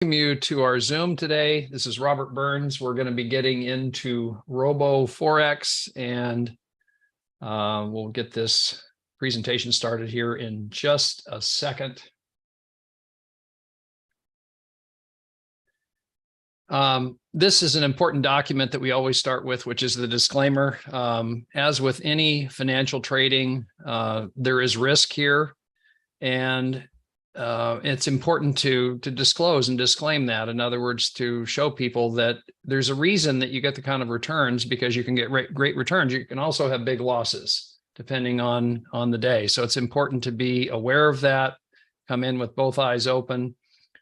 You to our Zoom today. This is Robert Burns. We're going to be getting into RoboForex, and we'll get this presentation started here in just a second. This is an important document that we always start with, which is the disclaimer. As with any financial trading, there is risk here, and it's important to disclose and disclaim that. In other words, to show people that there's a reason that you get the kind of returns, because you can get great returns. You can also have big losses depending on the day. So it's important to be aware of that, come in with both eyes open.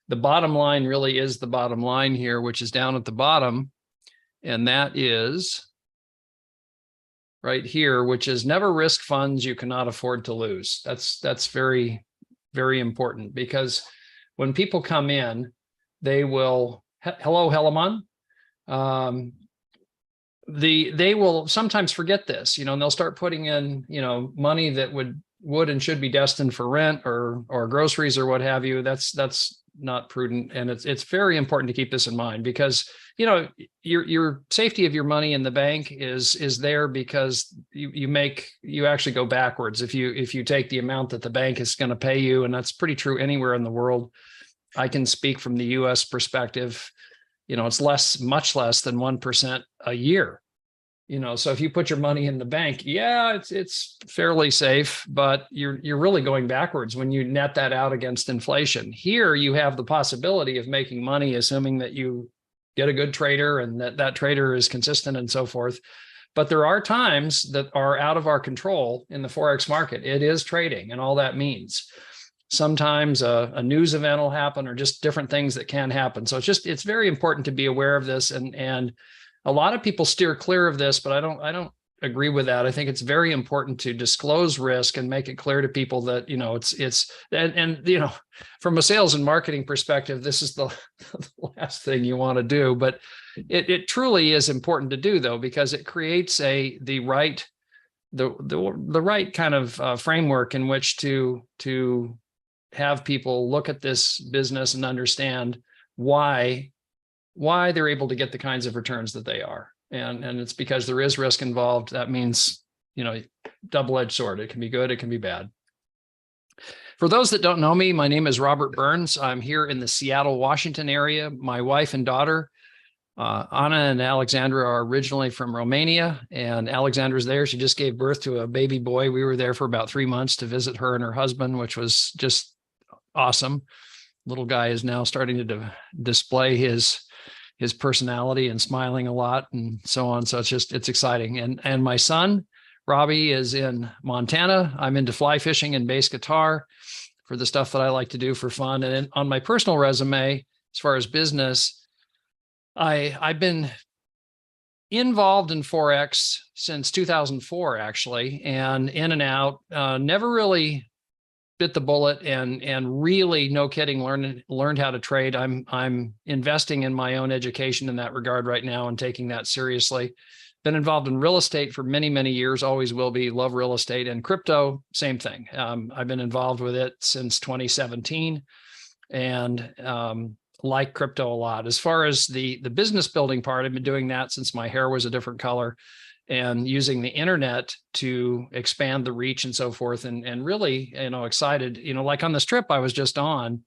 The bottom line really is the bottom line here, which is down at the bottom. And that is right here, which is never risk funds you cannot afford to lose. That's very important, because when people come in, they will, hello, Helaman. They will sometimes forget this, and they'll start putting in, money that would and should be destined for rent or groceries or what have you. That's not prudent. And it's very important to keep this in mind, because, your safety of your money in the bank is there because you actually go backwards if you take the amount that the bank is going to pay you. And that's pretty true anywhere in the world. I can speak from the US perspective. It's much less than 1% a year. So if you put your money in the bank, yeah, it's fairly safe, but you're really going backwards when you net that out against inflation. Here, you have the possibility of making money, assuming that you get a good trader and that trader is consistent and so forth. But there are times that are out of our control in the Forex market. It is trading, and all that means. Sometimes a news event will happen, or just different things that can happen. So it's very important to be aware of this. And a lot of people steer clear of this, but I don't agree with that. I think it's very important to disclose risk and make it clear to people that, it's from a sales and marketing perspective, this is the last thing you want to do. But it truly is important to do, though, because it creates the right kind of framework in which to have people look at this business and understand why they're able to get the kinds of returns that they are. And it's because there is risk involved. That means, double-edged sword. It can be good, it can be bad. For those that don't know me, my name is Robert Burns. I'm here in the Seattle, Washington area. My wife and daughter, Anna and Alexandra, are originally from Romania, and Alexandra's there. She just gave birth to a baby boy. We were there for about 3 months to visit her and her husband, which was just awesome. Little guy is now starting to display his personality and smiling a lot and so on. So it's exciting. And my son, Robbie, is in Montana. I'm into fly fishing and bass guitar for the stuff that I like to do for fun. And on my personal resume, as far as business, I've been involved in Forex since 2004, actually, and in and out, never really bit the bullet and really, no kidding, learned how to trade. I'm investing in my own education in that regard right now and taking that seriously. Been involved in real estate for many, many years, always will be, love real estate. And crypto, same thing. I've been involved with it since 2017 and like crypto a lot. As far as the business building part, I've been doing that since my hair was a different color, and using the internet to expand the reach and so forth. And really, excited, like on this trip I was just on,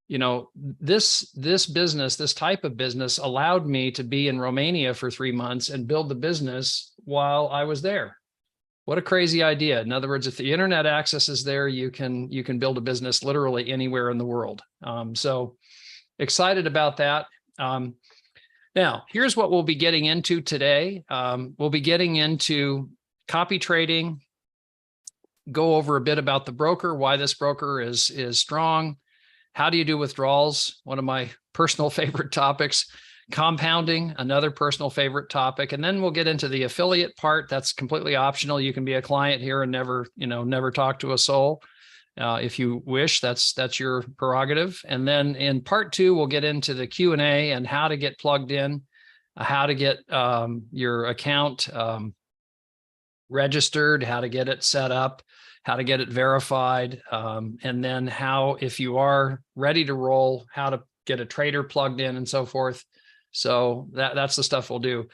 this business, this type of business allowed me to be in Romania for 3 months and build the business while I was there. What a crazy idea. In other words, if the internet access is there, you can build a business literally anywhere in the world. So excited about that. Now, here's what we'll be getting into today. We'll be getting into copy trading, go over a bit about the broker, why this broker is strong. How do you do withdrawals? One of my personal favorite topics. Compounding, another personal favorite topic. And then we'll get into the affiliate part. That's completely optional. You can be a client here and never talk to a soul. If you wish, that's your prerogative. And then in part 2, we'll get into the Q&A and how to get plugged in, how to get your account registered, how to get it set up, how to get it verified, and then how, if you are ready to roll, how to get a trader plugged in and so forth. So that's the stuff we'll do.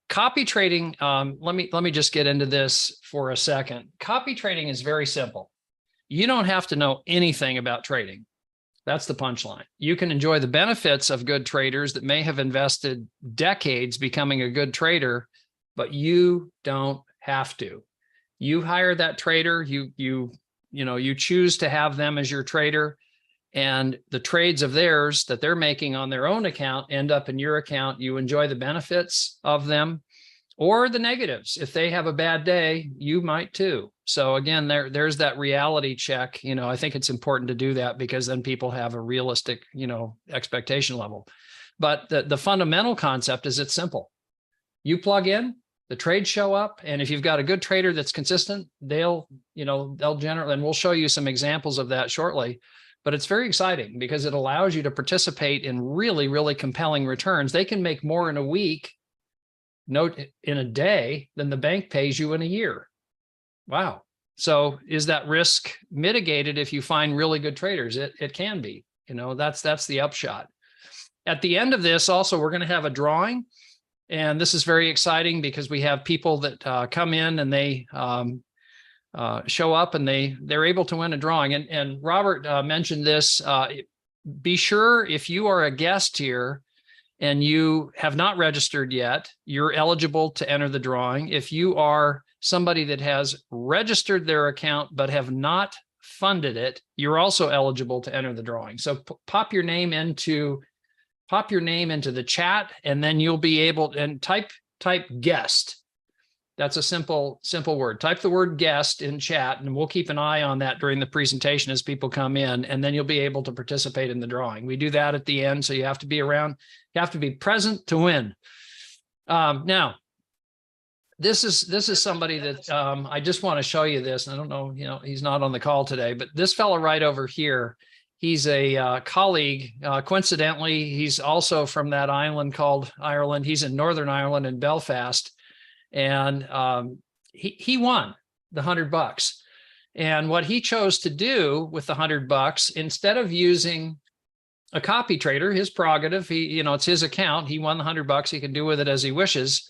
Copy trading, let me just get into this for a second. Copy trading is very simple. You don't have to know anything about trading. That's the punchline. You can enjoy the benefits of good traders that may have invested decades becoming a good trader, but you don't have to. You hire that trader, you choose to have them as your trader, and the trades of theirs that they're making on their own account end up in your account. You enjoy the benefits of them or the negatives. If they have a bad day, you might too. So again, there's that reality check. I think it's important to do that because then people have a realistic, expectation level. But the fundamental concept is it's simple. You plug in, the trades show up, and if you've got a good trader that's consistent, they'll generally, and we'll show you some examples of that shortly. But it's very exciting because it allows you to participate in really, really compelling returns. They can make more in a week, in a day, than the bank pays you in a year. Wow. So is that risk mitigated if you find really good traders? It can be. That's the upshot. At the end of this, also, we're going to have a drawing. And this is very exciting because we have people that come in and they show up and they're able to win a drawing. And Robert mentioned this. Be sure if you are a guest here and you have not registered yet, you're eligible to enter the drawing. If you are somebody that has registered their account but have not funded it, you're also eligible to enter the drawing. So pop your name into the chat, and then you'll be able, and type guest. That's a simple word. Type the word guest in chat, and we'll keep an eye on that during the presentation as people come in, and then you'll be able to participate in the drawing. We do that at the end, so you have to be around. You have to be present to win. Now, this is somebody that I just want to show you this. I don't know, he's not on the call today, but this fellow right over here, he's a colleague. Coincidentally, he's also from that island called Ireland. He's in Northern Ireland in Belfast. And he won the $100. And what he chose to do with the $100, instead of using a copy trader, his prerogative, it's his account. He won the $100. He can do with it as he wishes.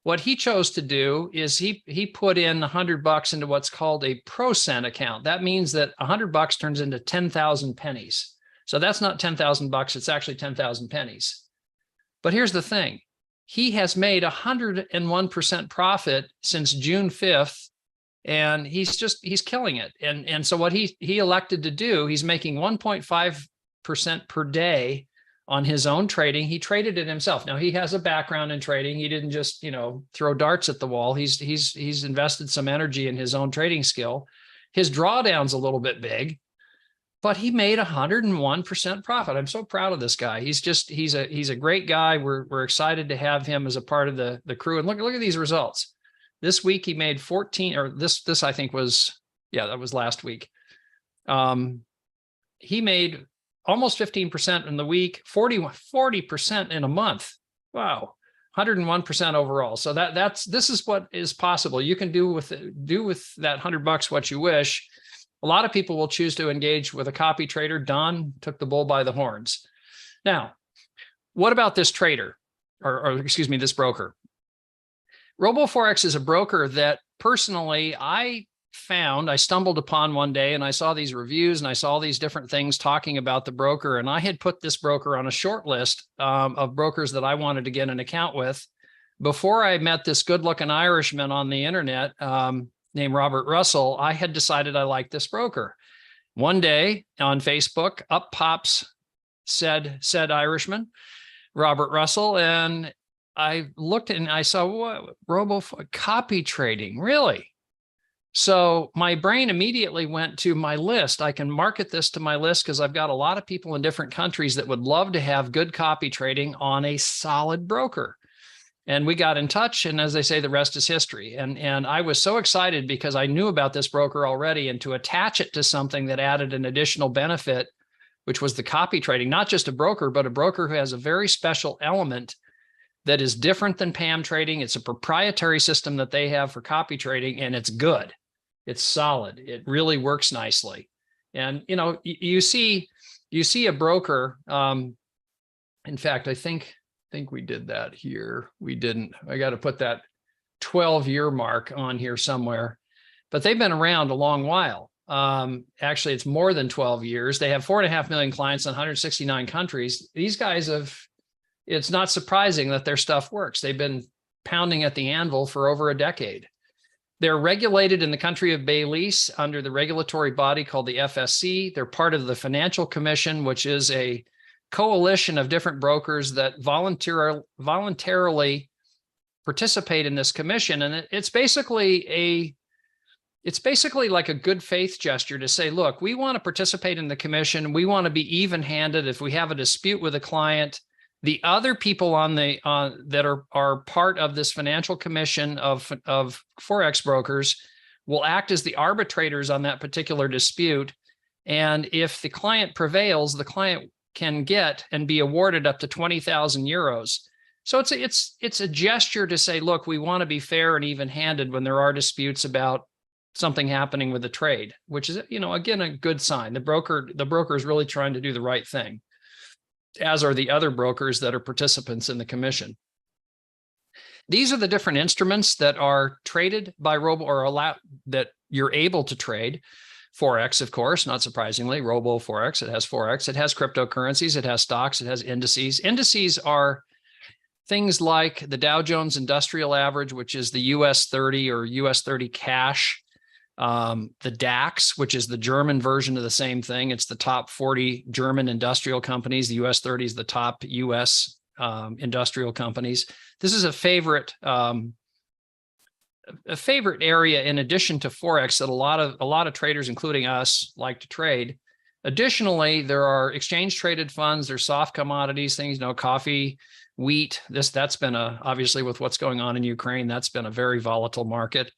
What he chose to do is he put in the $100 into what's called a ProCent account. That means that $100 turns into 10,000 pennies. So that's not 10,000 bucks. It's actually 10,000 pennies. But here's the thing. He has made 101% profit since June 5th, and he's killing it. And so what he elected to do, he's making 1.5% per day on his own trading. He traded it himself. Now he has a background in trading. He didn't just, throw darts at the wall. He's invested some energy in his own trading skill. His drawdown's a little bit big, but he made 101% profit. I'm so proud of this guy. He's a great guy. We're excited to have him as a part of the crew. And look at these results. This week he made 14, or this I think was, that was last week. He made almost 15% in the week, 40% in a month. Wow. 101% overall. So this is what is possible. You can do with that $100 what you wish. A lot of people will choose to engage with a copy trader. Don took the bull by the horns. Now, what about this trader, or excuse me, this broker? RoboForex is a broker that personally I stumbled upon one day, and I saw these reviews and I saw these different things talking about the broker. And I had put this broker on a short list of brokers that I wanted to get an account with before I met this good looking Irishman on the internet, named Robert Russell. I had decided I liked this broker. One day on Facebook, up pops said Irishman, Robert Russell, and I looked and I saw, what, copy trading, really? So my brain immediately went to my list. I can market this to my list because I've got a lot of people in different countries that would love to have good copy trading on a solid broker. And we got in touch, and as they say, the rest is history. And I was so excited because I knew about this broker already, and to attach it to something that added an additional benefit, which was the copy trading, not just a broker, but a broker who has a very special element that is different than PAM trading. It's a proprietary system that they have for copy trading, and it's good. It's solid. It really works nicely. And, you see a broker, In fact, I think we did that here. We didn't. I got to put that 12-year mark on here somewhere, but they've been around a long while. Actually, it's more than 12 years. They have 4.5 million clients in 169 countries. These guys it's not surprising that their stuff works. They've been pounding at the anvil for over a decade. They're regulated in the country of Belize under the regulatory body called the FSC. They're part of the Financial Commission, which is a coalition of different brokers that voluntarily participate in this commission. And it's basically like a good faith gesture to say, look, we want to participate in the commission. We want to be even-handed. If we have a dispute with a client, the other people that are part of this financial commission of Forex brokers will act as the arbitrators on that particular dispute. And if the client prevails, the client can get and be awarded up to 20,000 euros. So it's a gesture to say, look, we want to be fair and even-handed when there are disputes about something happening with the trade, which is, again, a good sign. The broker is really trying to do the right thing, as are the other brokers that are participants in the commission. These are the different instruments that are traded by that you're able to trade. Forex, of course, not surprisingly, RoboForex. It has Forex. It has cryptocurrencies. It has stocks. It has indices. Indices are things like the Dow Jones Industrial Average, which is the US 30 or US 30 cash. The DAX, which is the German version of the same thing. It's the top 40 German industrial companies. The US 30 is the top US industrial companies. This is a favorite area in addition to Forex that a lot of traders, including us, like to trade. Additionally, there are exchange traded funds. There's soft commodities, things, coffee, wheat. That's been obviously with what's going on in Ukraine, that's been a very volatile market.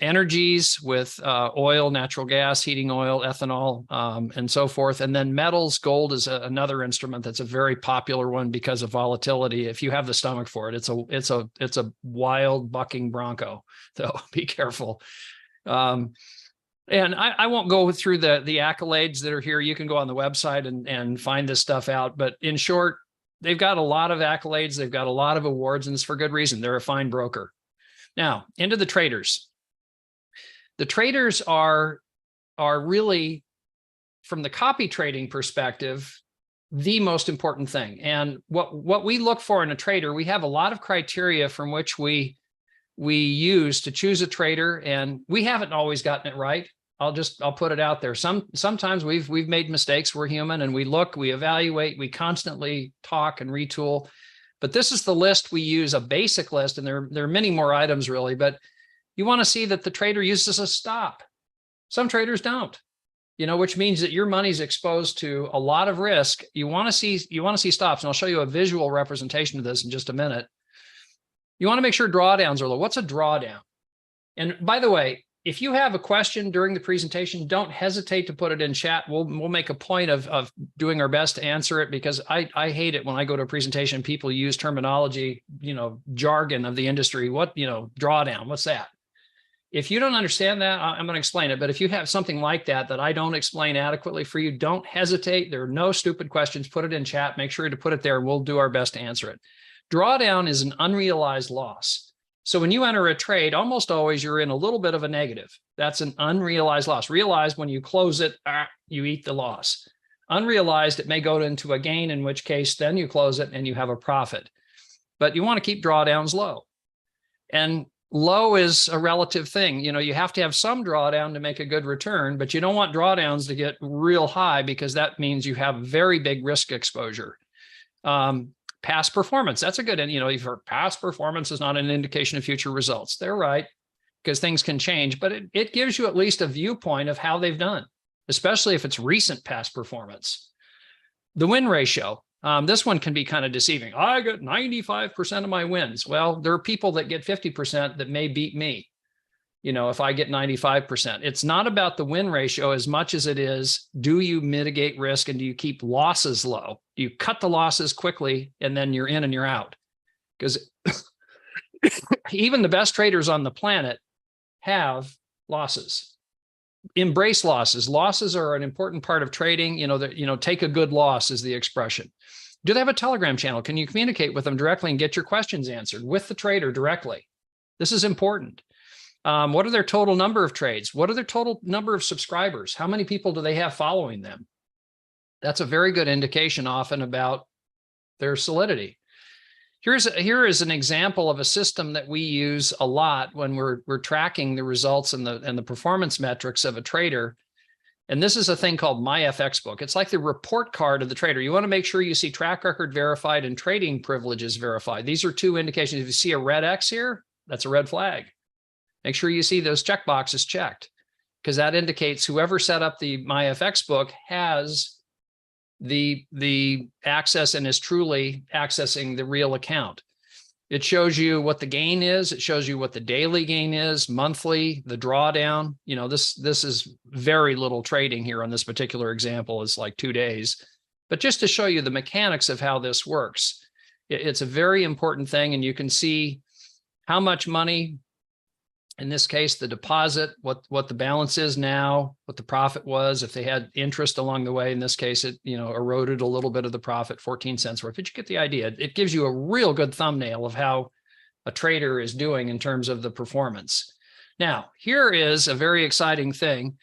Energies with oil, natural gas, heating oil, ethanol, and so forth. And then metals, gold is another instrument that's a very popular one because of volatility. If you have the stomach for it, it's a wild bucking bronco. So be careful. And I won't go through the accolades that are here. You can go on the website and find this stuff out. But in short, they've got a lot of accolades. They've got a lot of awards, and it's for good reason. They're a fine broker. Now, into the traders. The traders are really, from the copy trading perspective, the most important thing. And what we look for in a trader, we have a lot of criteria from which we use to choose a trader, and we haven't always gotten it right. I'll put it out there. Sometimes we've made mistakes. We're human, and we evaluate, we constantly talk and retool. But this is the list we use, a basic list, and there are many more items really, but you want to see that the trader uses a stop. Some traders don't, which means that your money's exposed to a lot of risk. You want to see stops, and I'll show you a visual representation of this in just a minute. You want to make sure drawdowns are low. What's a drawdown? And by the way, if you have a question during the presentation, don't hesitate to put it in chat. We'll make a point of doing our best to answer it, because I hate it when I go to a presentation, people use terminology, jargon of the industry. What, drawdown, what's that? If you don't understand that, I'm going to explain it. But if you have something like that I don't explain adequately for you, don't hesitate. There are no stupid questions. Put it in chat. Make sure to put it there. We'll do our best to answer it. Drawdown is an unrealized loss. So when you enter a trade, almost always you're in a little bit of a negative. That's an unrealized loss. Realized, when you close it, you eat the loss. Unrealized, it may go into a gain, in which case then you close it and you have a profit. But you want to keep drawdowns low. And low is a relative thing. You have to have some drawdown to make a good return, but you don't want drawdowns to get real high, because that means you have very big risk exposure. Past performance, that's a good, you've heard past performance is not an indication of future results. They're right, because things can change, but it gives you at least a viewpoint of how they've done, especially if it's recent past performance. The win ratio, this one can be kind of deceiving. I got 95% of my wins. Well, there are people that get 50% that may beat me. If I get 95%, it's not about the win ratio as much as it is, do you mitigate risk and do you keep losses low? Do you cut the losses quickly and then you're in and you're out? Because even the best traders on the planet have losses. Embrace losses. Losses are an important part of trading. Take a good loss is the expression. Do they have a Telegram channel? Can you communicate with them directly and get your questions answered with the trader directly? This is important. What are their total number of trades? What are their total number of subscribers? How many people do they have following them? That's a very good indication often about their solidity. Here is an example of a system that we use a lot when we're tracking the results and the performance metrics of a trader. And this is a thing called MyFX book. It's like the report card of the trader. You want to make sure you see track record verified and trading privileges verified. These are two indications. If you see a red X here, that's a red flag. Make sure you see those check boxes checked, because that indicates whoever set up the MyFX book has the access and is truly accessing the real account. It shows you what the gain is. It shows you what the daily gain is, monthly, the drawdown. You know, this is very little trading here on this particular example. It's like 2 days. But just to show you the mechanics of how this works, it's a very important thing. And you can see how much money, in this case, the deposit, what the balance is now, what the profit was, if they had interest along the way. In this case, it, you know, eroded a little bit of the profit, 14 cents worth, but you get the idea. It gives you a real good thumbnail of how a trader is doing in terms of the performance. Now, here is a very exciting thing.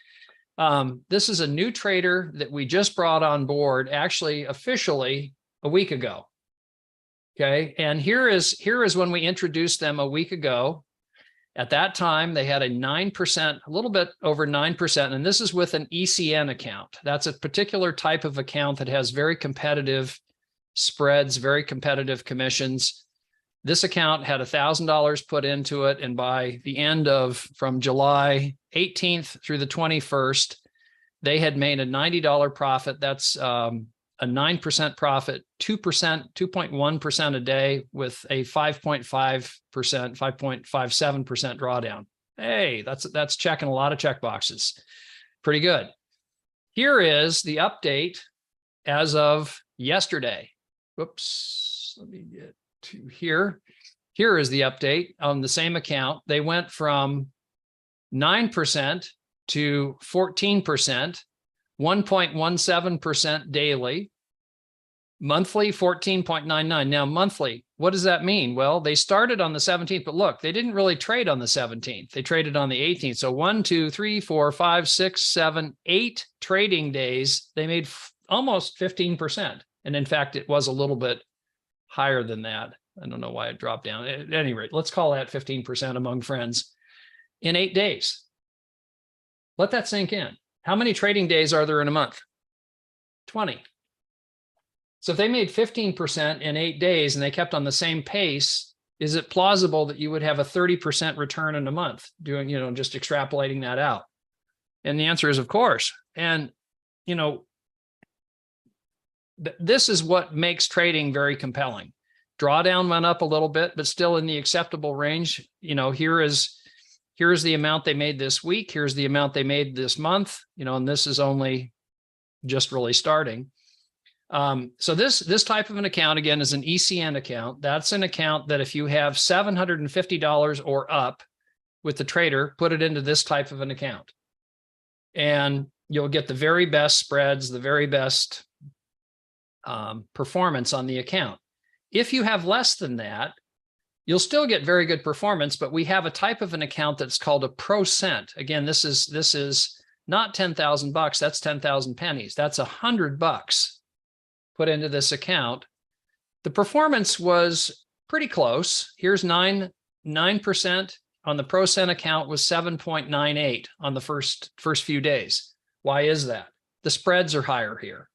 This is a new trader that we just brought on board, actually officially a week ago. Okay, and here is when we introduced them a week ago. At that time, they had a 9%, a little bit over 9%, and this is with an ECN account. That's a particular type of account that has very competitive spreads, very competitive commissions. This account had $1,000 put into it, and by the end of, from July 18th through the 21st, they had made a $90 profit. That's a 9% profit, 2.1% a day with a 5.5%, 5.57% drawdown. Hey, that's checking a lot of check boxes. Pretty good. Here is the update as of yesterday. Whoops, let me get to here. Here is the update on the same account. They went from 9% to 14%. 1.17% daily, monthly 14.99. Now monthly, what does that mean? Well, they started on the 17th, but look, they didn't really trade on the 17th. They traded on the 18th. So 1, 2, 3, 4, 5, 6, 7, 8 trading days. They made almost 15%. And in fact, it was a little bit higher than that. I don't know why it dropped down. At any rate, let's call that 15% among friends in 8 days. Let that sink in. How many trading days are there in a month? 20. So if they made 15% in 8 days and they kept on the same pace, is it plausible that you would have a 30% return in a month doing, you know, just extrapolating that out? And the answer is, of course. And, you know, this is what makes trading very compelling. Drawdown went up a little bit, but still in the acceptable range. You know, here's the amount they made this week. Here's the amount they made this month, you know, and this is only just really starting. So this type of an account, again, is an ECN account. That's an account that if you have $750 or up with the trader, put it into this type of an account. And you'll get the very best spreads, the very best performance on the account. If you have less than that, you'll still get very good performance, but we have a type of an account that's called a %. Again, this is not 10,000 bucks. That's 10,000 pennies. That's $100 put into this account. The performance was pretty close. Here's 9% on the % account was 7.98 on the first few days. Why is that? The spreads are higher here.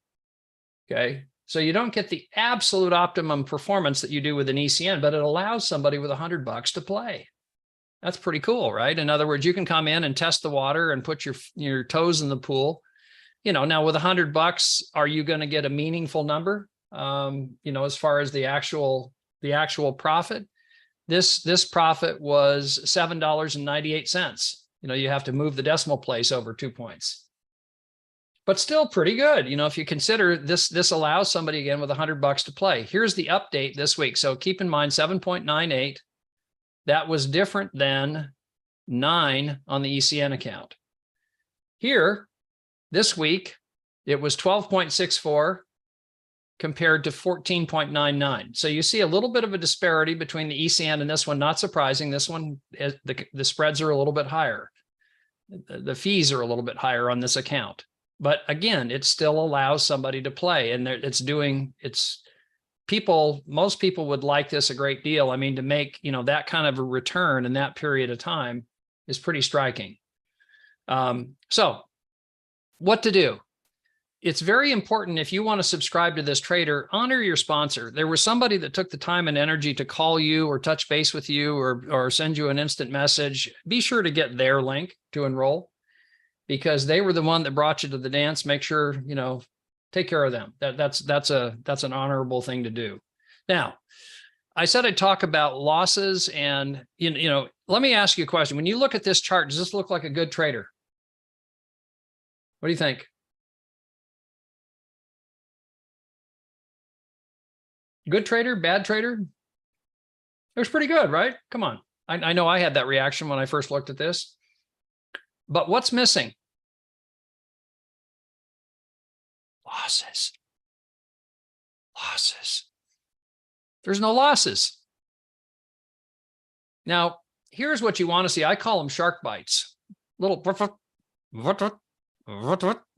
Okay. So you don't get the absolute optimum performance that you do with an ECN, but it allows somebody with $100 to play. That's pretty cool, right? In other words, you can come in and test the water and put your toes in the pool. You know, now with $100, are you going to get a meaningful number? You know, as far as the actual profit, this profit was $7.98. You know, you have to move the decimal place over 2 points. But still pretty good. You know, if you consider this allows somebody again with $100 to play. Here's the update this week. So keep in mind 7.98. That was different than 9 on the ECN account. Here, this week, it was 12.64. compared to 14.99. So you see a little bit of a disparity between the ECN and this one. Not surprising. This one, the spreads are a little bit higher. The fees are a little bit higher on this account. But again, it still allows somebody to play, and most people would like this a great deal. I mean, to make, that kind of a return in that period of time is pretty striking. So what to do? It's very important, if you want to subscribe to this trader, honor your sponsor. There was somebody that took the time and energy to call you or touch base with you or send you an instant message. Be sure to get their link to enroll, because they were the one that brought you to the dance. Make sure, take care of them. That's an honorable thing to do. Now, I said I'd talk about losses, and let me ask you a question. When you look at this chart, does this look like a good trader? What do you think? Good trader, bad trader? It was pretty good, right? Come on. I know I had that reaction when I first looked at this. But what's missing? Losses. Losses. There's no losses. Now, here's what you want to see. I call them shark bites. Little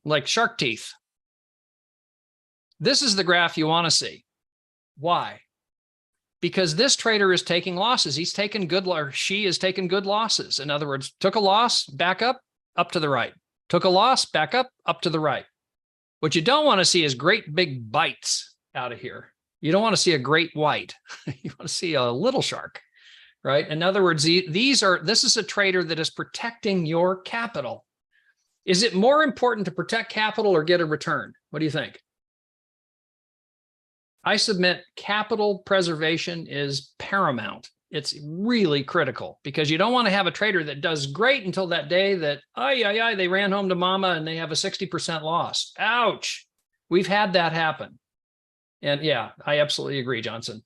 like shark teeth. This is the graph you want to see. Why? Because this trader is taking losses. He's taken good, or she is taking good losses. In other words, took a loss, back up to the right. Took a loss, back up to the right. What you don't want to see is great big bites out of here. You don't want to see a great white. You want to see a little shark, right? In other words, this is a trader that is protecting your capital. Is it more important to protect capital or get a return? What do you think? I submit capital preservation is paramount. It's really critical, because you don't want to have a trader that does great until that day that, they ran home to mama and they have a 60% loss. Ouch. We've had that happen. And yeah, I absolutely agree, Johnson.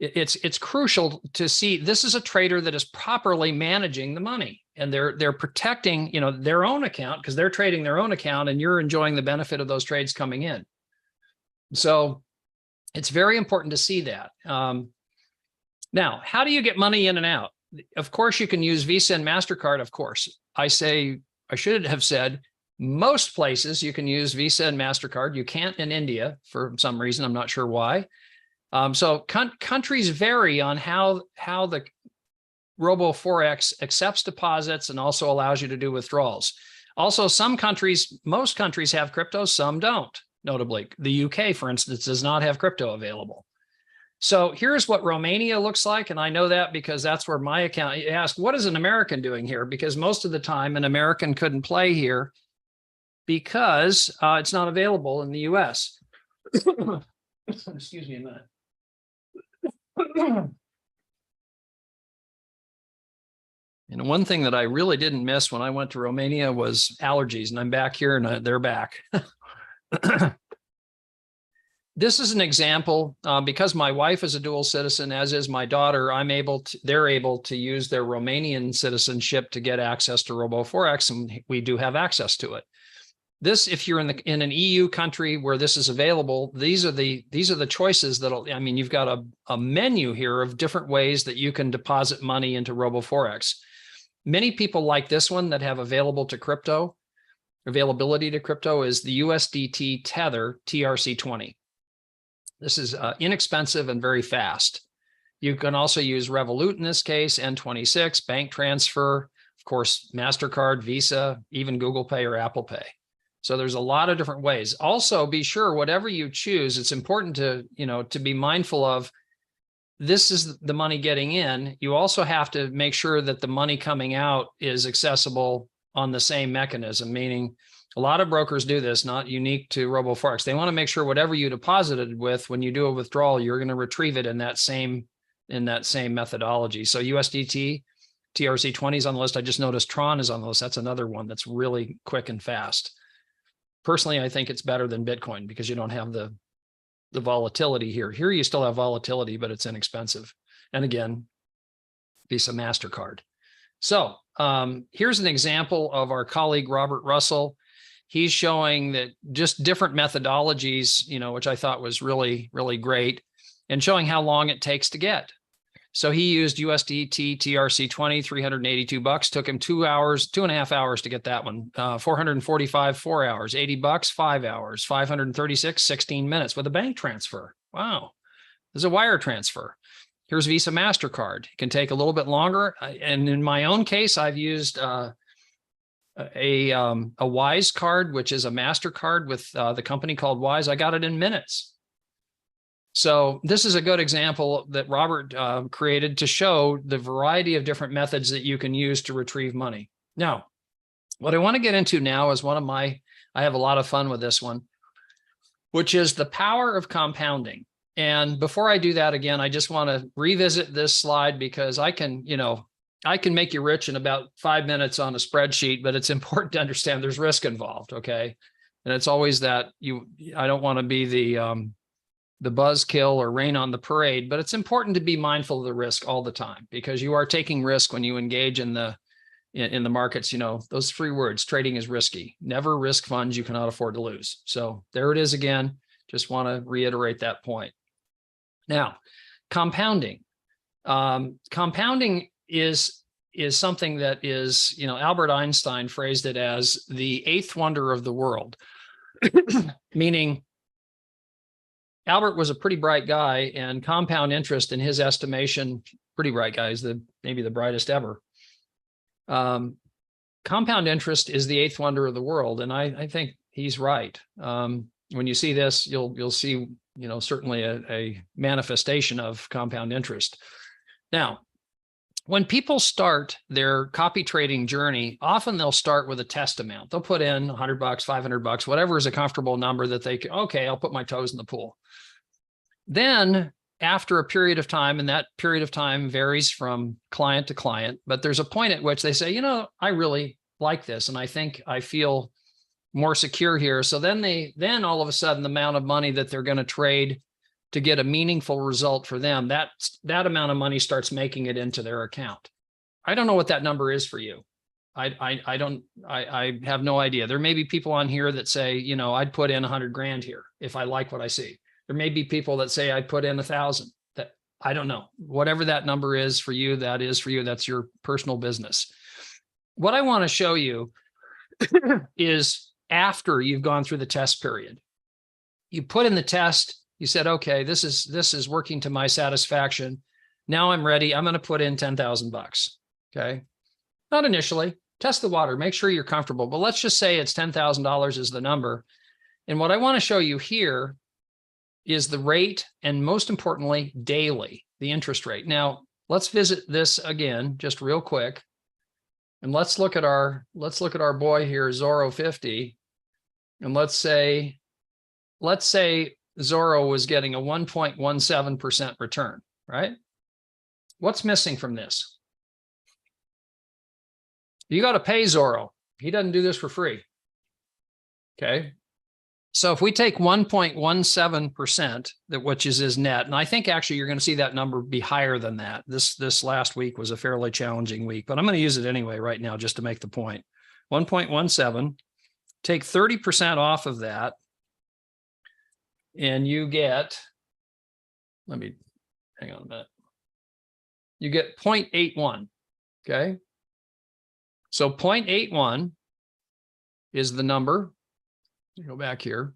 It's crucial to see this is a trader that is properly managing the money, and they're protecting, their own account, because they're trading their own account and you're enjoying the benefit of those trades coming in. So it's very important to see that. Now, how do you get money in and out? Of course, you can use Visa and MasterCard, of course. I should have said, most places you can use Visa and MasterCard. You can't in India for some reason. I'm not sure why. So countries vary on how the RoboForex accepts deposits and also allows you to do withdrawals. Also, most countries have crypto, some don't. Notably, the UK, for instance, does not have crypto available. So here's what Romania looks like. And I know that because that's where my account, you ask, what is an American doing here? Because most of the time an American couldn't play here because it's not available in the US. Excuse me a minute. And one thing that I really didn't miss when I went to Romania was allergies, and I'm back here and they're back. This is an example, because my wife is a dual citizen, as is my daughter. They're able to use their Romanian citizenship to get access to RoboForex, and we do have access to it. This, if you're in an EU country where this is available, these are the choices you've got a menu here of different ways that you can deposit money into RoboForex. Many people like this one that have availability to crypto is the USDT Tether TRC20. This is inexpensive and very fast. You can also use Revolut in this case, N26, bank transfer, of course, MasterCard, Visa, even Google Pay or Apple Pay. So there's a lot of different ways. Also, be sure whatever you choose, it's important to be mindful of, this is the money getting in. You also have to make sure that the money coming out is accessible on the same mechanism, meaning a lot of brokers do this, not unique to RoboForex. They want to make sure whatever you deposited with, when you do a withdrawal, you're going to retrieve it in that same methodology. So USDT, TRC20 is on the list. I just noticed Tron is on the list. That's another one that's really quick and fast. Personally, I think it's better than Bitcoin because you don't have the volatility here. Here you still have volatility, but it's inexpensive. And again, Visa, MasterCard. So here's an example of our colleague, Robert Russell. he's showing that just different methodologies, you know, which I thought was really, really great, and showing how long it takes to get. So he used USDT TRC20, $382, took him 2 hours, 2.5 hours to get that one. 445, 4 hours, $80, 5 hours, 536, 16 minutes with a bank transfer. Wow. There's a wire transfer. Here's Visa MasterCard. It can take a little bit longer. And in my own case, I've used a Wise card, which is a MasterCard with the company called Wise. I got it in minutes. So this is a good example that Robert created to show the variety of different methods that you can use to retrieve money. Now, what I want to get into now is I have a lot of fun with this one, which is the power of compounding. And before I do that again, I just want to revisit this slide because I can make you rich in about 5 minutes on a spreadsheet, but it's important to understand there's risk involved, okay? And it's always that I don't want to be the buzzkill or rain on the parade, but it's important to be mindful of the risk all the time because you are taking risk when you engage in the markets. You know, those 3 words: trading is risky. Never risk funds you cannot afford to lose. So there it is again. Just want to reiterate that point. Now, compounding. Compounding is something that is, you know, Albert Einstein phrased it as the 8th wonder of the world, meaning Albert was a pretty bright guy, and compound interest, in his estimation, pretty bright guy, is maybe the brightest ever. Compound interest is the 8th wonder of the world, and I think he's right. When you see this, you'll see, you know, certainly a manifestation of compound interest. Now, when people start their copy trading journey, often they'll start with a test amount. They'll put in $100, $500, whatever is a comfortable number that they can, okay, I'll put my toes in the pool. Then after a period of time, and that period of time varies from client to client, but there's a point at which they say, you know, I really like this, and I think I feel more secure here. So then all of a sudden, the amount of money that they're going to trade to get a meaningful result for them, that amount of money starts making it into their account. I don't know what that number is for you. I have no idea. There may be people on here that say, you know, I'd put in 100 grand here if I like what I see. There may be people that say I'd put in 1,000. That I don't know. Whatever that number is for you, that is for you. That's your personal business. What I want to show you is after you've gone through the test period. You put in the test, you said, okay, this is working to my satisfaction. Now I'm ready. I'm going to put in $10,000. Okay. Not initially. Test the water. Make sure you're comfortable. But let's just say it's $10,000 is the number. And what I want to show you here is the rate, and most importantly, daily, the interest rate. Now, let's visit this again, just real quick. And let's look at our boy here, Zorro 50. And let's say Zorro was getting a 1.17% return, right? What's missing from this? You got to pay Zorro. He doesn't do this for free. Okay. So if we take 1.17%, which is his net, and I think actually you're going to see that number be higher than that. This last week was a fairly challenging week, but I'm going to use it anyway right now just to make the point. 1.17, take 30% off of that, and you get, let me hang on a minute. You get 0.81, okay? So 0.81 is the number. Go back here.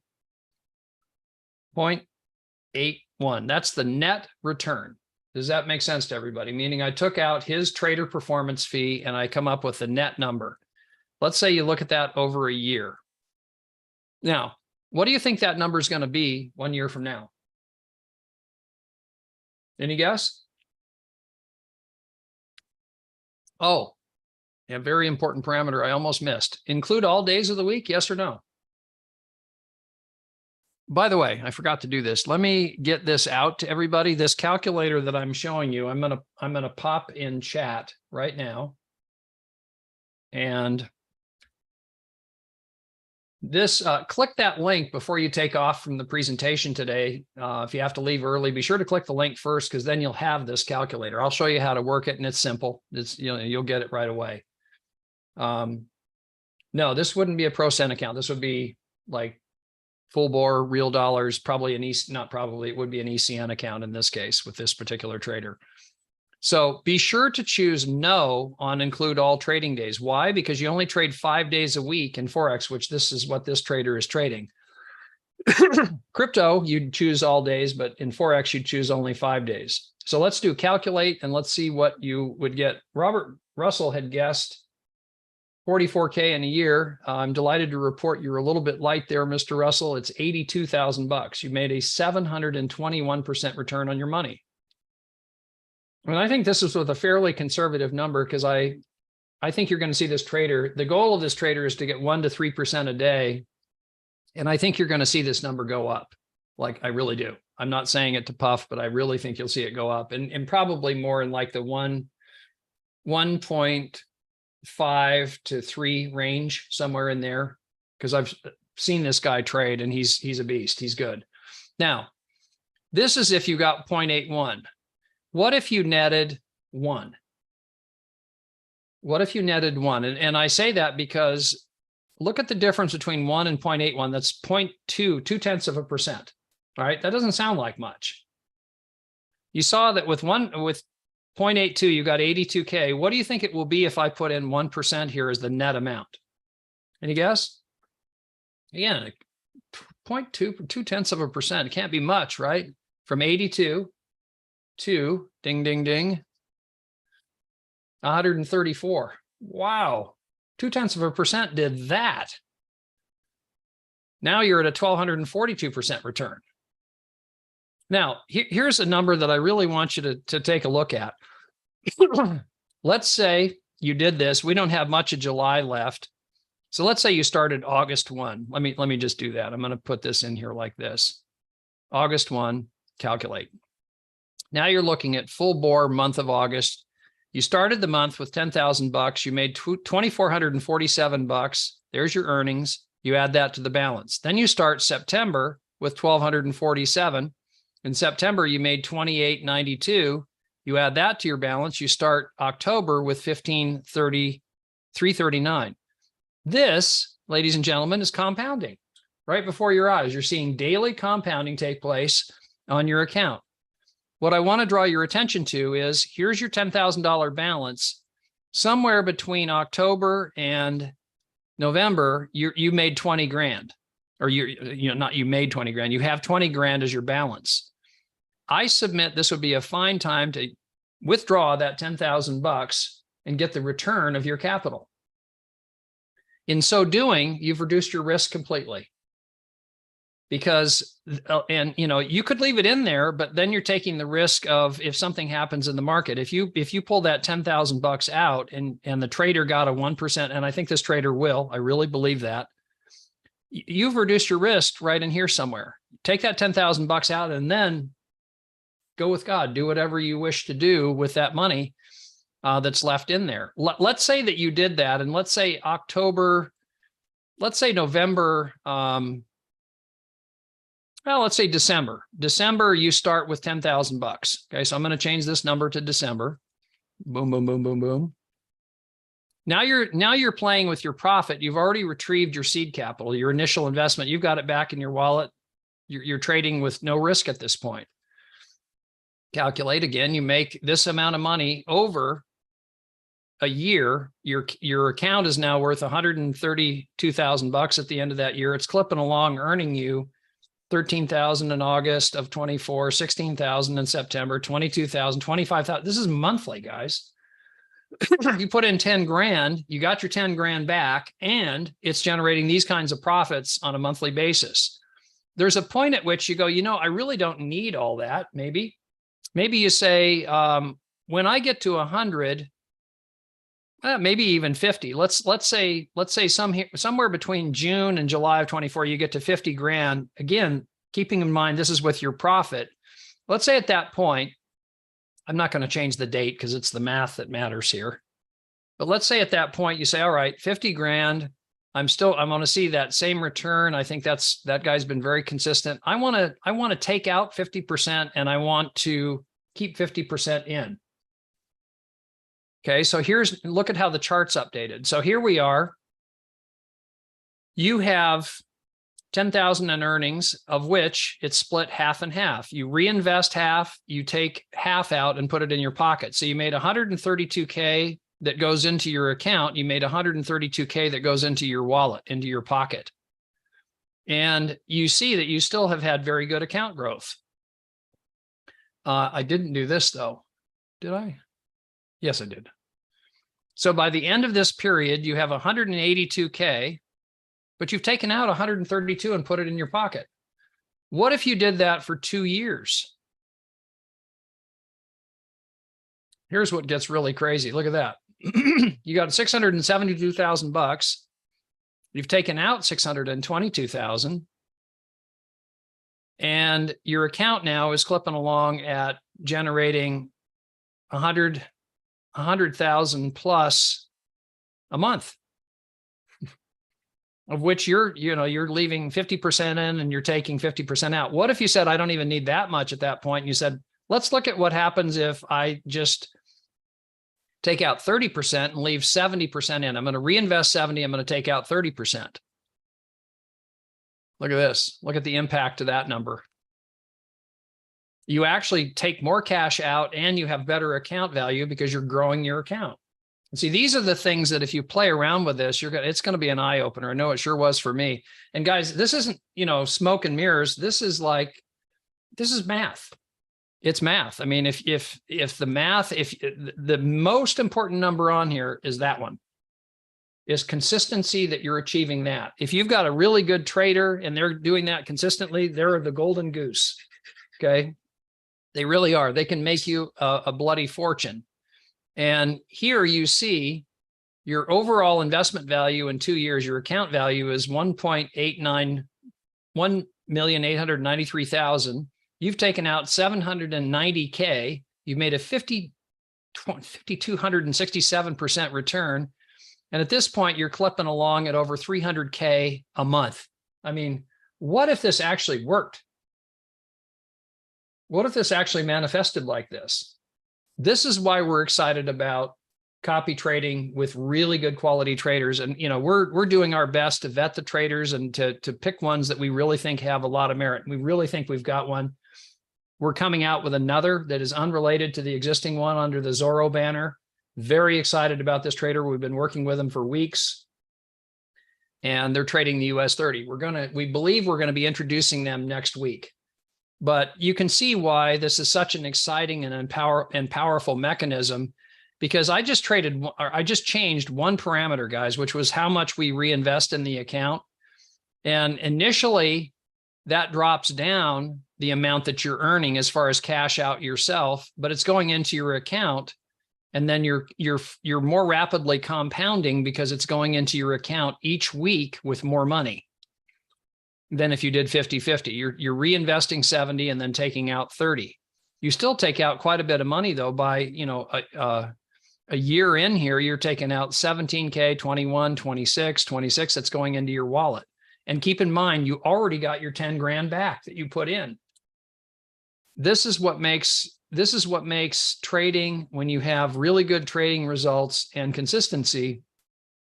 0.81. That's the net return. Does that make sense to everybody? Meaning I took out his trader performance fee and I come up with the net number. Let's say you look at that over a year. Now, what do you think that number is going to be 1 year from now? Any guess? Oh, a very important parameter I almost missed. Include all days of the week, yes or no? By the way, I forgot to do this. Let me get this out to everybody. This calculator that I'm showing you, I'm gonna pop in chat right now. And this, click that link before you take off from the presentation today. If you have to leave early, be sure to click the link first, because then you'll have this calculator. I'll show you how to work it, and it's simple. It's, you know, you'll get it right away. No, this wouldn't be a ProCent account. This would be like full bore, real dollars, probably an not probably, it would be an ECN account in this case with this particular trader. So be sure to choose no on include all trading days. Why? Because you only trade 5 days a week in Forex, which this is what this trader is trading. Crypto, you'd choose all days, but in Forex, you'd choose only 5 days. So let's do calculate and let's see what you would get. Robert Russell had guessed 44K in a year. I'm delighted to report you're a little bit light there, Mr. Russell. It's 82,000 bucks. You made a 721% return on your money. And I think this is with a fairly conservative number because I think you're going to see this trader. The goal of this trader is to get 1 to 3% a day. And I think you're going to see this number go up. Like, I really do. I'm not saying it to puff, but I really think you'll see it go up and probably more in like the 1.5 to 3 range, somewhere in there. Because I've seen this guy trade and he's a beast. He's good. Now, this is if you got 0.81. What if you netted 1? What if you netted 1? And I say that because look at the difference between 1 and 0.81. That's 0.2, 0.2%. All right, that doesn't sound like much. You saw that with 0.82, you got 82K. What do you think it will be if I put in 1% here as the net amount? Any guess? Again, 0.2, 0.2%. It can't be much, right? From 82 to ding, ding, ding, 134. Wow. 0.2% did that. Now you're at a 1,242% return. Now, here's a number that I really want you to take a look at. Let's say you did this. We don't have much of July left. So let's say you started August 1. Let me just do that. I'm going to put this in here like this. August 1, calculate. Now you're looking at full bore month of August. You started the month with 10,000 bucks. You made 2,447 bucks. There's your earnings. You add that to the balance. Then you start September with 1,247. In September, you made 2,892. You add that to your balance. You start October with 339. This, ladies and gentlemen, is compounding right before your eyes. You're seeing daily compounding take place on your account. What I want to draw your attention to is here's your $10,000 balance. Somewhere between October and November, you made 20 grand, or you made 20 grand. You have 20 grand as your balance. I submit this would be a fine time to withdraw that 10,000 bucks and get the return of your capital. In so doing, you've reduced your risk completely. Because, and you could leave it in there, but then you're taking the risk of if something happens in the market. If you pull that 10,000 bucks out and the trader got a 1%, and I think this trader will, I really believe that, you've reduced your risk right in here somewhere. Take that 10,000 bucks out and then go with God. Do whatever you wish to do with that money that's left in there. Let's say that you did that, and let's say November. Well, let's say December. December, you start with 10,000 bucks. Okay, so I'm going to change this number to December. Boom, boom, boom, boom, boom. Now you're playing with your profit. You've already retrieved your seed capital, your initial investment. You've got it back in your wallet. You're trading with no risk at this point. Calculate again. You make this amount of money over a year. Your account is now worth 132,000 bucks at the end of that year. It's clipping along, earning you 13,000 in August of 24, 16,000 in September, 22,000, 25,000. This is monthly, guys. You put in 10 grand, you got your 10 grand back, and it's generating these kinds of profits on a monthly basis. There's a point at which you go, I really don't need all that. Maybe you say, when I get to 100, maybe even 50. Let's say somewhere between June and July of 24, you get to 50 grand. Again, keeping in mind, this is with your profit. Let's say at that point, I'm not going to change the date because it's the math that matters here. But let's say at that point, you say, all right, 50 grand. I'm going to see that same return. I think that guy's been very consistent. I want to take out 50% and I want to keep 50% in. Okay, so look at how the chart's updated. So here we are. you have 10,000 in earnings, of which it's split half and half. You reinvest half, you take half out and put it in your pocket. So you made 132K that goes into your account. You made 132K that goes into your wallet, into your pocket. And you see that you still have had very good account growth. I didn't do this though, did I? Yes, I did. So by the end of this period, you have 182K, but you've taken out 132 and put it in your pocket. What if you did that for 2 years? Here's what gets really crazy. Look at that. You got 672,000 bucks. You've taken out 622,000. And your account now is clipping along at generating 100,000 plus a month, of which you're leaving 50% in and you're taking 50% out. What if you said, I don't even need that much at that point? And you said, let's look at what happens if I just take out 30% and leave 70% in. I'm going to reinvest 70. I'm going to take out 30%. Look at this. Look at the impact of that number. You actually take more cash out and you have better account value because you're growing your account. And see, these are the things that if you play around with this, it's going to be an eye opener. I know it sure was for me. And guys, this isn't, smoke and mirrors. This is math. It's math. I mean, if the most important number on here is that one, is consistency, that you're achieving that. If you've got a really good trader and they're doing that consistently, they're the golden goose. Okay. They really are. They can make you a bloody fortune. And here you see your overall investment value in 2 years, your account value is 1,893,000. You've taken out 790K. You've made a 5,267% return. And at this point, you're clipping along at over 300K a month. I mean, what if this actually worked? What if this actually manifested like this? This is why we're excited about copy trading with really good quality traders. And, we're doing our best to vet the traders and to pick ones that we really think have a lot of merit. We really think we've got one. We're coming out with another that is unrelated to the existing one under the Zorro banner. Very excited about this trader. We've been working with them for weeks, and they're trading the US 30. We believe we're going to be introducing them next week. But you can see why this is such an exciting and powerful mechanism, because I just changed one parameter, guys, which was how much we reinvest in the account. And initially that drops down the amount that you're earning as far as cash out yourself, but it's going into your account. And then you're more rapidly compounding because it's going into your account each week with more money than if you did 50-50. You're reinvesting 70 and then taking out 30. You still take out quite a bit of money though. By, a year in here, you're taking out 17K, 21, 26, that's going into your wallet. And keep in mind, you already got your 10 grand back that you put in. This is what makes trading, when you have really good trading results and consistency,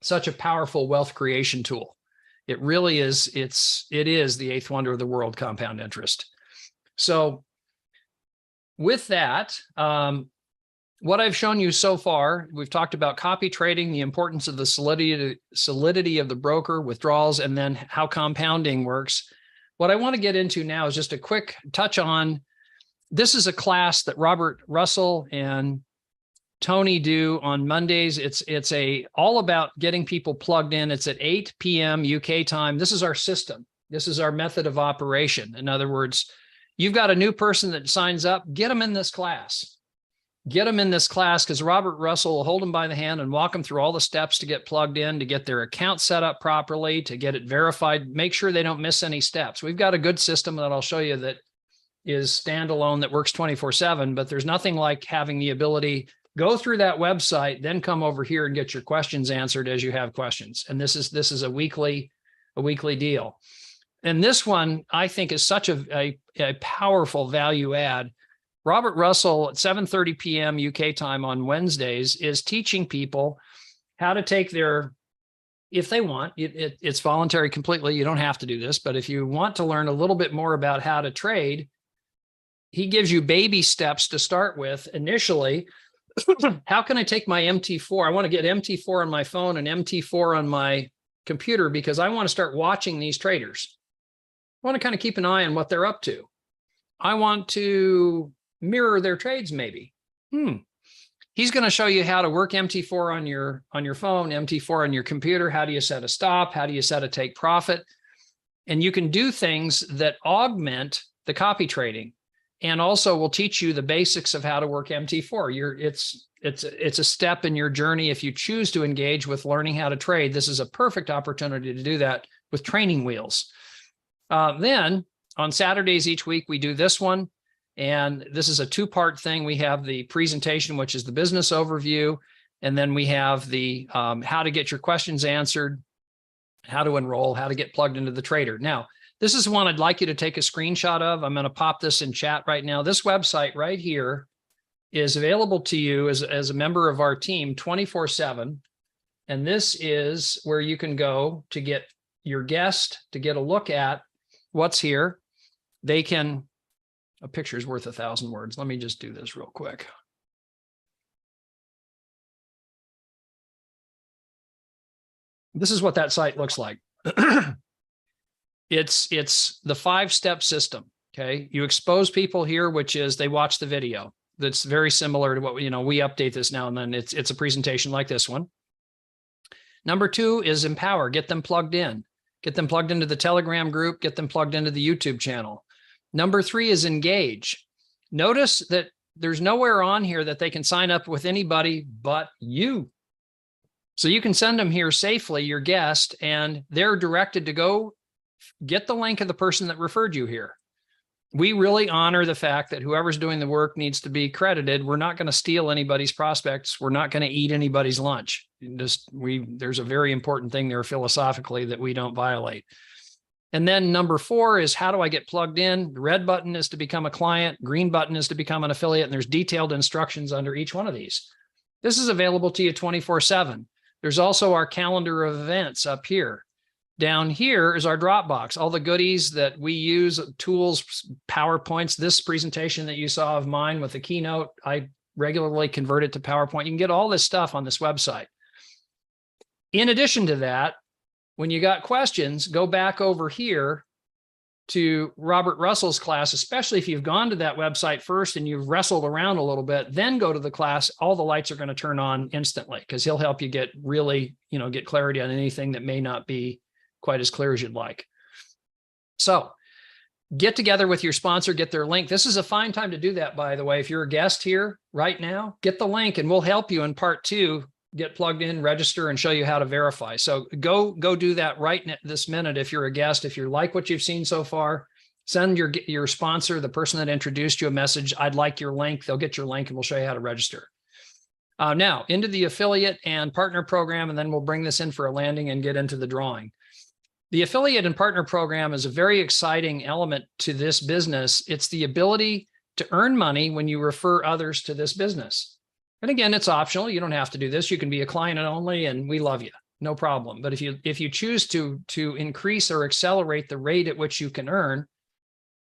such a powerful wealth creation tool. It really is. It is the eighth wonder of the world, compound interest. So with that, what I've shown you so far, we've talked about copy trading, the importance of the solidity of the broker, withdrawals, and then how compounding works. What I want to get into now is just a quick touch on, this is a class that Robert Russell and Tony do on Mondays. It's all about getting people plugged in. It's at 8 p.m. UK time. This is our system. This is our method of operation. In other words, you've got a new person that signs up, get them in this class. Get them in this class, because Robert Russell will hold them by the hand and walk them through all the steps to get plugged in, to get their account set up properly, to get it verified, make sure they don't miss any steps. We've got a good system that I'll show you that is standalone, that works 24/7, but there's nothing like having the ability, go through that website, then come over here and get your questions answered as you have questions. And this is a weekly deal. And this one, I think, is such a powerful value add. Robert Russell at 7:30 p.m. UK time on Wednesdays is teaching people how to take their if they want, it's voluntary completely. You don't have to do this, but if you want to learn a little bit more about how to trade, he gives you baby steps to start with initially. How can I take my MT4? I want to get MT4 on my phone and MT4 on my computer because I want to start watching these traders. I want to kind of keep an eye on what they're up to. I want to mirror their trades maybe. He's going to show you how to work MT4 on your phone, MT4 on your computer. How do you set a stop? How do you set a take profit? And you can do things that augment the copy trading, and also will teach you the basics of how to work MT4. It's a step in your journey. If you choose to engage with learning how to trade, this is a perfect opportunity to do that with training wheels. Then on Saturdays each week, we do this one. And this is a two-part thing. We have the presentation, which is the business overview. And then we have the how to get your questions answered, how to enroll, how to get plugged into the trader. Now, this is one I'd like you to take a screenshot of. I'm going to pop this in chat right now. This website right here is available to you as a member of our team 24/7. And this is where you can go to get your guest, to get a look at what's here. They can... A picture is worth 1,000 words. Let me just do this real quick. This is what that site looks like. It's the 5-step system. Okay. You expose people here, which is they watch the video. That's very similar to what we update this now and then. It's a presentation like this one. Number 2 is empower, get them plugged in, get them plugged into the Telegram group, get them plugged into the YouTube channel. Number 3 is engage. Notice that there's nowhere on here that they can sign up with anybody but you. So you can send them here safely, your guest, and they're directed to go get the link of the person that referred you here. We really honor the fact that whoever's doing the work needs to be credited. We're not going to steal anybody's prospects. We're not going to eat anybody's lunch. There's a very important thing there philosophically that we don't violate. And then number 4 is how do I get plugged in? The red button is to become a client. Green button is to become an affiliate. And there's detailed instructions under each one of these. This is available to you 24/7. There's also our calendar of events up here. Down here is our Dropbox, all the goodies that we use, tools, PowerPoints. This presentation that you saw of mine with the keynote, I regularly convert it to PowerPoint. You can get all this stuff on this website. In addition to that, when you got questions, go back over here to Robert Russell's class, especially if you've gone to that website first and you've wrestled around a little bit, then go to the class. All the lights are going to turn on instantly because he'll help you get really, get clarity on anything that may not be quite as clear as you'd like. So get together with your sponsor, get their link. This is a fine time to do that, by the way. If you're a guest here right now, get the link and we'll help you in part 2. Get plugged in, register, and show you how to verify. So go do that right this minute. If you're a guest, if you like what you've seen so far, send your sponsor, the person that introduced you, a message. I'd like your link. They'll get your link and we'll show you how to register. Now into the affiliate and partner program, and then we'll bring this in for a landing and get into the drawing. The affiliate and partner program is a very exciting element to this business. It's the ability to earn money when you refer others to this business. And again, it's optional. You don't have to do this. You can be a client only, and we love you. No problem. But if you choose to increase or accelerate the rate at which you can earn,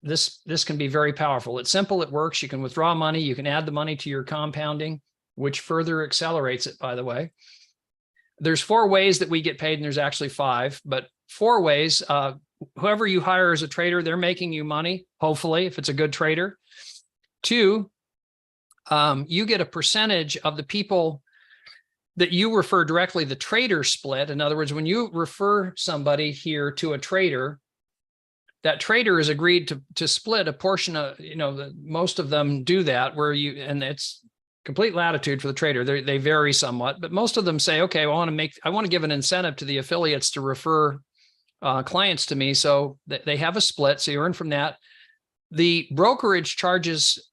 this can be very powerful. It's simple. It works. You can withdraw money. You can add the money to your compounding, which further accelerates it, by the way. There's 4 ways that we get paid, and there's actually 5, but 4 ways. Whoever you hire as a trader, they're making you money, hopefully, if it's a good trader. 2, you get a percentage of the people that you refer directly, the trader split. In other words, when you refer somebody here to a trader, that trader is agreed to split a portion of, most of them do that and it's complete latitude for the trader. They vary somewhat, but most of them say, okay, I want to give an incentive to the affiliates to refer clients to me. So they have a split. So you earn from that. The brokerage charges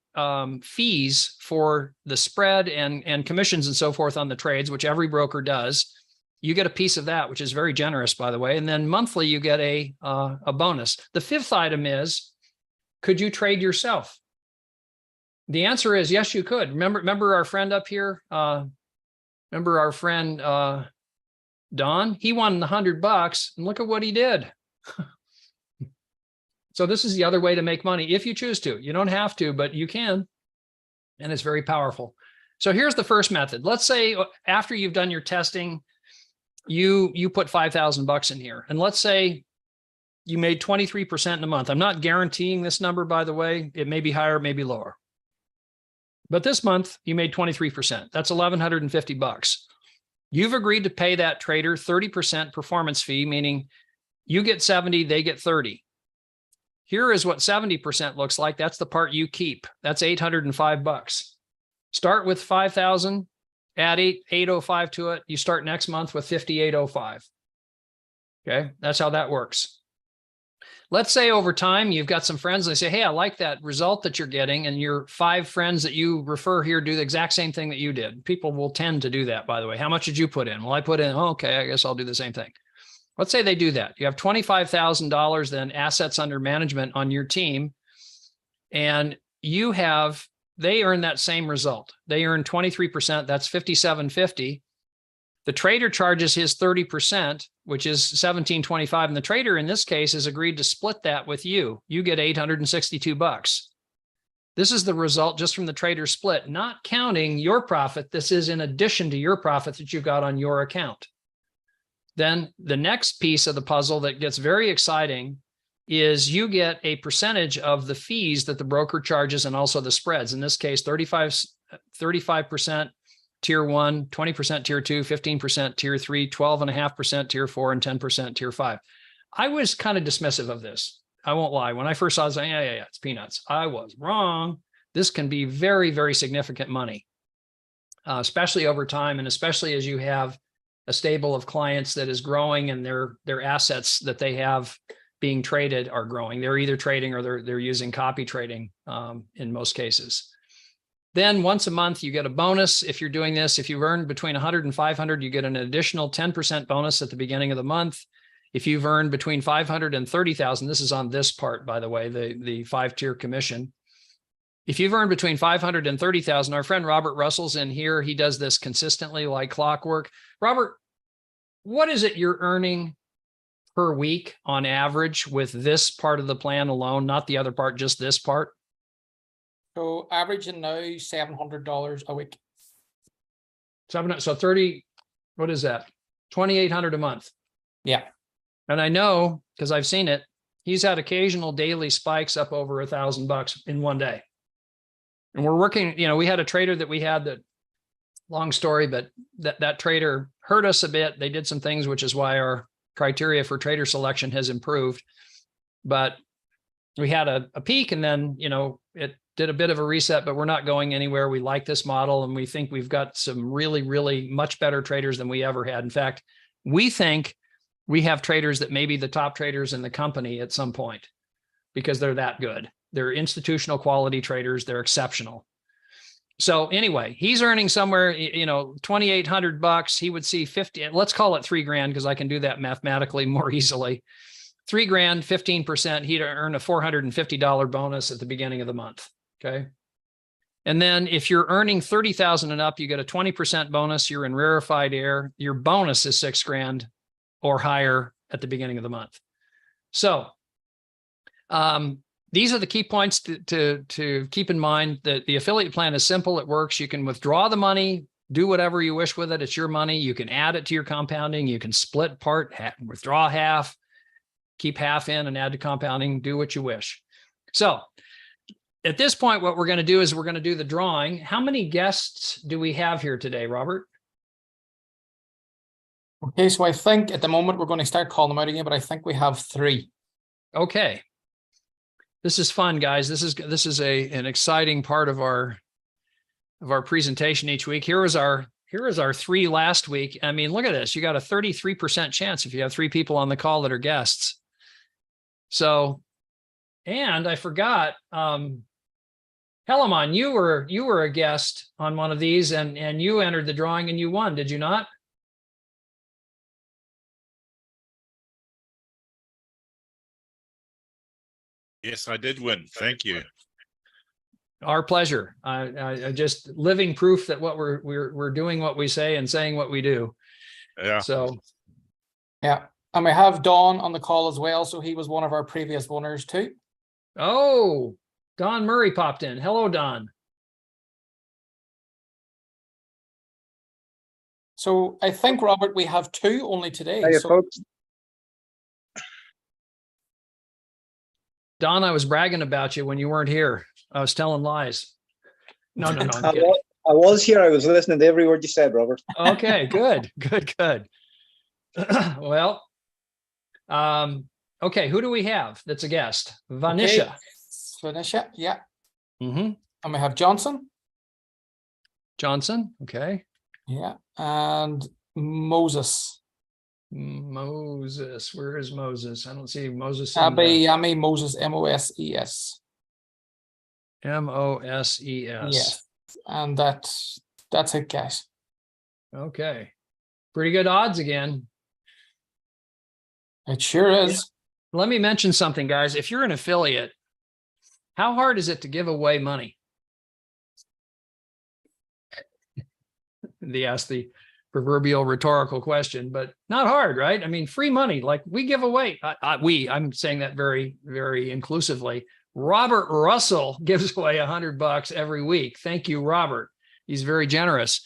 fees for the spread and commissions and so forth on the trades, which every broker does. You get a piece of that, which is very generous, by the way. And then monthly, you get a bonus. The 5th item is, could you trade yourself? The answer is yes, you could. Remember our friend up here? Remember our friend Don, he won the $100 and look at what he did. So this is the other way to make money if you choose to. You don't have to, but you can. And it's very powerful. So here's the first method. Let's say after you've done your testing, you put $5,000 in here. And let's say you made 23% in a month. I'm not guaranteeing this number, by the way. It may be higher, it may be lower. But this month you made 23%. That's $1,150. You've agreed to pay that trader 30% performance fee, meaning you get 70, they get 30. Here is what 70% looks like. That's the part you keep. That's $805. Start with 5,000, add 805 to it. You start next month with 5,805. Okay, that's how that works. Let's say over time, you've got some friends, they say, hey, I like that result that you're getting. And your 5 friends that you refer here do the exact same thing that you did. People will tend to do that, by the way. How much did you put in? Well, I put in, oh, okay, I guess I'll do the same thing. Let's say they do that. You have $25,000 then assets under management on your team. And they earn that same result. They earn 23%. That's $5,750. The trader charges his 30%, which is $1,725. And the trader in this case has agreed to split that with you. You get $862. This is the result just from the trader split, not counting your profit. This is in addition to your profit that you've got on your account. Then the next piece of the puzzle that gets very exciting is you get a percentage of the fees that the broker charges and also the spreads. In this case, 35% tier 1, 20% tier 2, 15% tier 3, 12.5% tier 4, and 10% tier 5. I was kind of dismissive of this. I won't lie. When I first saw it, I was like, yeah, it's peanuts. I was wrong. This can be very, very significant money, especially over time, and especially as you have a stable of clients that is growing and their assets that they have being traded are growing. They're either trading or they're using copy trading in most cases. Then once a month, you get a bonus. If you're doing this, if you've earned between 100 and 500, you get an additional 10% bonus at the beginning of the month. If you've earned between 500 and 30,000, this is on this part, by the way, the 5-tier commission. If you've earned between 500 and 30,000, our friend Robert Russell's in here. He does this consistently like clockwork. Robert, what is it you're earning per week on average with this part of the plan alone, not the other part, just this part? So averaging now $700 a week. So 30, what is that? 2,800 a month. Yeah. And I know, because I've seen it, he's had occasional daily spikes up over $1,000 in one day. And we're working, we had a trader that we had that, long story, but that trader hurt us a bit. They did some things, which is why our criteria for trader selection has improved. But we had a peak and then, it did a bit of a reset, but we're not going anywhere. We like this model and we think we've got some really, really much better traders than we ever had. In fact, we think we have traders that may be the top traders in the company at some point because they're that good. They're institutional quality traders. They're exceptional. So anyway, he's earning somewhere, $2,800. He would see 50, let's call it $3,000 because I can do that mathematically more easily. $3,000, 15%, he'd earn a $450 bonus at the beginning of the month. Okay. And then if you're earning 30,000 and up, you get a 20% bonus. You're in rarefied air. Your bonus is $6,000 or higher at the beginning of the month. So, these are the key points to keep in mind. That the affiliate plan is simple. It works. You can withdraw the money, do whatever you wish with it. It's your money. You can add it to your compounding. You can split part, withdraw half, keep half in and add to compounding, do what you wish. So at this point, what we're going to do is we're going to do the drawing. How many guests do we have here today, Robert? Okay, so I think at the moment we're going to start calling them out again, but I think we have 3. Okay. This is fun, guys. This is an exciting part of our presentation each week. Here is our 3 last week. I mean, look at this. You got a 33% chance if you have 3 people on the call that are guests. So, and I forgot, Helaman, you were a guest on one of these and you entered the drawing and you won, did you not? Yes, I did win. Thank you. Our pleasure. I just living proof that what we're doing what we say and saying what we do. Yeah. So Yeah. And we have Don on the call as well. So he was one of our previous winners too. Oh, Don Murray popped in. Hello, Don. So I think, Robert, we have two only today. Hiya, So folks. Don, I was bragging about you when you weren't here. I was telling lies. No, I'm I kidding. was, I was here. I was listening to every word you said, Robert. Okay, good. Well, okay, who do we have that's a guest? Vanisha. okay. Vanisha, yeah. Mhm. And we have Johnson. Johnson, okay. Yeah. And Moses. Moses, where is Moses? I don't see Moses. Yami Moses, Moses. Moses. Yes. And that's it, guys. Okay. Pretty good odds again. It sure is. Let me mention something, guys. If you're an affiliate, how hard is it to give away money? They asked the proverbial rhetorical question, but not hard, right? I mean, free money, like we give away. I'm saying that very, very inclusively. Robert Russell gives away $100 every week. Thank you, Robert. He's very generous.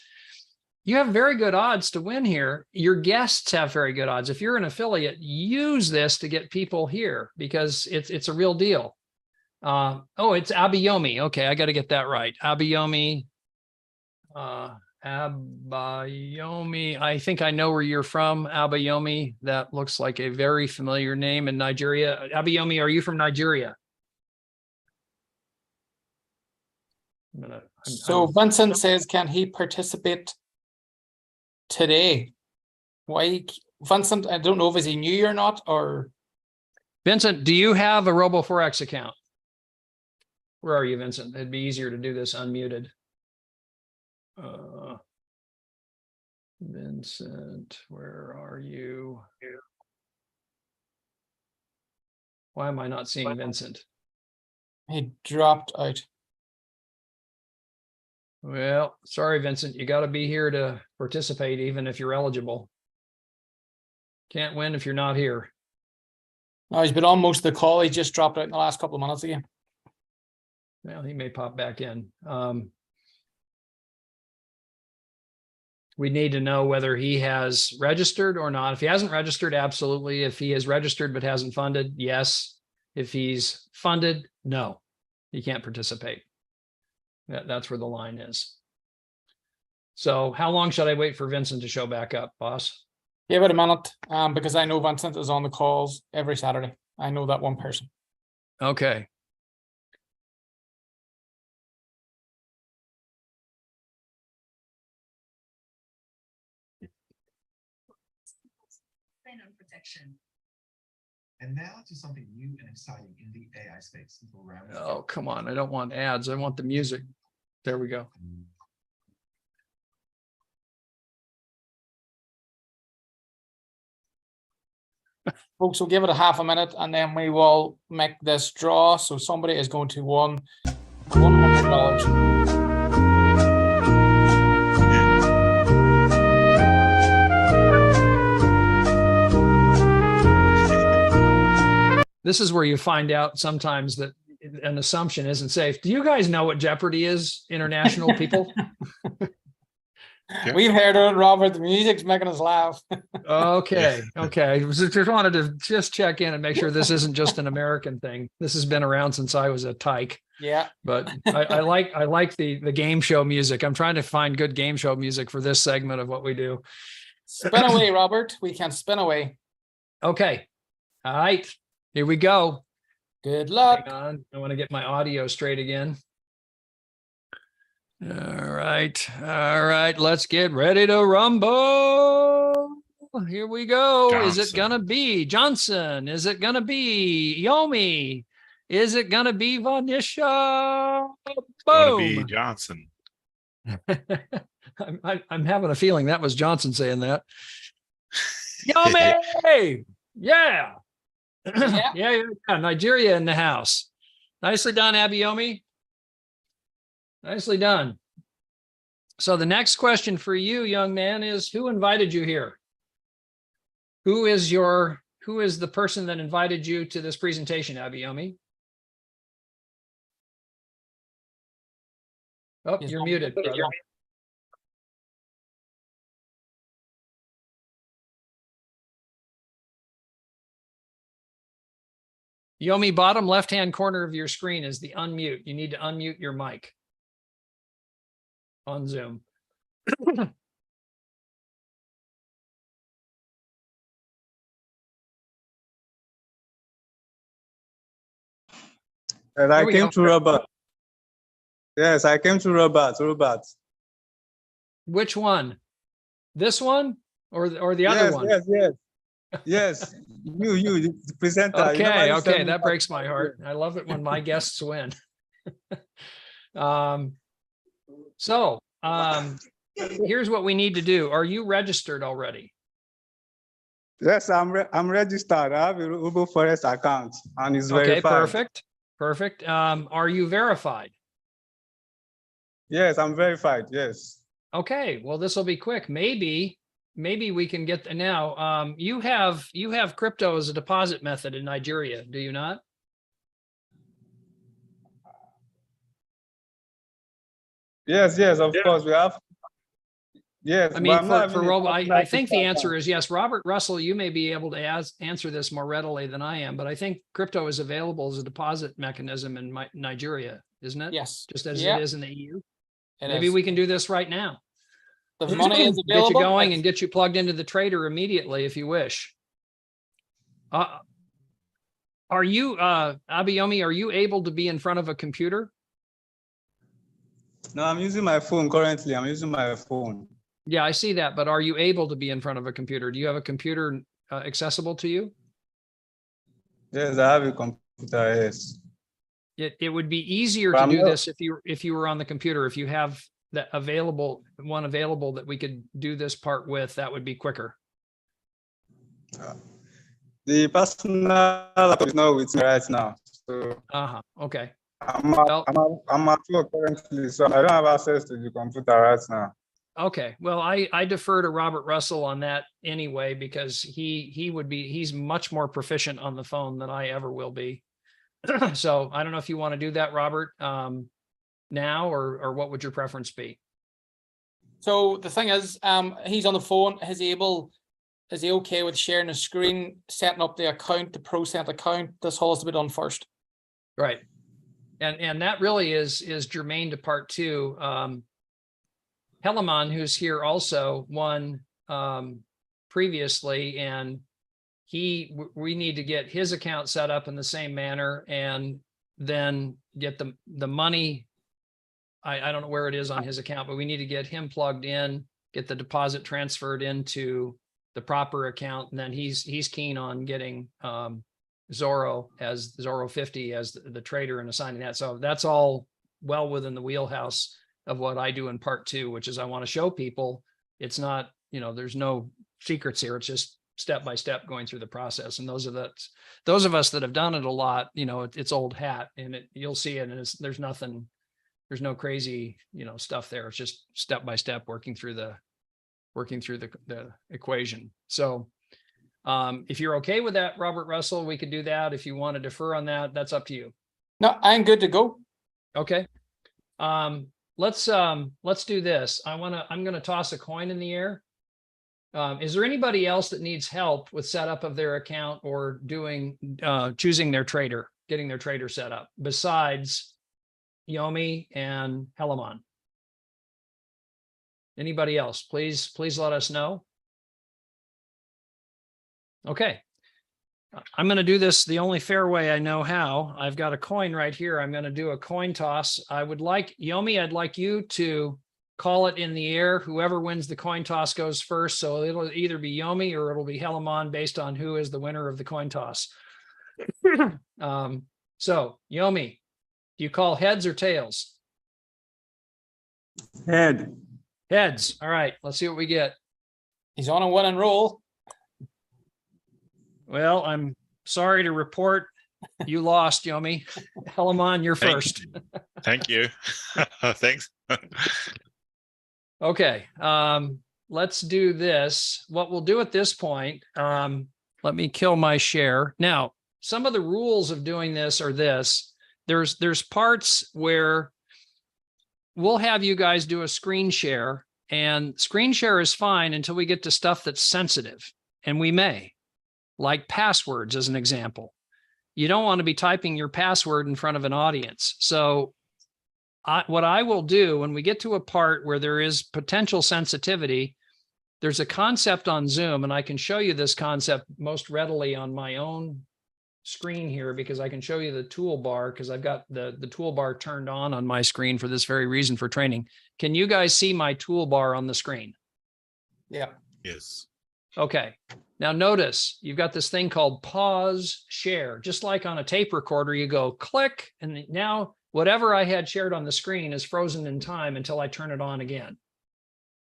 You have very good odds to win here. Your guests have very good odds. If you're an affiliate, use this to get people here because it's a real deal. Oh, it's Abayomi. Okay, I got to get that right. Abayomi. Abayomi. I think I know where you're from, Abayomi. That looks like a very familiar name in Nigeria. Abayomi, are you from Nigeria? So Vincent says, can he participate today? Why, Vincent? I don't know if he new or not, or Vincent, do you have a RoboForex account? Where are you, Vincent? It'd be easier to do this unmuted. Vincent, where are you? Why am I not seeing Vincent? he dropped out. Well, sorry, Vincent, you got to be here to participate, even if you're eligible. Can't win if you're not here. No, he's been on most of the call. He just dropped out in the last couple of minutes again. Well, he may pop back in. We need to know whether he has registered or not. If he hasn't registered, absolutely. If he has registered but hasn't funded, yes. If he's funded, no, he can't participate. That's where the line is. So how long should I wait for Vincent to show back up, boss? Give it a minute, because I know Vincent is on the calls every Saturday. I know that one person. Okay. Protection. And now to something new and exciting in the AI space. Oh, come on. I don't want ads. I want the music. There we go. Folks, we'll give it a half a minute and then we will make this draw. So somebody is going to win $100. This is where you find out sometimes that an assumption isn't safe. Do you guys know what Jeopardy is, international people? We've heard it, Robert. The music's making us laugh. Okay. I just wanted to just check in and make sure this isn't just an American thing. This has been around since I was a tyke. Yeah. But I like the game show music. I'm trying to find good game show music for this segment of what we do. Spin away, Robert. We can spin away. Okay. All right. Here we go. Good luck. Hang on. I want to get my audio straight again. All right. Let's get ready to rumble. Here we go. Johnson. Is it gonna be Johnson? Is it gonna be Yomi? Is it gonna be Vanisha? Gonna be Boom. Johnson. I'm having a feeling that was Johnson saying that. Yomi! Yeah. Yeah. Nigeria in the house. Nicely done, Abayomi. Nicely done. So the next question for you, young man, is who invited you here? Who is the person that invited you to this presentation, Abayomi? Oh, He's you're not muted, muted. brother. Yomi, bottom left-hand corner of your screen is the unmute. You need to unmute your mic on Zoom. And There I we came go. to Robert. Yes, I came to Robert. Robert. Which one? This one or the other Yes, one? yes. Yes, you, the presenter. You Okay, normally okay, send me that back breaks to my my heart. I love it when my guests win. So here's what we need to do. Are you registered already? Yes, I'm registered. I have a RoboForex account and it's Okay, verified. perfect. Are you verified? Yes, I'm verified. Yes. Okay, well, this will be quick. Maybe we can get now. You have crypto as a deposit method in Nigeria, do you not? Yes, of course we have. Yes, I but mean, I'm not for having a Robo, I personal think the crypto answer account. is yes. Robert Russell, you may be able to answer this more readily than I am, but I think crypto is available as a deposit mechanism in Nigeria, isn't it? Yes. Just as Yeah, it is in the EU. it Maybe is. we can do this right now. The money is Get you available. going and get you plugged into the trader immediately if you wish. Are you, Abayomi, are you able to be in front of a computer? No, I'm using my phone currently. I'm using my phone. Yeah, I see that, but are you able to be in front of a computer? Do you have a computer accessible to you? Yes, I have a computer. Yes. It would be easier But to I'm do not- this if you were on the computer. If you have that available that we could do this part with, that would be quicker. The personal laptop is not with me right now. So Okay. I'm Well, at work currently, so I don't have access to the computer right now. okay. Well, I defer to Robert Russell on that anyway, because he's much more proficient on the phone than I ever will be. So I don't know if you want to do that, Robert, now, or what would your preference be? So the thing is, he's on the phone. Is he okay with sharing a screen, setting up the account, the ProCent account? This all has to be done first. Right. And that really is germane to part two. Helaman, who's here, also won previously, and we need to get his account set up in the same manner and then get the money. I don't know where it is on his account, but we need to get him plugged in, get the deposit transferred into the proper account. And then he's keen on getting Zoro 50 as the trader and assigning that. So that's all well within the wheelhouse of what I do in part two, which is I want to show people it's not, there's no secrets here. It's just step by step going through the process. And those of us that have done it a lot, it's old hat, and you'll see it, and there's no crazy, stuff there. It's just step by step working through the equation. So if you're okay with that, Robert Russell, we could do that. If you want to defer on that, that's up to you. No, I'm good to go. Okay. Let's do this. I'm going to toss a coin in the air. Is there anybody else that needs help with setup of their account or choosing their trader, getting their trader set up besides Yomi and Helaman? Anybody else? Please let us know. Okay. I'm going to do this the only fair way I know how. I've got a coin right here. I'm going to do a coin toss. Yomi, I'd like you to call it in the air. Whoever wins the coin toss goes first. So it'll either be Yomi or it'll be Helaman based on who is the winner of the coin toss. So Yomi, do you call heads or tails? Head. Heads. All right. Let's see what we get. He's on a winning roll. Well, I'm sorry to report you lost, Yomi. Helaman, you're first. Thank you. Thanks. Okay. let's do this. What we'll do at this point, let me kill my share. Now, some of the rules of doing this are this. There's parts where we'll have you guys do a screen share, and screen share is fine until we get to stuff that's sensitive, and we may, like passwords as an example. You don't want to be typing your password in front of an audience. So what I will do when we get to a part where there is potential sensitivity, there's a concept on Zoom, and I can show you this concept most readily on my own screen here, because I can show you the toolbar, because I've got the toolbar turned on my screen for this very reason, for training. Can you guys see my toolbar on the screen? Yeah. Yes. Okay. Now notice you've got this thing called pause share. Just like on a tape recorder, you go click, and now whatever I had shared on the screen is frozen in time until I turn it on again.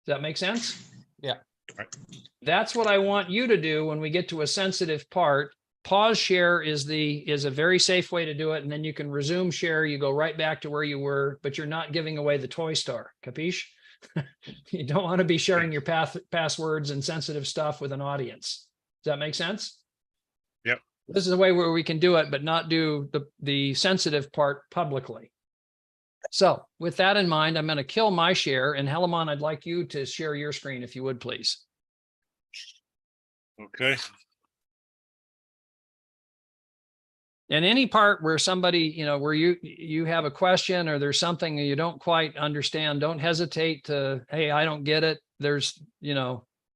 Does that make sense? Yeah. That's what I want you to do when we get to a sensitive part. Pause share is a very safe way to do it. And then you can resume share. You go right back to where you were, but you're not giving away the toy star. Capiche? You don't want to be sharing your passwords and sensitive stuff with an audience. Does that make sense? Yep. This is a way where we can do it, but not do the sensitive part publicly. So with that in mind, I'm going to kill my share, and Helaman, I'd like you to share your screen if you would, please. Okay. And any part where somebody, where you have a question or there's something you don't quite understand, don't hesitate to, hey, I don't get it. There's,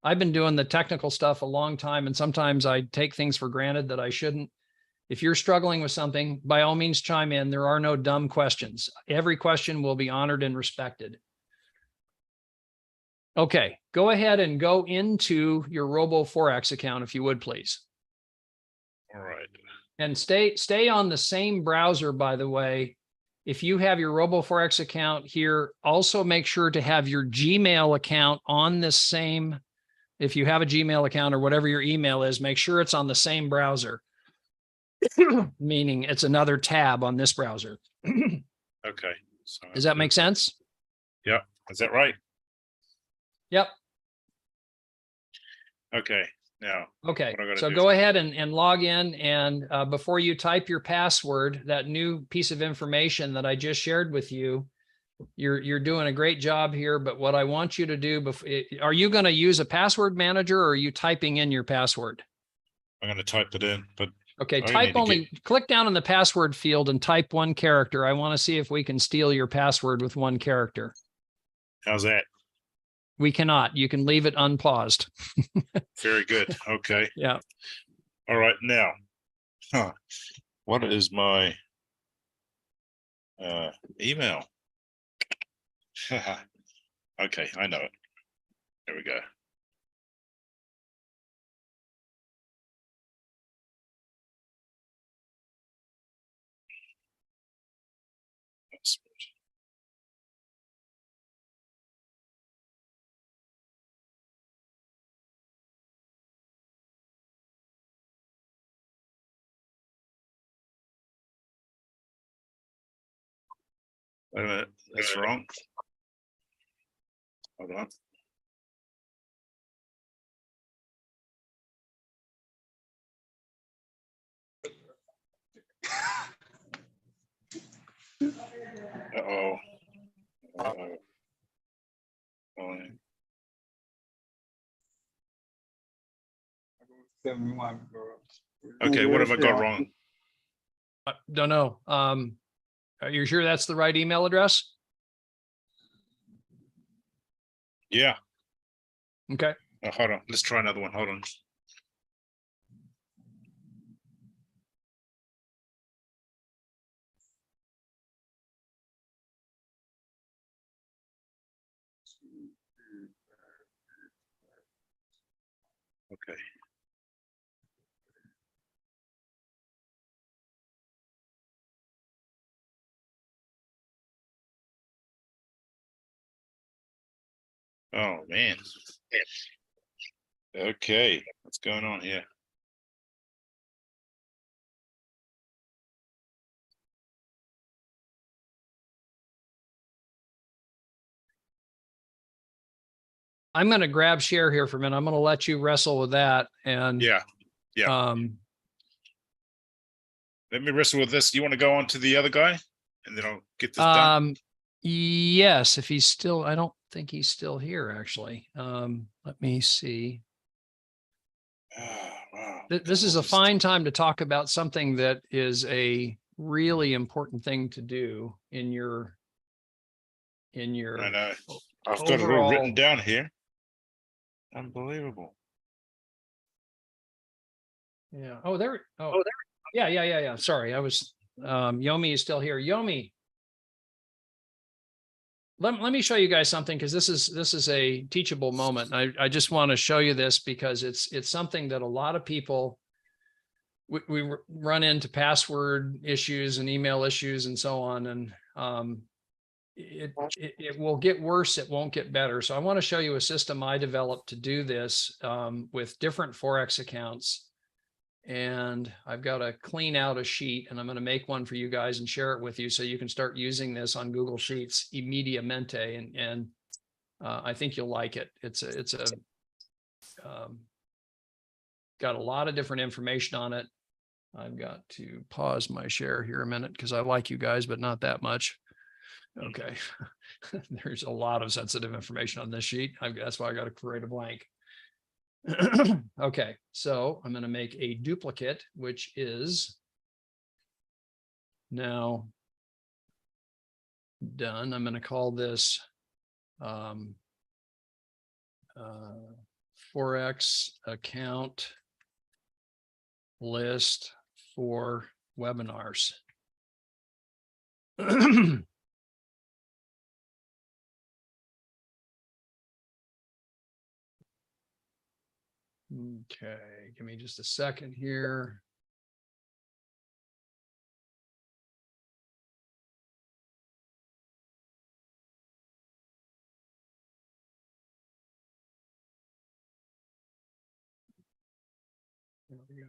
I've been doing the technical stuff a long time, and sometimes I take things for granted that I shouldn't. If you're struggling with something, by all means, chime in. There are no dumb questions. Every question will be honored and respected. Okay, go ahead and go into your RoboForex account, if you would, please. All right. And stay on the same browser, by the way. If you have your RoboForex account here, also make sure to have your Gmail account on this same, if you have a Gmail account or whatever your email is, make sure it's on the same browser, meaning it's another tab on this browser. Okay. So Does that make sense? Yeah. Is that right? Yep. Okay. Now. Okay, What I gotta so do? go ahead and log in, and before you type your password, that new piece of information that I just shared with you, you're doing a great job here. But what I want you to do, are you going to use a password manager, or are you typing in your password? I'm going to type it in, but Okay, I need type to only, click down in the password field and type one character. I want to see if we can steal your password with one character. how's that? We cannot. You can leave it unpaused. Very good. Okay. Yeah. All right. Now, what is my email? Okay, I know it. There we go. Wait a minute, that's wrong. Hold on. Uh-oh. Okay, what have I got wrong? Don't know. Are you sure that's the right email address? Yeah. Okay. Hold on. Let's try another one. Hold on. Okay. Oh man. Okay, what's going on here? I'm going to grab share here for a minute. I'm going to let you wrestle with that. And Yeah. Let me wrestle with this. You want to go on to the other guy, and then I'll get this done. Yes, if he's still, I don't think he's still here, actually. Let me see. Wow. This is a fine time to talk about something that is a really important thing to do in your I know. I've got it all written down here. Unbelievable. Yeah. Oh, there. Oh, there. Yeah. Sorry, I was. Yomi is still here. Yomi. Let me show you guys something, because this is a teachable moment. I just want to show you this because it's something that a lot of people we run into password issues and email issues and so on, and it will get worse. It won't get better. So I want to show you a system I developed to do this with different Forex accounts. And I've got to clean out a sheet, and I'm going to make one for you guys and share it with you so you can start using this on Google Sheets immediatamente. And I think you'll like it. It's got a lot of different information on it. I've got to pause my share here a minute because I like you guys, but not that much. Okay. There's a lot of sensitive information on this sheet. That's why I got to create a blank. Okay, so I'm going to make a duplicate, which is now done. I'm going to call this Forex account list for webinars. Okay, give me just a second here. There we go.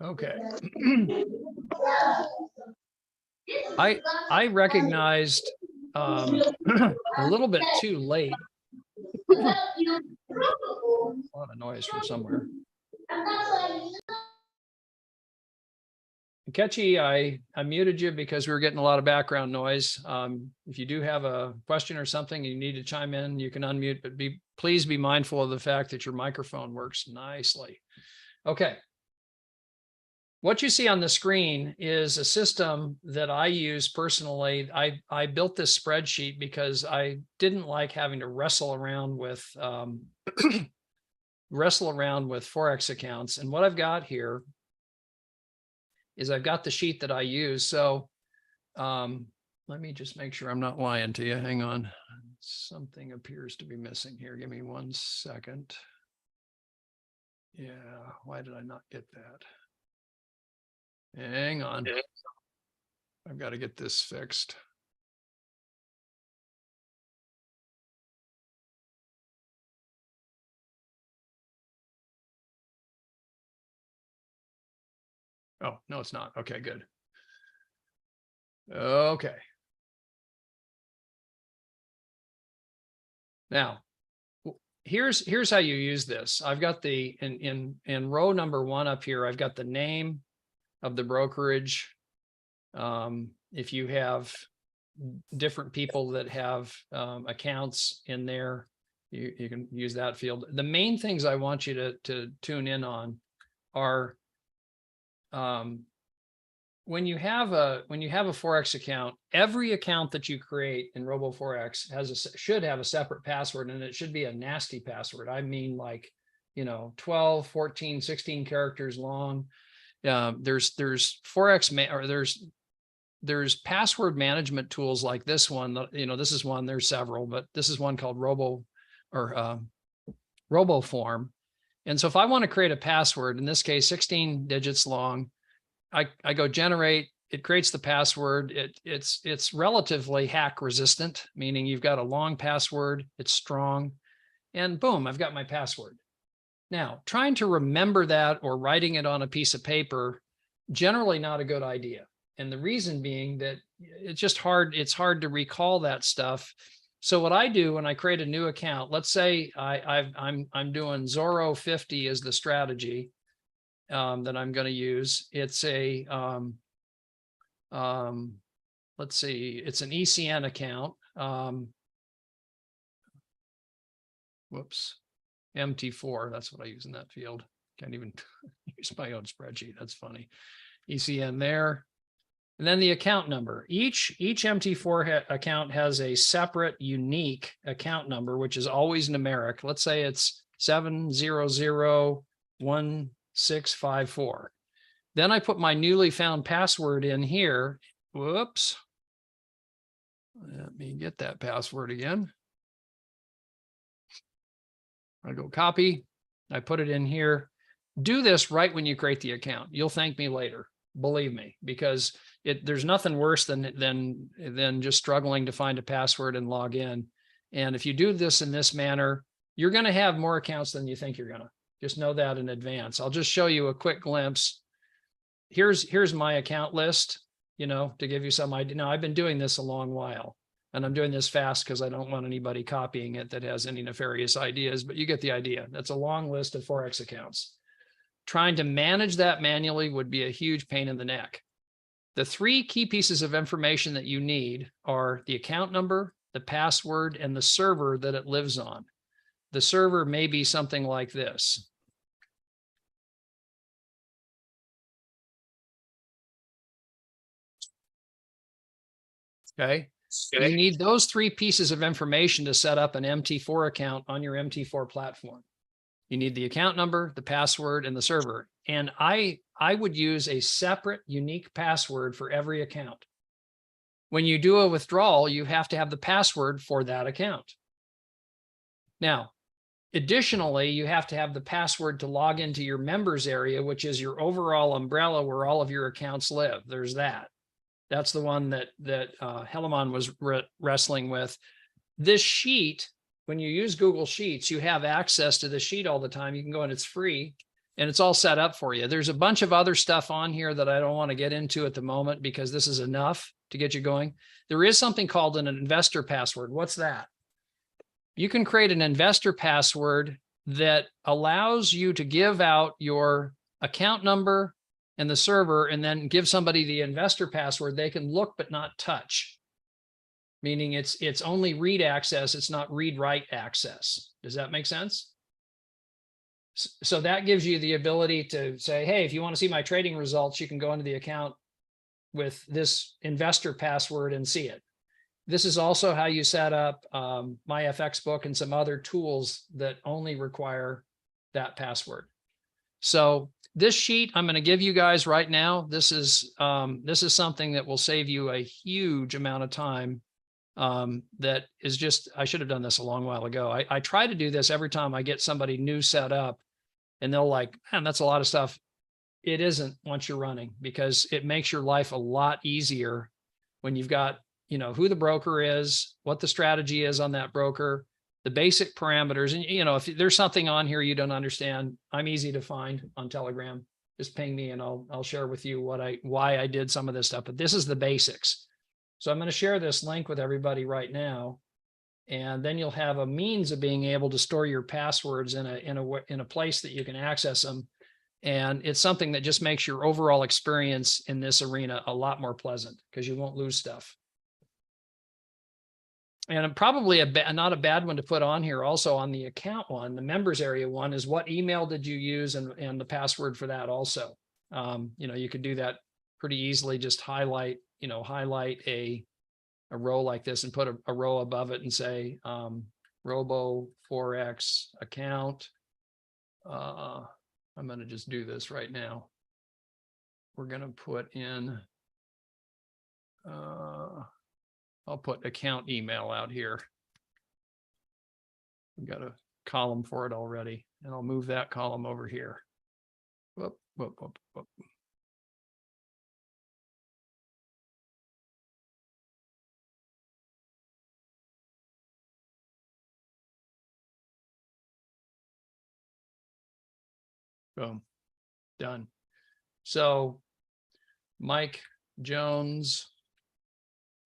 Okay. I recognized a little bit too late. A lot of noise from somewhere. Kechi, I muted you because we were getting a lot of background noise. If you do have a question or something you need to chime in, you can unmute, but please be mindful of the fact that your microphone works nicely. Okay. What you see on the screen is a system that I use personally. I built this spreadsheet because I didn't like having to wrestle around with Forex accounts. And what I've got here is I've got the sheet that I use. So let me just make sure I'm not lying to you. Hang on. Something appears to be missing here. Give me 1 second. Yeah, why did I not get that? Hang on. I've got to get this fixed. Oh, no, it's not. Okay, good. Okay. Now, here's how you use this. I've got the in row number 1 up here, I've got the name of the brokerage. If you have different people that have accounts in there, you can use that field. The main things I want you to tune in on are when you have a Forex account, every account that you create in RoboForex should have a separate password, and it should be a nasty password. I mean, like, 12, 14, 16 characters long. There's Forex or there's password management tools like this one. This is one. There's several, but this is one called RoboForm. And so if I want to create a password, in this case, 16 digits long, I go generate, it creates the password. It's relatively hack resistant, meaning you've got a long password, it's strong, and boom, I've got my password. Now, trying to remember that or writing it on a piece of paper, generally not a good idea. And the reason being that it's just hard, it's hard to recall that stuff. So what I do when I create a new account, let's say I'm doing Zorro 50 as the strategy that I'm going to use. It's a, let's see, it's an ECN account. Whoops, MT4, that's what I use in that field. Can't even use my own spreadsheet. That's funny. ECN there. And then the account number. Each MT4 account has a separate, unique account number, which is always numeric. Let's say it's 7001654. Then I put my newly found password in here. Whoops. Let me get that password again. I go copy. I put it in here. Do this right when you create the account. You'll thank me later. Believe me, because there's nothing worse than just struggling to find a password and log in. And if you do this in this manner, you're going to have more accounts than you think you're going to. Just know that in advance. I'll just show you a quick glimpse. Here's my account list, you know, to give you some idea. Now, I've been doing this a long while, and I'm doing this fast because I don't want anybody copying it that has any nefarious ideas, but you get the idea. That's a long list of Forex accounts. Trying to manage that manually would be a huge pain in the neck. The three key pieces of information that you need are the account number, the password, and the server that it lives on. The server may be something like this. Okay. You need those three pieces of information to set up an MT4 account on your MT4 platform. You need the account number, the password, and the server. And I would use a separate unique password for every account. When you do a withdrawal, you have to have the password for that account. Now, additionally, you have to have the password to log into your members area, which is your overall umbrella where all of your accounts live. There's that. That's the one that Helaman was wrestling with. This sheet, when you use Google Sheets, you have access to the sheet all the time. You can go and it's free and it's all set up for you. There's a bunch of other stuff on here that I don't want to get into at the moment because this is enough to get you going. There is something called an investor password. What's that? You can create an investor password that allows you to give out your account number and the server and then give somebody the investor password. They can look but not touch. Meaning it's only read access, it's not read-write access. Does that make sense? So that gives you the ability to say, hey, if you want to see my trading results, you can go into the account with this investor password and see it. This is also how you set up My FX Book and some other tools that only require that password. So this sheet I'm going to give you guys right now, this is something that will save you a huge amount of time. That is just, I should have done this a long while ago. I try to do this every time I get somebody new set up and they'll like, man, that's a lot of stuff. It isn't once you're running because it makes your life a lot easier when you've got, you know, who the broker is, what the strategy is on that broker, the basic parameters. And, you know, if there's something on here you don't understand, I'm easy to find on Telegram. Just ping me and I'll share with you why I did some of this stuff. But this is the basics. So I'm going to share this link with everybody right now, and then you'll have a means of being able to store your passwords in a place that you can access them. And it's something that just makes your overall experience in this arena a lot more pleasant because you won't lose stuff. And probably not a bad one to put on here also on the account one, the members area one is what email did you use and the password for that also. You know, you could do that pretty easily, just highlight a row like this and put a row above it and say RoboForex account. I'm going to just do this right now. We're going to put in, I'll put account email out here. We've got a column for it already, and I'll move that column over here. Whoop, whoop, whoop, whoop. Boom, done. So Mike Jones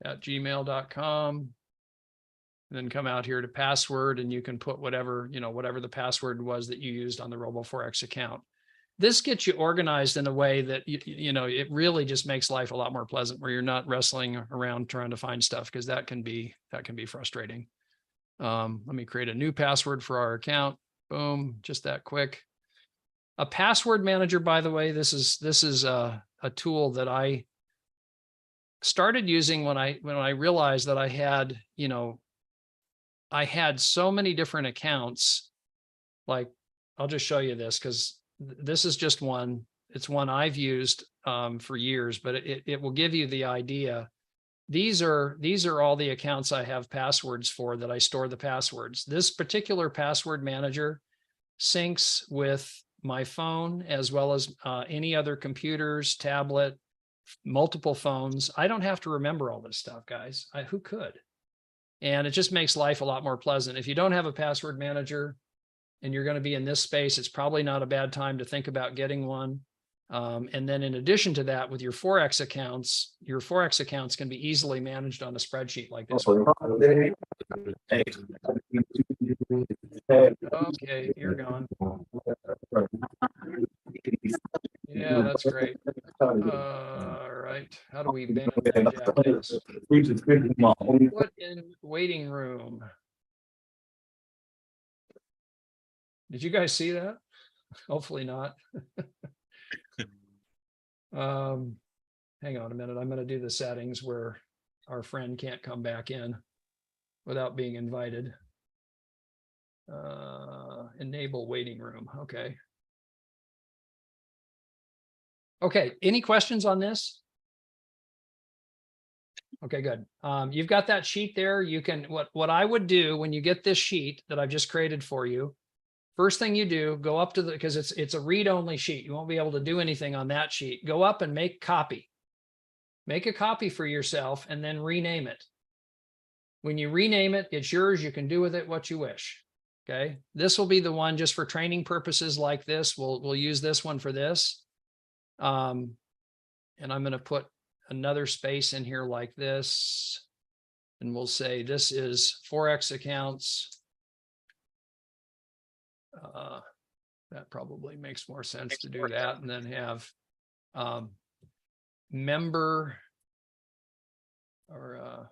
at gmail.com. Then come out here to password, and you can put whatever, whatever the password was that you used on the RoboForex account. This gets you organized in a way that, it really just makes life a lot more pleasant, where you're not wrestling around trying to find stuff, because that can be frustrating. Let me create a new password for our account. Boom, just that quick. A password manager, by the way, this is a tool that I started using when I realized that I had so many different accounts. Like, I'll just show you this, because this is just one. It's one I've used for years, but it will give you the idea. These are all the accounts I have passwords for, that I store the passwords. This particular password manager syncs with my phone, as well as any other computers, tablet, multiple phones. I don't have to remember all this stuff, guys. Who could? And it just makes life a lot more pleasant. If you don't have a password manager and you're going to be in this space, it's probably not a bad time to think about getting one. And then in addition to that, with your Forex accounts, can be easily managed on a spreadsheet like this one. Okay, you're gone. Yeah, that's great. All right. How do we ban jackass? What in waiting room? Did you guys see that? Hopefully not. Hang on a minute. I'm going to do the settings where our friend can't come back in without being invited. Enable waiting room. Okay. Okay. Any questions on this? Okay, good. You've got that sheet there. You can, what I would do when you get this sheet that I've just created for you, first thing you do, go up to because it's a read-only sheet. You won't be able to do anything on that sheet. Go up and make copy. Make a copy for yourself and then rename it. When you rename it, it's yours. You can do with it what you wish. Okay. This will be the one just for training purposes like this. We'll use this one for this. And I'm going to put another space in here like this. And we'll say this is Forex accounts. That probably makes more sense to do that, and then have member or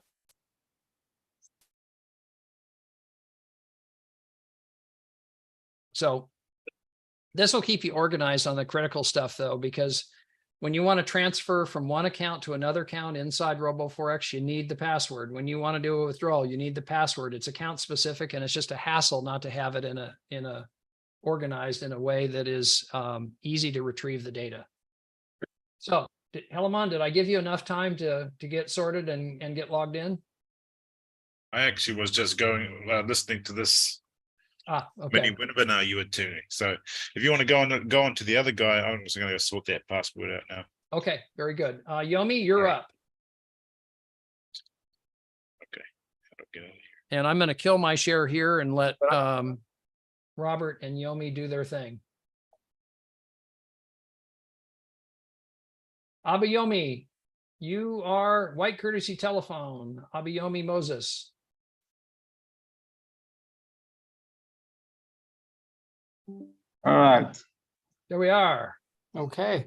so this will keep you organized on the critical stuff, though, because when you want to transfer from one account to another account inside RoboForex, you need the password. When you want to do a withdrawal, you need the password. It's account specific, and it's just a hassle not to have it in a organized in a way that is easy to retrieve the data. So, Helaman, did I give you enough time to get sorted and get logged in? I actually was just listening to this okay. mini webinar you were tuning. So if you want to go on to the other guy, I'm just going to go sort that password out now. Okay, very good. Yomi, you're up. Okay. How do I get out of here? And I'm going to kill my share here and let Robert and Yomi do their thing. Abayomi, you are White Courtesy Telephone. Abayomi Moses. All right. There we are. Okay.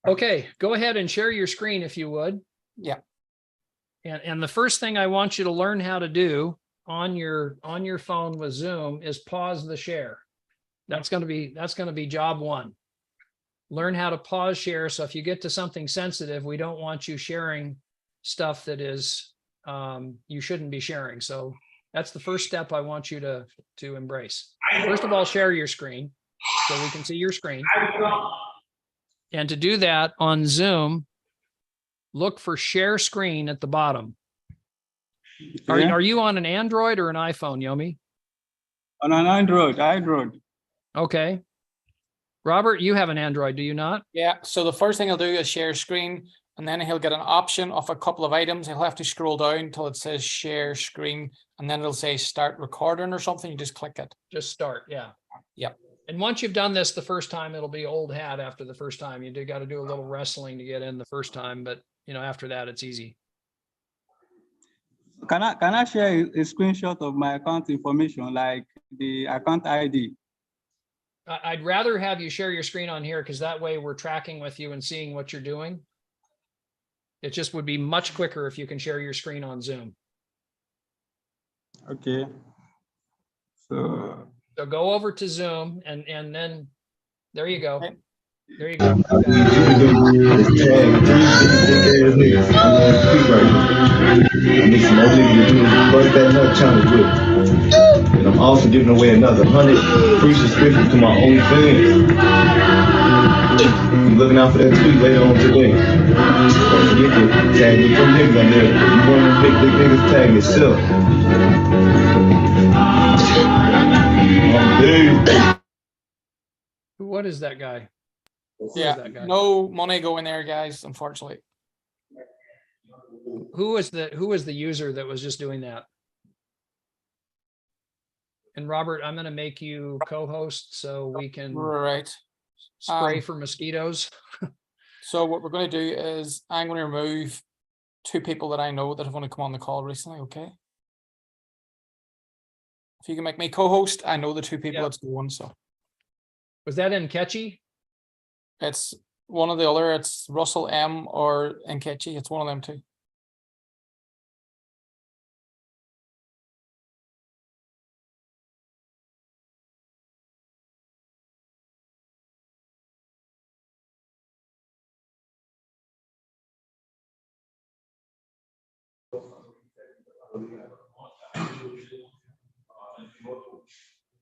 Okay, go ahead and share your screen if you would. Yeah. And the first thing I want you to learn how to do on your phone with Zoom is pause the share. That's going to be job one. Learn how to pause share. So if you get to something sensitive, we don't want you sharing stuff that is you shouldn't be sharing. So that's the first step I want you to embrace. First of all, share your screen so we can see your screen. And to do that on Zoom, look for share screen at the bottom. Are you on an Android or an iPhone, Yomi? On an Android. Okay. Robert, you have an Android, do you not? Yeah, so the first thing he'll do is share screen, and then he'll get an option of a couple of items. He'll have to scroll down until it says share screen, and then it'll say start recording or something. You just click it. Just start, yeah. Yep. And once you've done this the first time, it'll be old hat after the first time. You do got to do a little wrestling to get in the first time, but after that, it's easy. Can I share a screenshot of my account information, like the account ID? I'd rather have you share your screen on here because that way we're tracking with you and seeing what you're doing. It just would be much quicker if you can share your screen on Zoom. Okay. So go over to Zoom and then there you go. Okay. There you go. And I'm also giving away another 100 free subscriptions to my OnlyFans. I'm looking out for that tweet later on today. Don't forget to tag me some niggas on there. If you want to big niggas, tag yourself. What is that guy? Who Yeah, is that guy? no money going there, guys, unfortunately. Who was the user that was just doing that? And Robert, I'm going to make you co-host so we can Right. spray for mosquitoes. So what we're going to do is I'm going to remove 2 people that I know that have only come on the call recently, okay? If you can make me co-host, I know the 2 people Yeah. that's going, so. Was that in Catchy? It's one or the other. It's Russell M or Nkechi. It's one of them 2.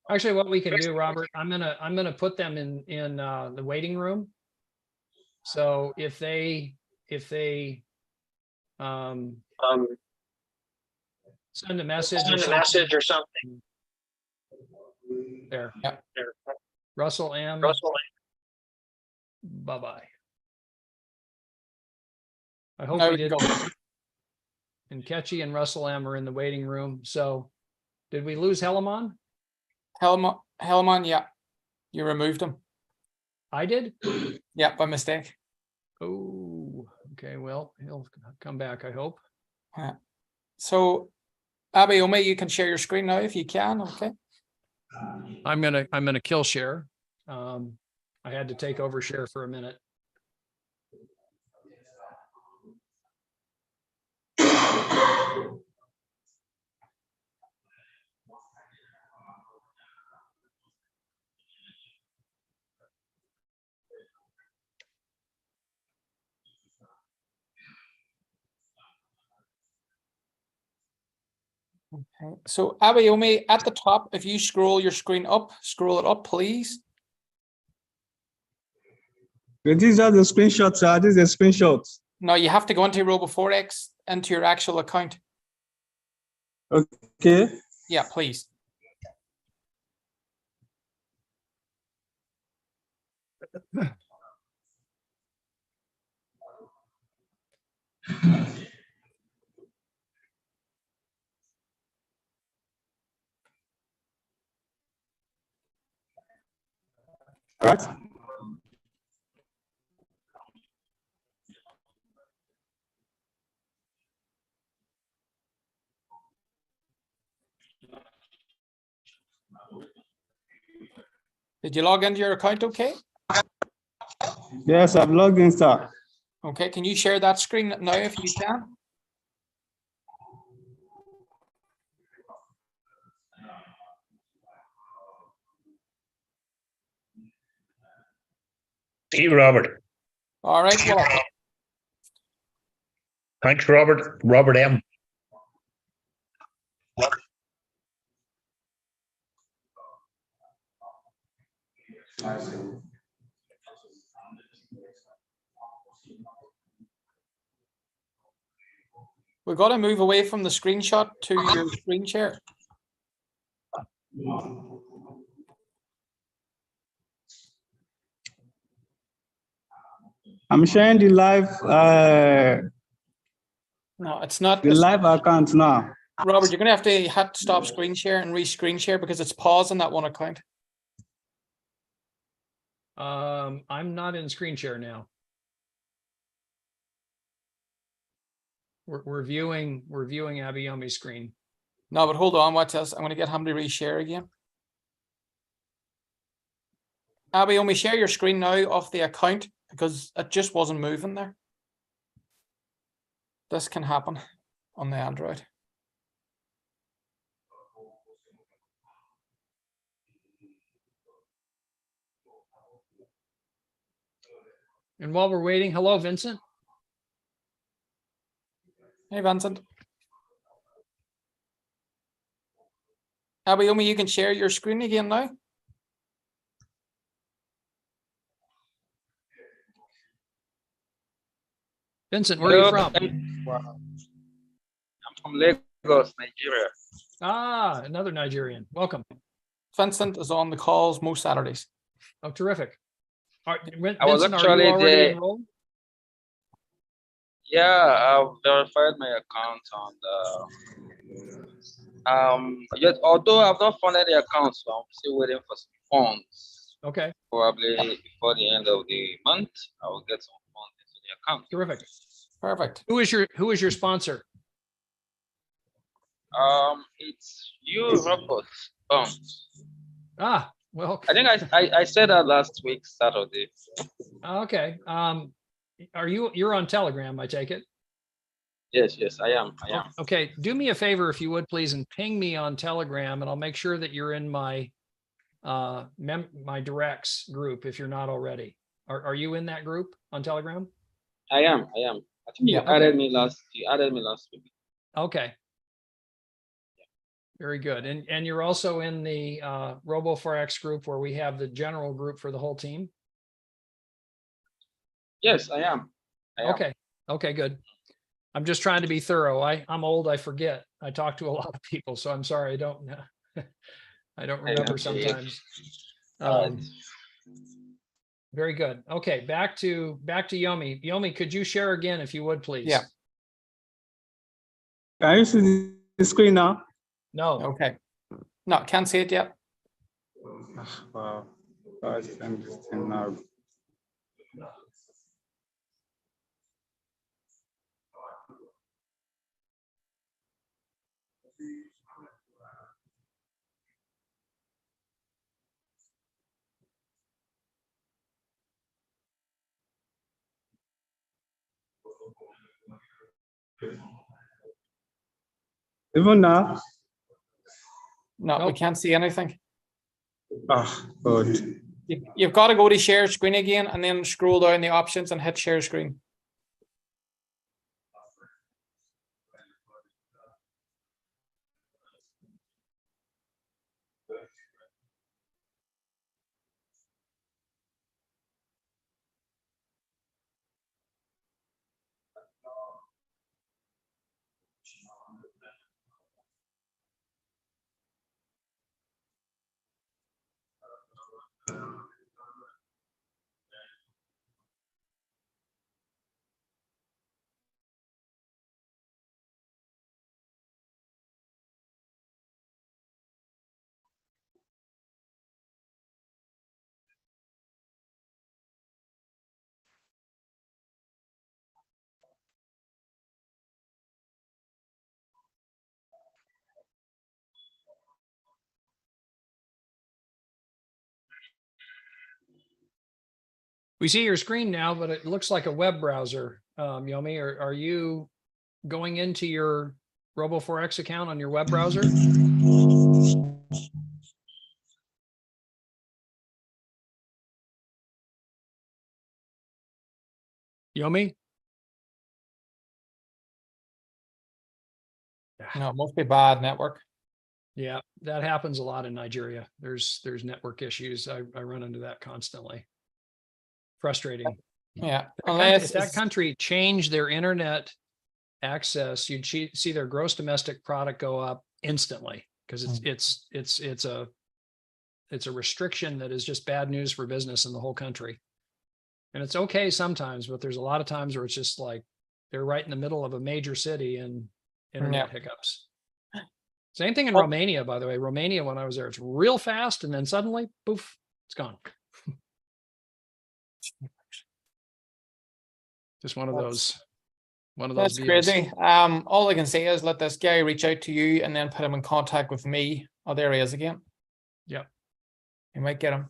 Actually, what we can do, Robert, I'm gonna put them in the waiting room. So if they send a message or something. There. Yep. There. Russell M. Bye-bye. I hope There we we did. go. And Ketchy and Russell M are in the waiting room. So did we lose Helamon? Hellman, yeah. You removed him. I did? Yeah, by mistake. Oh, okay. Well, he'll come back, I hope. So Abiome, you can share your screen now if you can, okay? I'm gonna kill share. I had to take over share for a minute. Okay. So Abiome, at the top, if you scroll your screen up, scroll it up, please. these are the screenshots, sir. These are screenshots. No, you have to go into RoboForex, into your actual account. Okay. Yeah, please. All right. Did you log into your account okay? Yes, I've logged in, sir. Okay, can you share that screen now if you can? See, Robert. All right, well, Thanks, Robert. Robert M. we've got to move away from the screenshot to your screen share. I'm sharing the live No, it's not. the live account now. Robert, you're gonna have to hit stop screen share and re-screen share because it's paused on that one account. I'm not in screen share now. We're viewing Abayomi's screen. No, but hold on, watch this. I'm gonna get him to re-share again. Abayomi, share your screen now off the account because it just wasn't moving there. This can happen on the Android. And while we're waiting, hello, Vincent. Hey, Vincent. Abayomi, you can share your screen again now. Vincent, where are you from? I'm from Lagos, Nigeria. Ah, another Nigerian. Welcome. Vincent is on the calls most Saturdays. Oh, terrific. I was Vincent, are actually you already there. enrolled? Yeah, I've verified my account on the yet although I've not funded the account, so I'm still waiting for some funds. Okay, Probably before the end of the month, I will get some funds into the account. terrific. Perfect. Who is your sponsor? It's you, Robert. Ah, well, I think I said that last week, Saturday. okay. You're on Telegram, I take it? Yes, I am. Okay, do me a favor if you would please and ping me on Telegram and I'll make sure that you're in my my directs group if you're not already. Are you in that group on Telegram? I am. I think you added me last week. Okay. Very good. And you're also in the RoboForex group where we have the general group for the whole team? Yes, I am. Okay. Okay, good. I'm just trying to be thorough. I'm old, I forget. I talk to a lot of people, so I'm sorry. I don't remember Okay. sometimes. Right. Very good. Okay, back to Yomi. Yomi, could you share again if you would, please? Yeah. Can you see the screen now? No. Okay. No, can't see it yet. Wow. I send this thing now. Even now? No, we Nope. can't see anything. Ah, good. You've got to go to share screen again and then scroll down the options and hit share screen. We see your screen now, but it looks like a web browser. Yomi, are you going into your RoboForex account on your web browser? Yomi? No, it must be bad network. Yeah, that happens a lot in Nigeria. There's network issues. I run into that constantly. Frustrating. Yeah, If that country changed their internet access, you'd see their gross domestic product go up instantly. because it's a restriction that is just bad news for business in the whole country. And it's okay sometimes, but there's a lot of times where it's just like they're right in the middle of a major city and internet hiccups. Same thing in Romania, by the way. Romania, when I was there, it's real fast, and then suddenly, poof, it's gone. Just one of those. That's deals. crazy. All I can say is let this guy reach out to you and then put him in contact with me. Oh, there he is again. Yep. You might get him.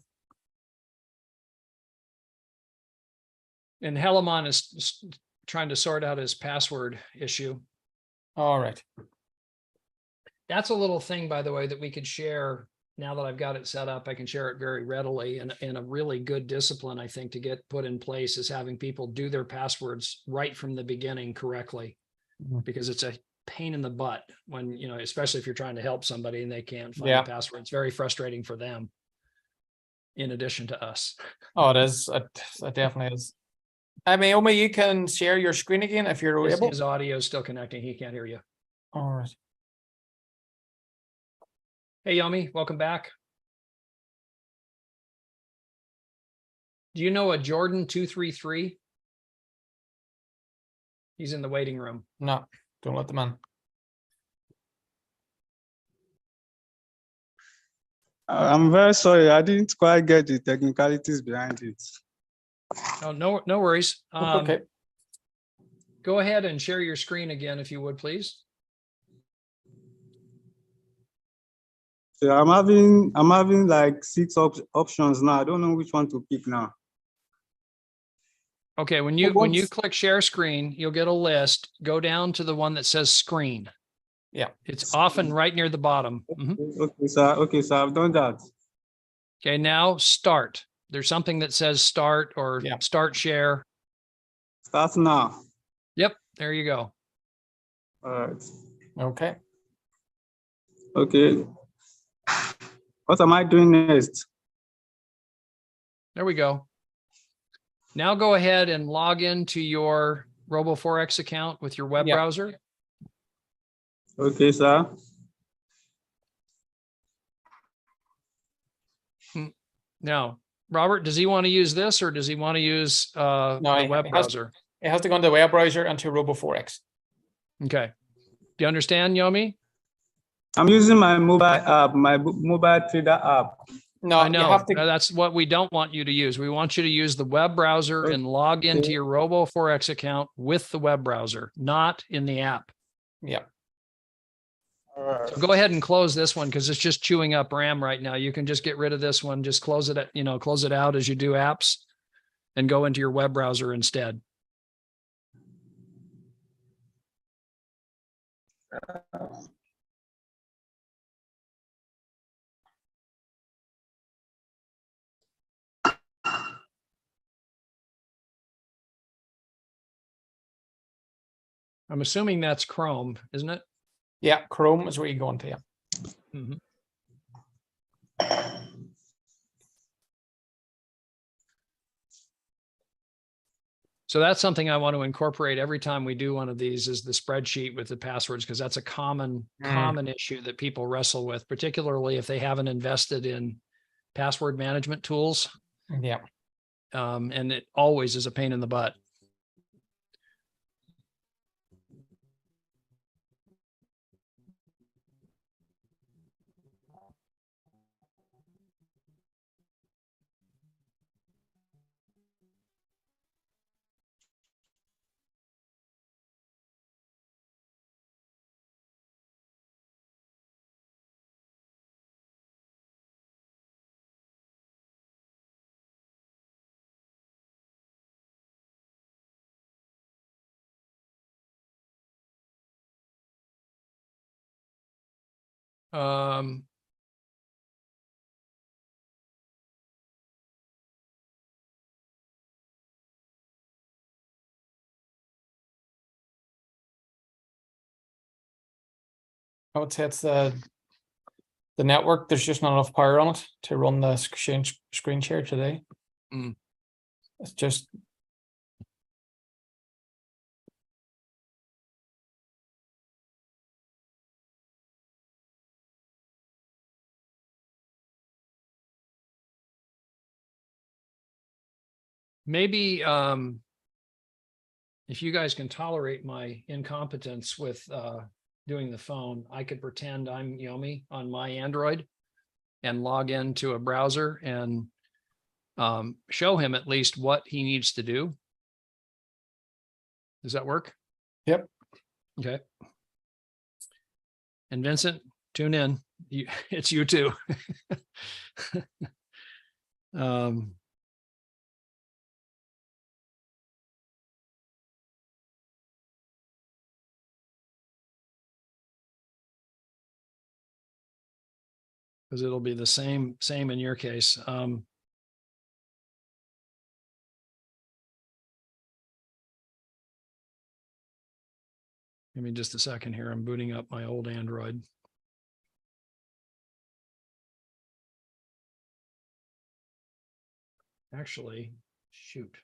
And Helamon is trying to sort out his password issue. All right. That's a little thing, by the way, that we could share. Now that I've got it set up, I can share it very readily. And a really good discipline, I think, to get put in place is having people do their passwords right from the beginning correctly, because it's a pain in the butt when, you know, especially if you're trying to help somebody and they can't find the password. It's very frustrating for them, in addition to us. Oh, it is. It definitely is. Omi, you can share your screen again if you're able. His audio is still connecting. He can't hear you. All right. Hey, Yomi, welcome back. Do you know a Jordan 233? He's in the waiting room. No, don't let them in. I'm very sorry. I didn't quite get the technicalities behind it. Oh, no worries. Okay. Go ahead and share your screen again, if you would, please. So I'm having like 6 options now. I don't know which one to pick now. Okay, when you click share screen, you'll get a list. Go down to the one that says screen. Yeah. It's often right near the bottom. Okay, sir. Okay, so I've done that. Okay, now start. There's something that says start or start share. Start now. Yep, there you go. All right. Okay. Okay. What am I doing next? There we go. Now go ahead and log into your RoboForex account with your web browser. Okay, sir. Now, Robert, does he want to use this or does he want to use the web browser? It has to go into the web browser and to RoboForex. Okay. Do you understand, Yomi? I'm using my mobile app, my mobile trader app. No, I know. you have to... That's what we don't want you to use. We want you to use the web browser and log into your RoboForex account with the web browser, not in the app. Yeah. So go ahead and close this one because it's just chewing up RAM right now. You can just get rid of this one. Just close it, close it out as you do apps and go into your web browser instead. I'm assuming that's Chrome, isn't it? Yeah, Chrome is where you go into. Yeah. So that's something I want to incorporate every time we do one of these is the spreadsheet with the passwords, because that's a common issue that people wrestle with, particularly if they haven't invested in password management tools. Yeah. And it always is a pain in the butt. I would say it's the network. There's just not enough power on it to run the screen share today. It's just maybe if you guys can tolerate my incompetence with doing the phone, I could pretend I'm Yomi on my Android and log into a browser and show him at least what he needs to do. Does that work? Yep. Okay. And Vincent, tune in. It's you too. Because it'll be the same in your case. Give me just a second here. I'm booting up my old Android. Actually, shoot.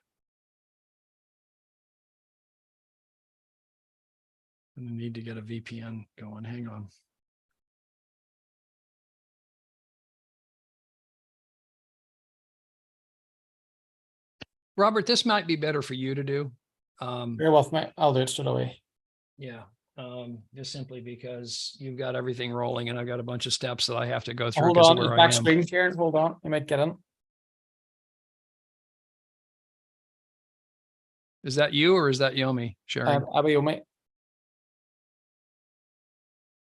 I need to get a VPN going. Hang on. Robert, this might be better for you to do. Bear with me. I'll do it straight away. Yeah, just simply because you've got everything rolling and I've got a bunch of steps that I have to go through. Hold because on, of it's where I back am. screen sharing. Hold on, you might get in. Is that you or is that Yomi sharing? Abiomi.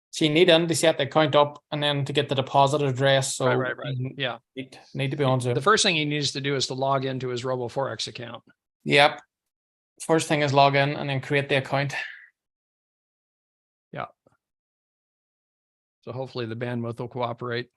So you need in to set the account up and then to get the deposit address. So Right. you Yeah. need to be on Zoom. The first thing he needs to do is to log into his RoboForex account. Yep. First thing is log in and then create the account. Yeah. So hopefully the bandwidth will cooperate.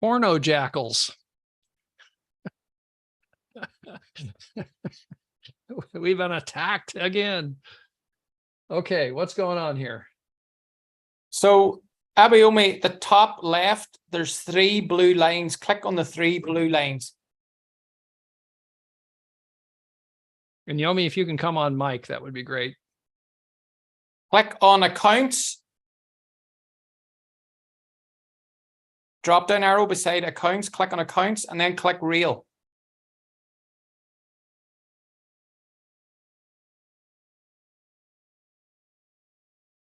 Porno jackals. We've been attacked again. Okay, what's going on here? So Abiomi, the top left, there's 3 blue lines. Click on the 3 blue lines. And Yomi, if you can come on mic, that would be great. Click on accounts. Drop down arrow beside accounts, click on accounts, and then click reel.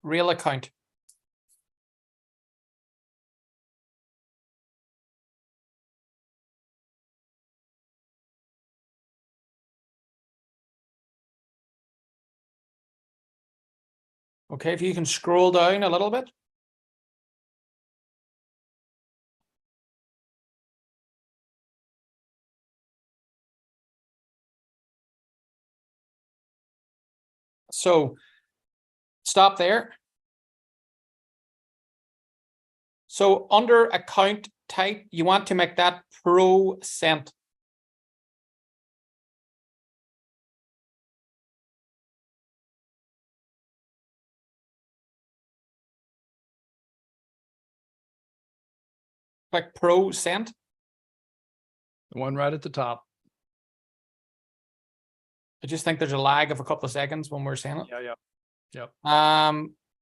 Reel account. Okay, if you can scroll down a little bit. So stop there. So under account type, you want to make that %. Click %. The one right at the top. I just think there's a lag of a couple of seconds when we're saying it. Yeah.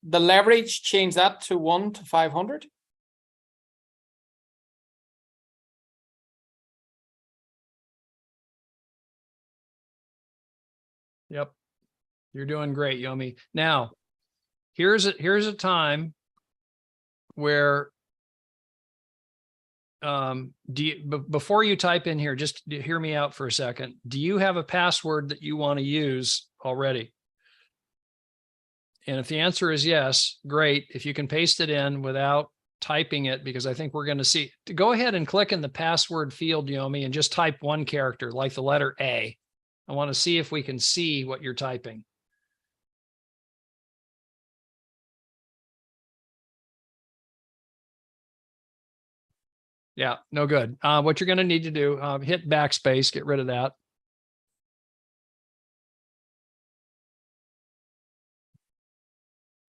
The leverage, change that to 1 to 500. Yep. You're doing great, Yomi. Now, here's a time where before you type in here, just hear me out for a second. Do you have a password that you want to use already? And if the answer is yes, great. If you can paste it in without typing it, because I think we're going to see, go ahead and click in the password field, Yomi, and just type one character like the letter A. I want to see if we can see what you're typing. Yeah, no good. What you're going to need to do, hit backspace, get rid of that.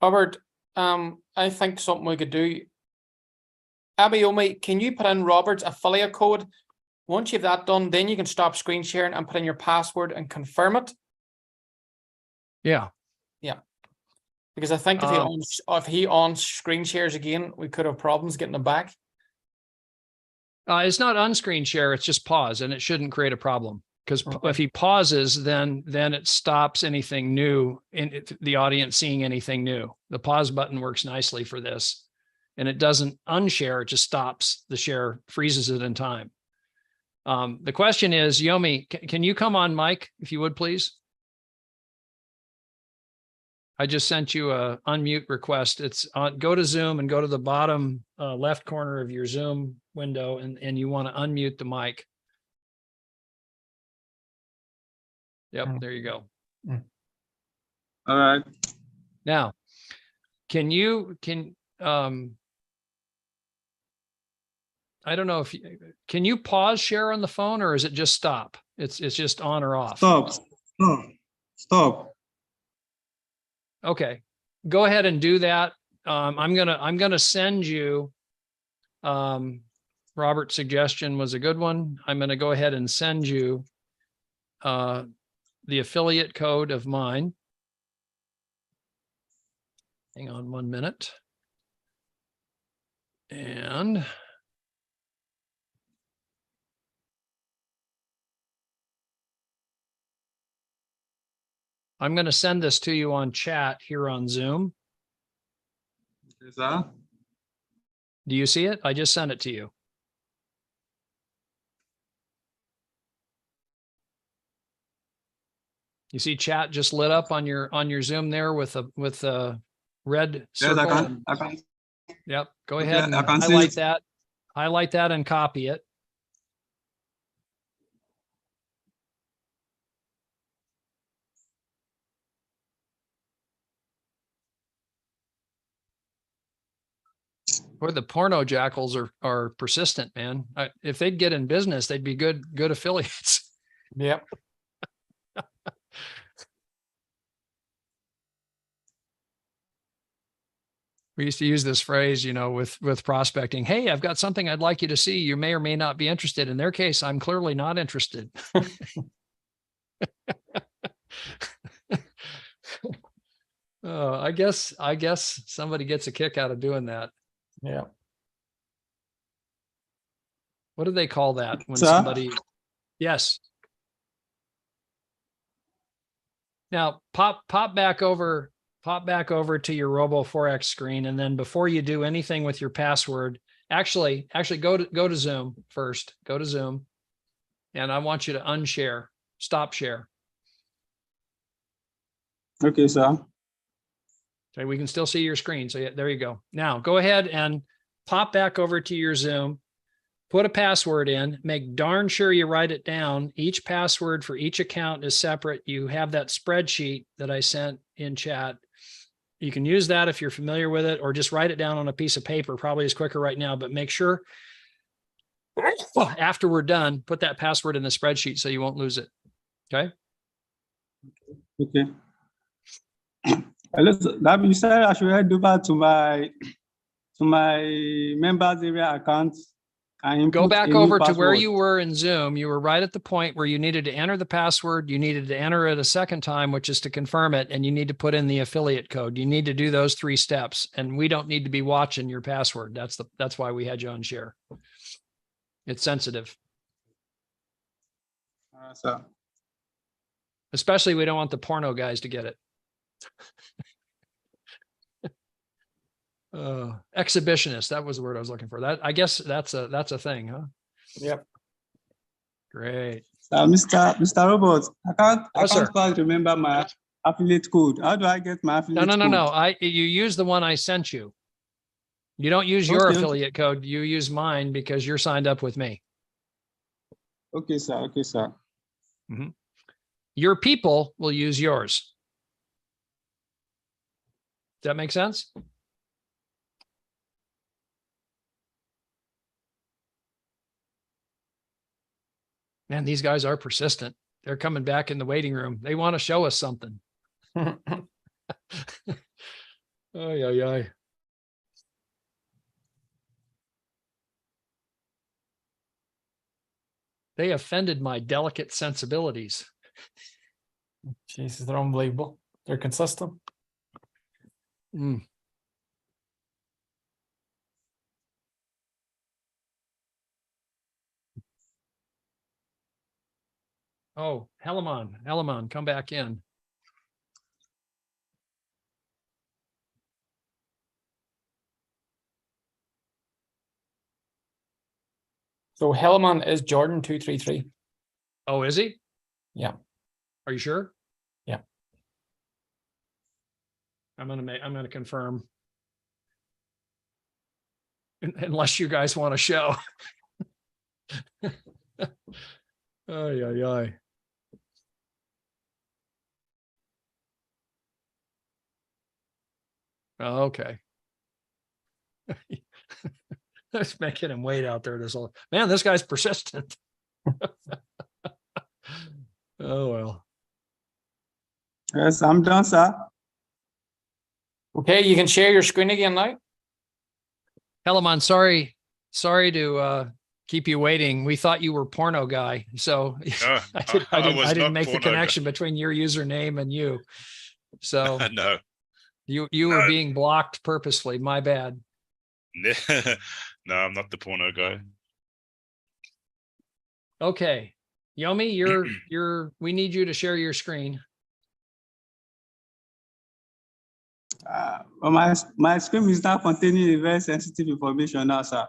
Robert, I think something we could do. Abiomi, can you put in Robert's affiliate code? Once you have that done, then you can stop screen sharing and put in your password and confirm it. Yeah. Because I think if he on screen shares again, we could have problems getting him back. It's not unscreen share, it's just pause, and it shouldn't create a problem. Because if he pauses, then it stops anything new in the audience seeing anything new. The pause button works nicely for this. And it doesn't unshare, it just stops the share, freezes it in time. The question is, Yomi, can you come on mic if you would, please? I just sent you a unmute request. It's go to Zoom and go to the bottom left corner of your Zoom window, and you want to unmute the mic. Yep, there you go. All right. Now, I don't know if can you pause share on the phone, or is it just stop? It's just on or off. Stop. Okay, go ahead and do that. I'm gonna send you. Robert's suggestion was a good one. I'm gonna go ahead and send you the affiliate code of mine. Hang on 1 minute. And I'm going to send this to you on chat here on Zoom. Yes, sir. Do you see it? I just sent it to you. You see chat just lit up on your Zoom there with a red circle. Yes, I can. Yep. Go Okay, ahead and I can see highlight it. that. Highlight that and copy it. Boy, the porno jackals are persistent, man. If they'd get in business, they'd be good affiliates. Yep. We used to use this phrase, with prospecting. Hey, I've got something I'd like you to see. You may or may not be interested. In their case, I'm clearly not interested. I guess somebody gets a kick out of doing that. Yeah. What do they call that when Sir? somebody? Yes. Now pop back over to your RoboForex screen, and then before you do anything with your password, actually go to Zoom first. Go to Zoom, and I want you to unshare, stop share. Okay, sir. Okay, we can still see your screen. So yeah, there you go. Now go ahead and pop back over to your Zoom. Put a password in, make darn sure you write it down. Each password for each account is separate. You have that spreadsheet that I sent in chat. You can use that if you're familiar with it, or just write it down on a piece of paper. Probably is quicker right now, but make sure after we're done, put that password in the spreadsheet so you won't lose it. Okay. Okay. That being said, I should head over to my members area account. Go back over to where you were in Zoom. You were right at the point where you needed to enter the password. You needed to enter it a second time, which is to confirm it. And you need to put in the affiliate code. You need to do those 3 steps, and we don't need to be watching your password. That's why we had you on share. It's sensitive. Sir. Especially we don't want the porno guys to get it. Exhibitionist, that was the word I was looking for. That, I guess that's a thing, huh? Yep. Great. Mr. Robert, I Yes, can't sir. quite remember my affiliate code. How do I get my affiliate code? No. You use the one I sent you. You don't use your Okay. affiliate code. You use mine because you're signed up with me. Okay, sir. Okay, sir. Mm-hmm. Your people will use yours. Does that make sense? Man, these guys are persistent. They're coming back in the waiting room. They want to show us something. Oh, yeah, yeah. They offended my delicate sensibilities. Jesus, they're unbelievable. They're consistent. Mm. Oh, Helamon, come back in. So Hellman is Jordan 233. Oh, is he? Yeah. Are you sure? Yeah. I'm gonna confirm. Unless you guys want to show. Oh, yeah, yeah. Oh, okay. That's making him wait out there. Man, this guy's persistent. Oh, well. Yes, I'm done, sir. Okay, you can share your screen again now. Helamon, sorry to keep you waiting. We thought you were porno guy. So No, I didn't make the porno guy. connection between your username and you. So No. you were being blocked purposely. My bad. No, I'm not the porno guy. Okay. Yomi, we need you to share your screen. But my screen is not containing very sensitive information now, sir.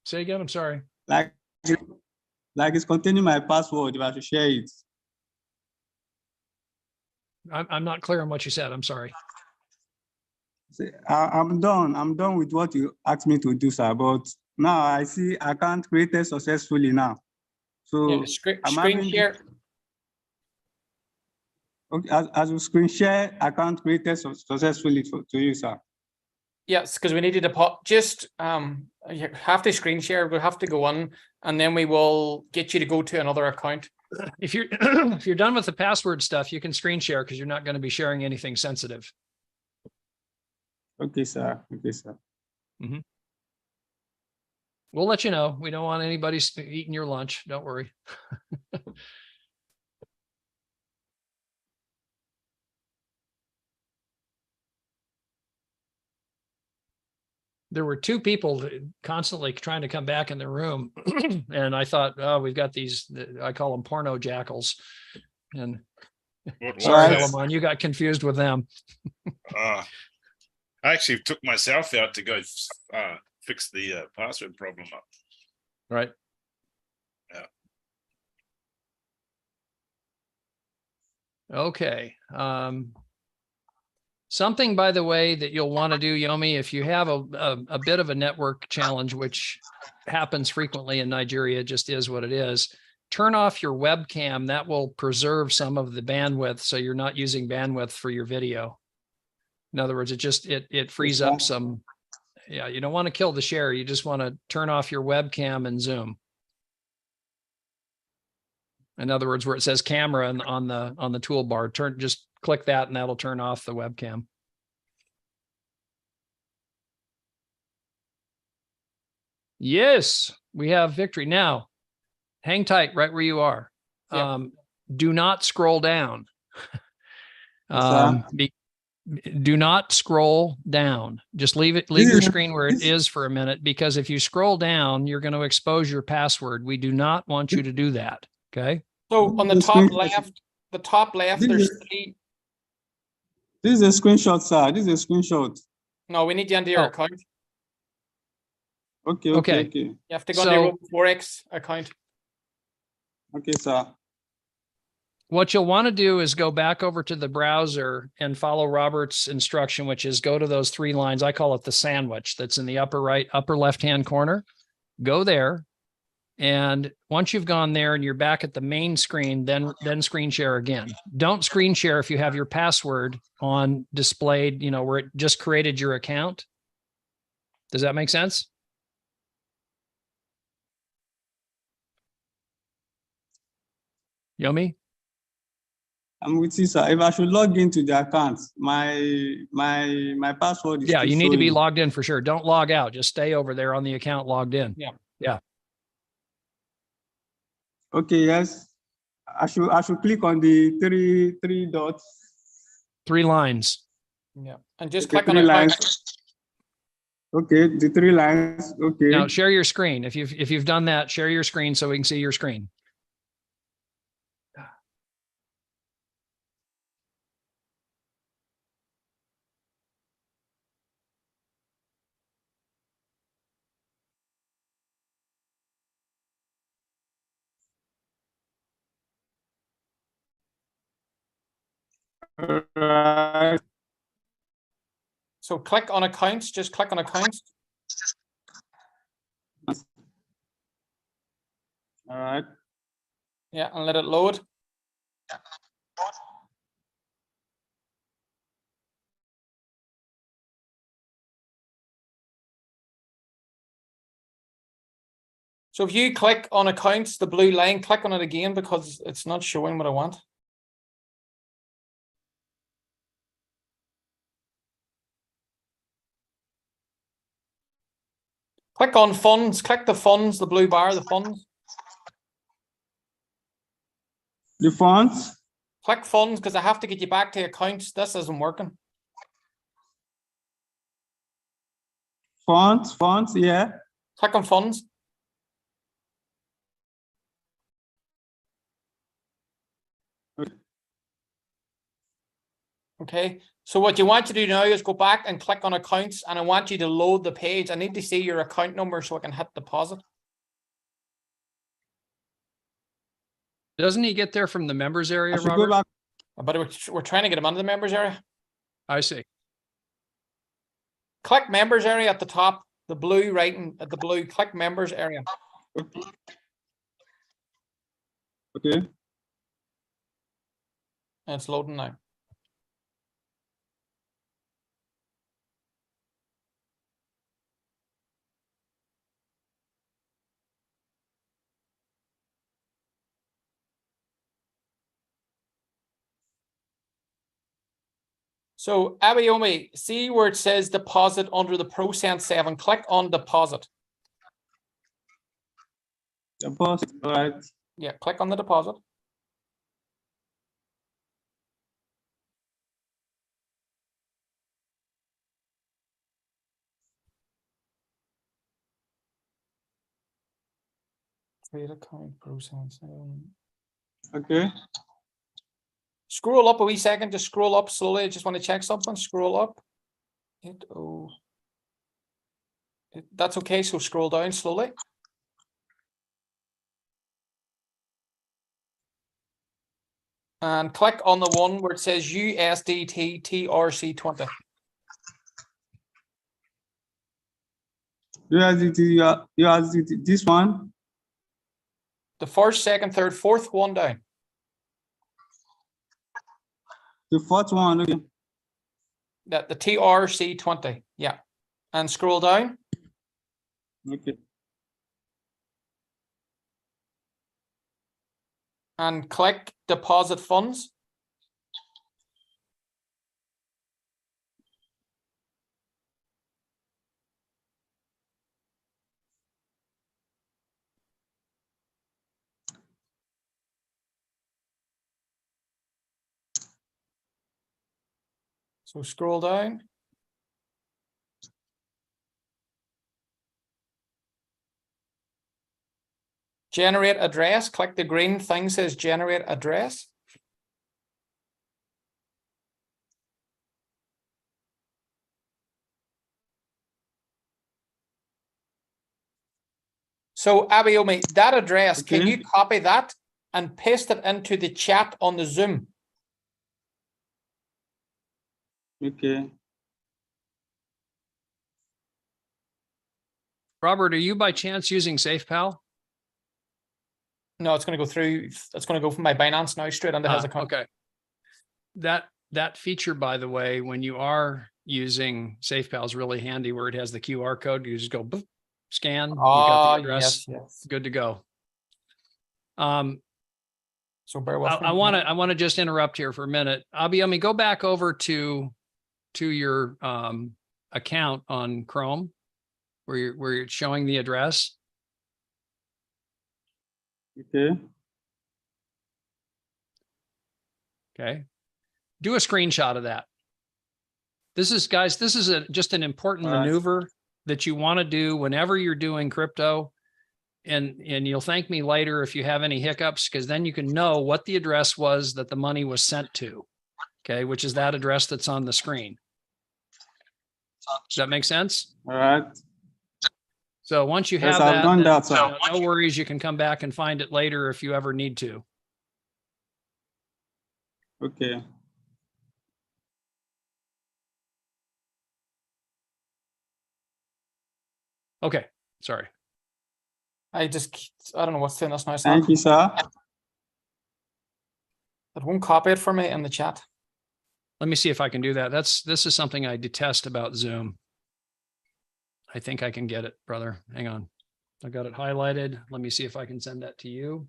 Say again, I'm sorry. Like it's containing my password if I should share it. I'm not clear on what you said. I'm sorry. See, I'm done with what you asked me to do, sir. But now I see account created successfully now. So Yeah, screen having share. Okay, as you screen share account created successfully to you, sir. Yes, because we needed to pop just you have to screen share. We'll have to go on, and then we will get you to go to another account. If you're if you're done with the password stuff, you can screen share because you're not going to be sharing anything sensitive. Okay, sir. Okay, sir. Mm-hmm. We'll let you know. We don't want anybody eating your lunch. Don't worry. There were two people constantly trying to come back in the room. And I thought, oh, we've got these, I call them porno jackals. And sorry, Helamon, you got confused with them. I actually took myself out to go fix the password problem up. Right. Yeah. Okay. Something, by the way, that you'll want to do, Yomi, if you have a bit of a network challenge, which happens frequently in Nigeria, just is what it is, turn off your webcam. That will preserve some of the bandwidth, so you're not using bandwidth for your video. In other words, it frees up some. Yeah, you don't want to kill the share. You just want to turn off your webcam and Zoom. In other words, where it says camera on the toolbar, just click that and that'll turn off the webcam. Yes, we have victory. Now, hang tight right where you are. Yep. Do not scroll down. Do not scroll down. Just leave your screen where it is for a minute, because if you scroll down, you're going to expose your password. We do not want you to do that. Okay. So on the top left, there's three. This is a screenshot, sir. This is a screenshot. No, we need to enter your account. Okay. You have to go on the RoboForex account. Okay, sir. What you'll want to do is go back over to the browser and follow Robert's instruction, which is go to those three lines. I call it the sandwich that's in the upper left-hand corner. Go there. And once you've gone there and you're back at the main screen, then screen share again. Don't screen share if you have your password on displayed, where it just created your account. Does that make sense? Yomi? I'm with you, sir. If I should log into the account, my password is Yeah, still you need to be showing. logged in for sure. Don't log out. Just stay over there on the account logged in. Yeah. Okay, yes. I should click on the three dots. 3 lines. Yeah. And just Okay, click on 3 account. lines. Okay, the 3 lines. Okay. Now share your screen. If you've done that, share your screen so we can see your screen. Alright. So click on accounts, just click on accounts. All right. Yeah, and let it load. So if you click on accounts, the blue line, click on it again because it's not showing what I want. Click on funds, click the funds, the blue bar, the funds. The fonts. Click funds because I have to get you back to accounts. This isn't working. Fonts, yeah. Click on funds. Okay, so what you want to do now is go back and click on accounts, and I want you to load the page. I need to see your account number so I can hit deposit. Doesn't he get there from the members area, I should Robert? go back. But we're trying to get him under the members area. I see. Click members area at the top, the blue writing at the blue, click members area. Okay. And it's loading now. So Abiomi, see where it says deposit under the %7, click on deposit. Deposit, all right. Yeah, click on the deposit. Trade account %7. Okay. Scroll up a wee second, just scroll up slowly. I just want to check something. Scroll up. That's okay. So scroll down slowly. And click on the one where it says USDT TRC20. USDT, this one. The first, second, third, fourth one down. The fourth one, okay. That the TRC20. Yeah. And scroll down. Okay. And click deposit funds. So scroll down. Generate address. Click the green thing says generate address. So Abiomi, that address, Okay. can you copy that and paste it into the chat on the Zoom? Okay. Robert, are you by chance using SafePal? No, it's going to go through. It's going to go from my Binance now straight into his account. Okay. That feature, by the way, when you are using SafePal is really handy where it has the QR code. You just go boop, scan, you got the address, yes. good to go. So bear with me. I want to just interrupt here for a minute. Abiyami, go back over to your account on Chrome where you're showing the address. Okay. Okay. Do a screenshot of that. This is, guys, this is just an important maneuver that you want to do whenever you're doing crypto. And you'll thank me later if you have any hiccups, because then you can know what the address was that the money was sent to. Okay, which is that address that's on the screen. Does that make sense? All right. So once you Yes, have I've that, done then, that, sir. no worries, you can come back and find it later if you ever need to. Okay. Okay, sorry. I don't know what's doing this now. Thank you, sir. It won't copy it for me in the chat. Let me see if I can do that. This is something I detest about Zoom. I think I can get it, brother. Hang on. I got it highlighted. Let me see if I can send that to you.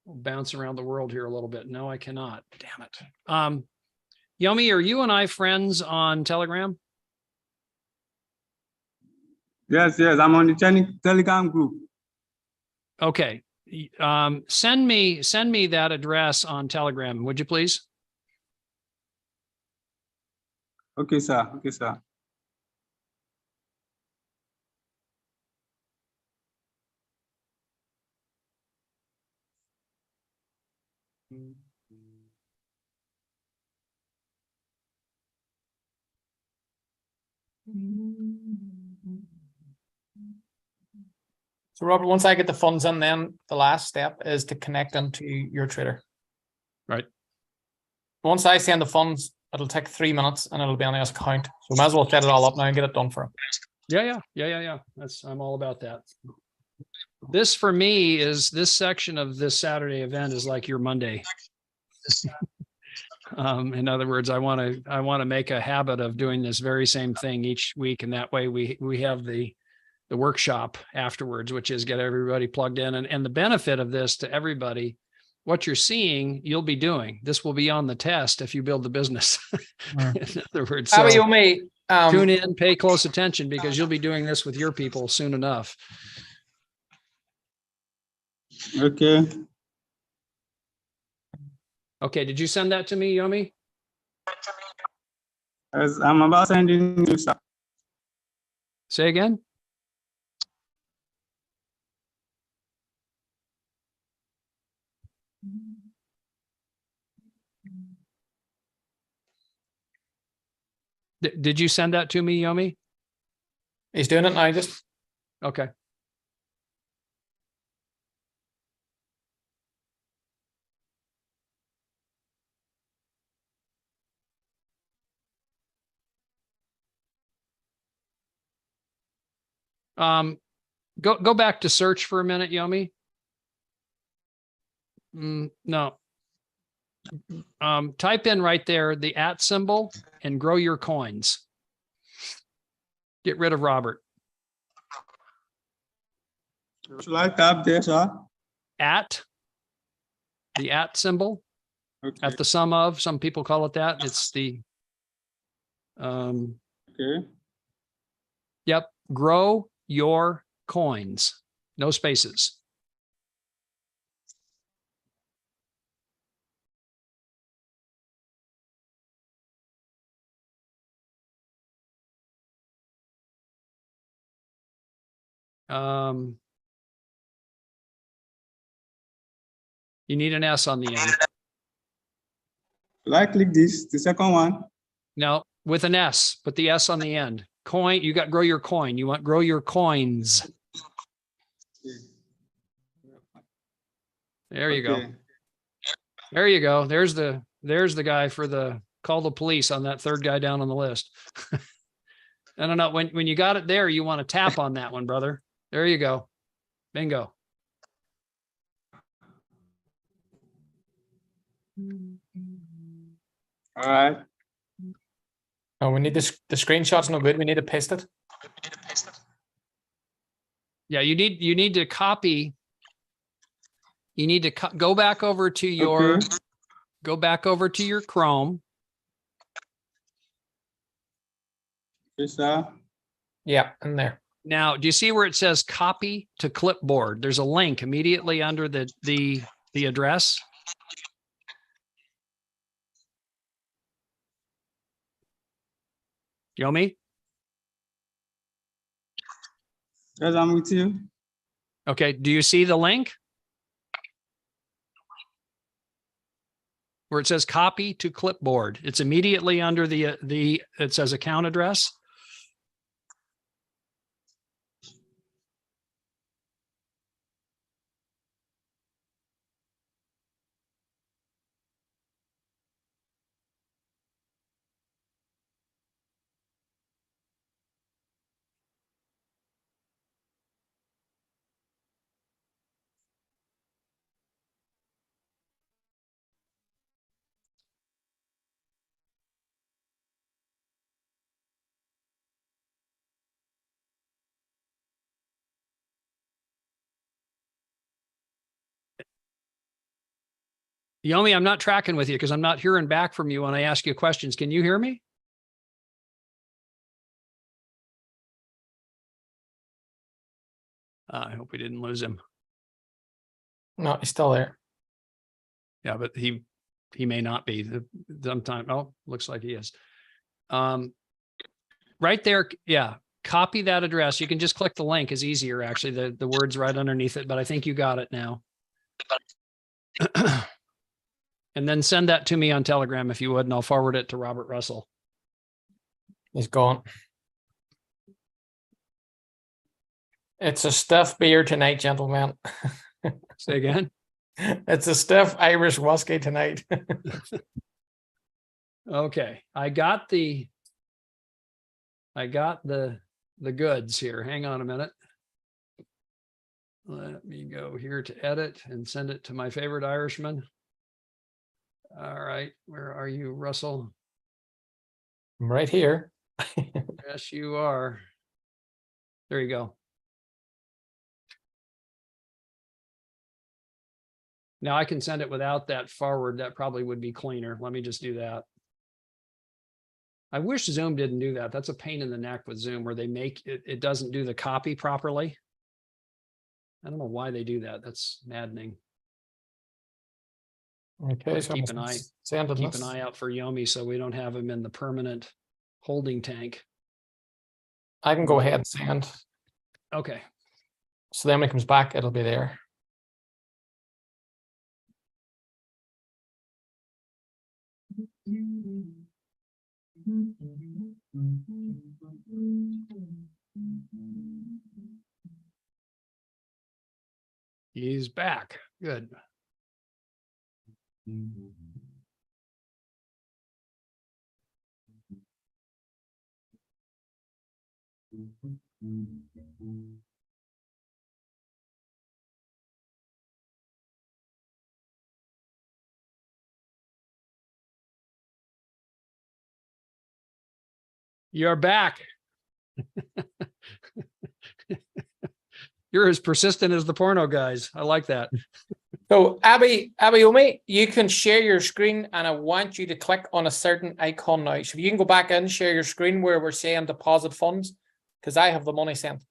We'll bounce around the world here a little bit. No, I cannot. Damn it. Yomi, are you and I friends on Telegram? Yes, I'm on the Telegram group. Okay. Send me that address on Telegram, would you please? Okay, sir. Okay, sir. So Robert, once I get the funds in, then the last step is to connect them to your trader. Right. Once I send the funds, it'll take 3 minutes and it'll be on his account. So might as well set it all up now and get it done for him. Yeah. I'm all about that. This for me is this section of this Saturday event is like your Monday. In other words, I want to make a habit of doing this very same thing each week, and that way we have the workshop afterwards, which is get everybody plugged in. And the benefit of this to everybody, what you're seeing, you'll be doing. This will be on the test if you build the business. In other words, so tune in, pay close attention, because you'll be doing this with your people soon enough. Okay. Okay, did you send that to me, Yomi? As I'm about sending you, sir. Say again? Did you send that to me, Yomi? He's doing it now, just. Okay. Go back to search for a minute, Yomi. No. Type in right there the @ symbol and grow your coins. Get rid of Robert. Should I tap there, sir? The @ symbol Okay. at the sum of, some people call it that. It's the Okay. Yep. Grow your coins. No spaces. You need an S on the end. Should I click this, the second one? No, with an S, put the S on the end. Coin, you got grow your coin. You want grow your coins. There you go. Okay. There you go. There's the guy for the call the police on that third guy down on the list. I don't know. When you got it there, you want to tap on that one, brother. There you go. Bingo. All right. Oh, we need the screenshot's no good. We need to paste it. Yeah, you need to copy. You need to go back over to your, Okay. go back over to your Chrome. Yes, sir. Yeah, in there. Now, do you see where it says copy to clipboard? There's a link immediately under the address. Yomi? Yes, I'm with you. Okay, do you see the link? Where it says copy to clipboard. It's immediately under it says account address. Yomi, I'm not tracking with you because I'm not hearing back from you when I ask you questions. Can you hear me? I hope we didn't lose him. No, he's still there. Yeah, but he may not be. Sometime. Oh, looks like he is. Right there. Yeah. Copy that address. You can just click the link is easier. Actually, the word's right underneath it, but I think you got it now. And then send that to me on Telegram if you would, and I'll forward it to Robert Russell. He's gone. It's a stiff beer tonight, gentlemen. Say again. It's a stiff Irish whiskey tonight. Okay. I got the goods here. Hang on a minute. Let me go here to edit and send it to my favorite Irishman. All right. Where are you, Russell? I'm right here. Yes, you are. There you go. Now I can send it without that forward. That probably would be cleaner. Let me just do that. I wish Zoom didn't do that. That's a pain in the neck with Zoom where they make it, it doesn't do the copy properly. I don't know why they do that. That's maddening. Okay, so Keep an eye out for Yomi so we don't have him in the permanent holding tank. I can go ahead and send. Okay. So then when it comes back, it'll be there. He's back. Good. You're back. You're as persistent as the porno guys. I like that. So Abiomi, you can share your screen and I want you to click on a certain icon now. So you can go back in, share your screen where we're saying deposit funds, because I have the money sent.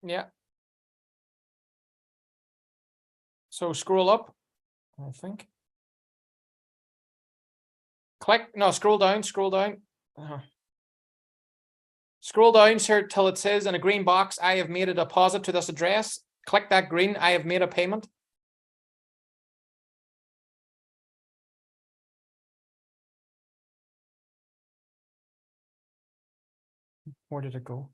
Yeah. So scroll up, I think. Click, no, scroll down. Scroll down, sir, till it says in a green box, I have made a deposit to this address. Click that green, I have made a payment. Where did it go?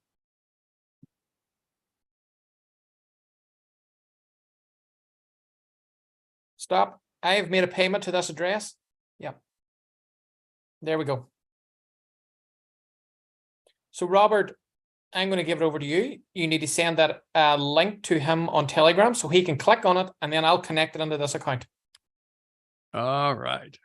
Stop. I have made a payment to this address. Yep. There we go. So Robert, I'm going to give it over to you. You need to send that link to him on Telegram so he can click on it, and then I'll connect it into this account. All right.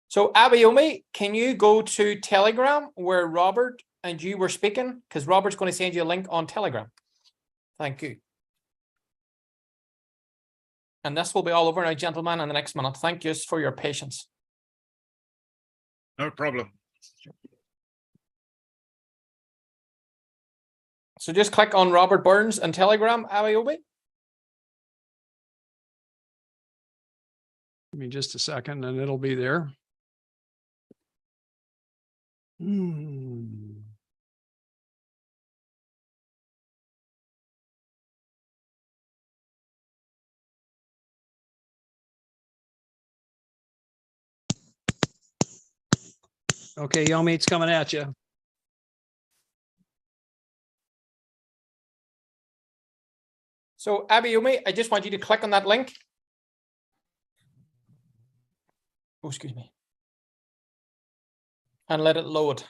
So Abayomi, can you go to Telegram where Robert and you were speaking? Because Robert's going to send you a link on Telegram. Thank you. And this will be all over now, gentlemen, in the next minute. Thank you for your patience. No problem. So just click on Robert Burns and Telegram, Abayomi. Give me just a second and it'll be there. Okay, Yomi, it's coming at you. So Abayomi, I just want you to click on that link. Oh, excuse me. And let it load.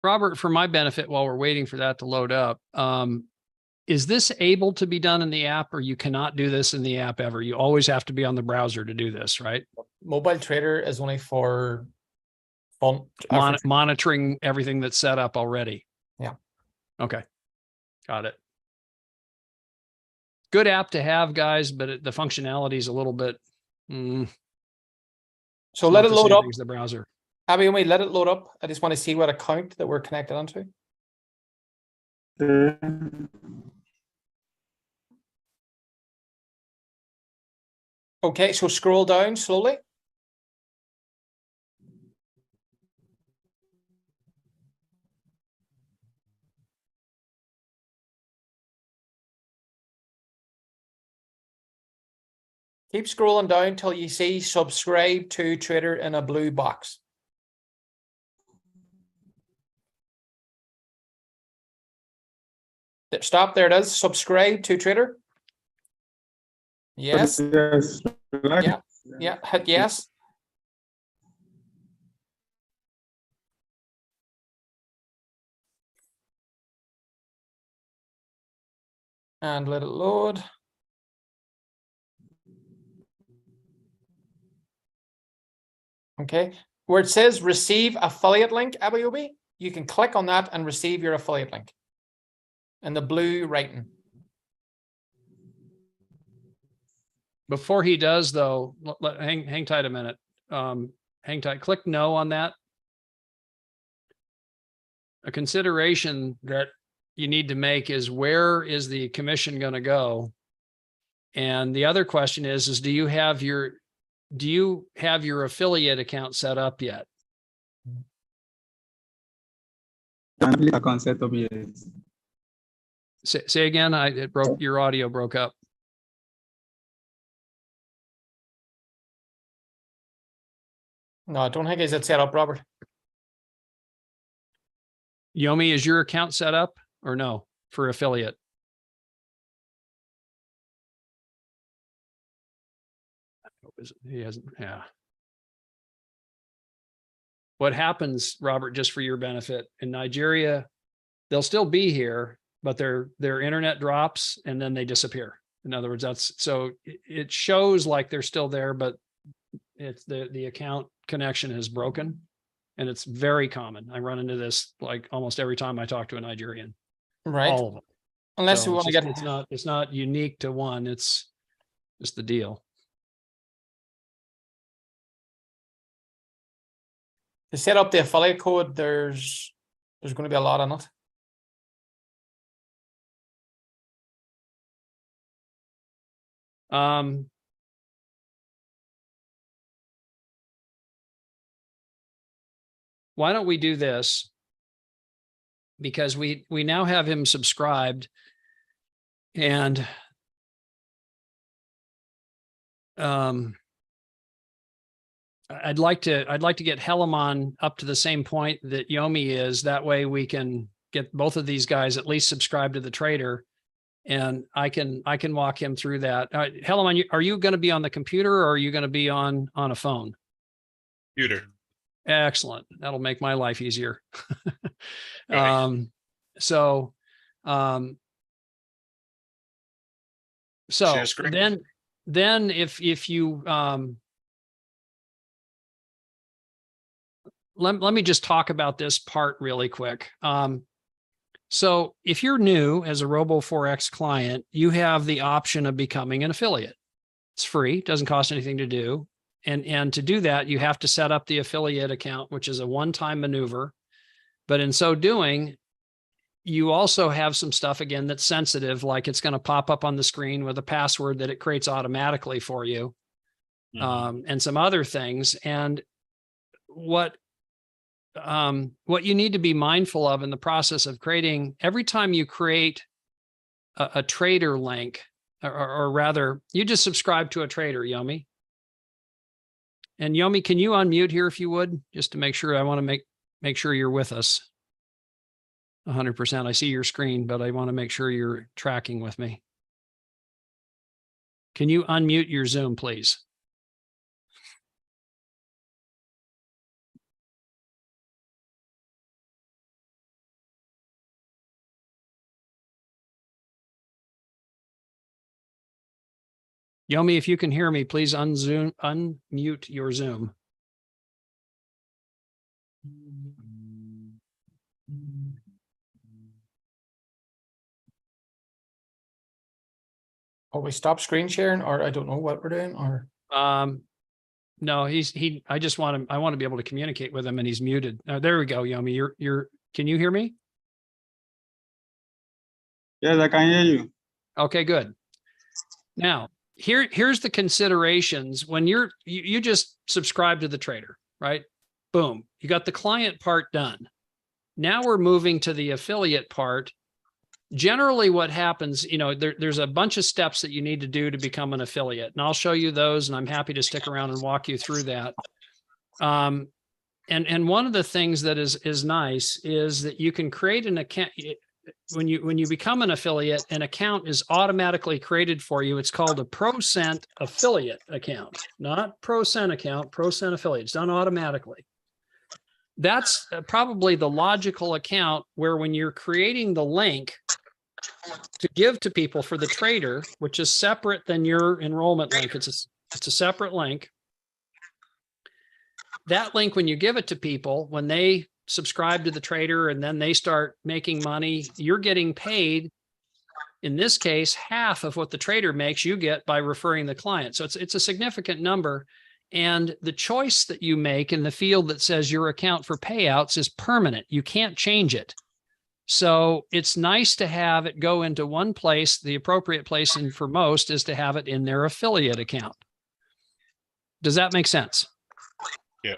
Robert, for my benefit, while we're waiting for that to load up, is this able to be done in the app, or you cannot do this in the app ever? You always have to be on the browser to do this, right? Mobile Trader is only for fun. Monitoring everything that's set up already. Yeah. Okay. Got it. Good app to have, guys, but the functionality is a little bit. So let it load up. The browser. Abayomi, let it load up. I just want to see what account that we're connected onto. Okay, so scroll down slowly. Keep scrolling down till you see subscribe to Trader in a blue box. Stop, there it is. Subscribe to Trader. Yes. Yes. Yeah. Yeah. Hit yes. And let it load. Okay. Where it says receive affiliate link, Abayomi, you can click on that and receive your affiliate link. And the blue writing. Before he does, though, hang tight a minute. Hang tight. Click no on that. A consideration that you need to make is, where is the commission going to go? And the other question is do you have your affiliate account set up yet? Account set up, yes. Say again. Your audio broke up. No, I don't think it's set up, Robert. Yomi, is your account set up or no for affiliate? He hasn't. Yeah. What happens, Robert, just for your benefit, in Nigeria, they'll still be here, but their internet drops and then they disappear. In other words, it shows like they're still there, but it's the account connection is broken, and it's very common. I run into this like almost every time I talk to a Nigerian. Right. All of them. Unless So we want to get it's not unique to one. It's just the deal. to set up the affiliate code, there's going to be a lot on it. Why don't we do this? because we now have him subscribed, and I'd like to get Helamon up to the same point that Yomi is. That way we can get both of these guys at least subscribed to the trader, and I can walk him through that. Helamon, are you going to be on the computer, or are you going to be on a phone? Computer. Excellent. That'll make my life easier. Okay. So Share screen. then if you let me just talk about this part really quick. So if you're new as a RoboForex client, you have the option of becoming an affiliate. It's free, doesn't cost anything to do. And to do that, you have to set up the affiliate account, which is a one-time maneuver. But in so doing, you also have some stuff, again, that's sensitive, like it's going to pop up on the screen with a password that it creates automatically for you, and some other things. And what you need to be mindful of in the process of creating, every time you create a trader link, or rather, you just subscribe to a trader, Yomi. And Yomi, can you unmute here if you would, just to make sure? I want to make sure you're with us 100%. I see your screen, but I want to make sure you're tracking with me. Can you unmute your Zoom, please? Yomi, if you can hear me, please unmute your Zoom. Oh, we stop screen sharing, or I don't know what we're doing, or No, I just want to be able to communicate with him, and he's muted. There we go, Yomi. Can you hear me? Yes, I can hear you. Okay, good. Now, here's the considerations when you just subscribe to the trader, right? Boom, you got the client part done. Now we're moving to the affiliate part. Generally what happens, there's a bunch of steps that you need to do to become an affiliate, and I'll show you those, and I'm happy to stick around and walk you through that. And one of the things that is nice is that you can create an account. When you become an affiliate, an account is automatically created for you. It's called a ProCent affiliate account, not ProCent account, ProCent affiliate. It's done automatically. That's probably the logical account where, when you're creating the link to give to people for the trader, which is separate than your enrollment link, it's a separate link. That link, when you give it to people, when they subscribe to the trader and then they start making money, you're getting paid. In this case, half of what the trader makes, you get by referring the client. So it's a significant number. And the choice that you make in the field that says your account for payouts is permanent. You can't change it. So it's nice to have it go into one place. The appropriate place, and for most, is to have it in their affiliate account. Does that make sense? Yeah.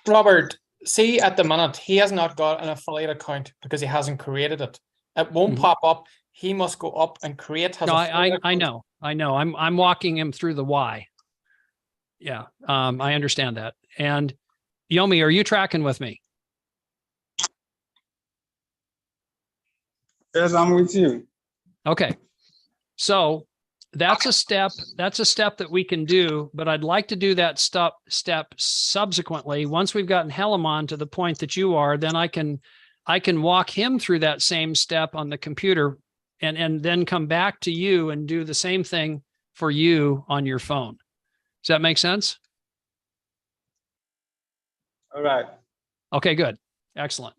Robert, see, at the minute, he has not got an affiliate account because he hasn't created it. It won't pop up. He must go up and create his affiliate account. I know. I'm walking him through the why. Yeah, I understand that. And Yomi, are you tracking with me? Yes, I'm with you. Okay. So that's a step that we can do, but I'd like to do that step subsequently. Once we've gotten Helamon to the point that you are, then I can walk him through that same step on the computer, and then come back to you and do the same thing for you on your phone. Does that make sense? All right. Okay, good. Excellent.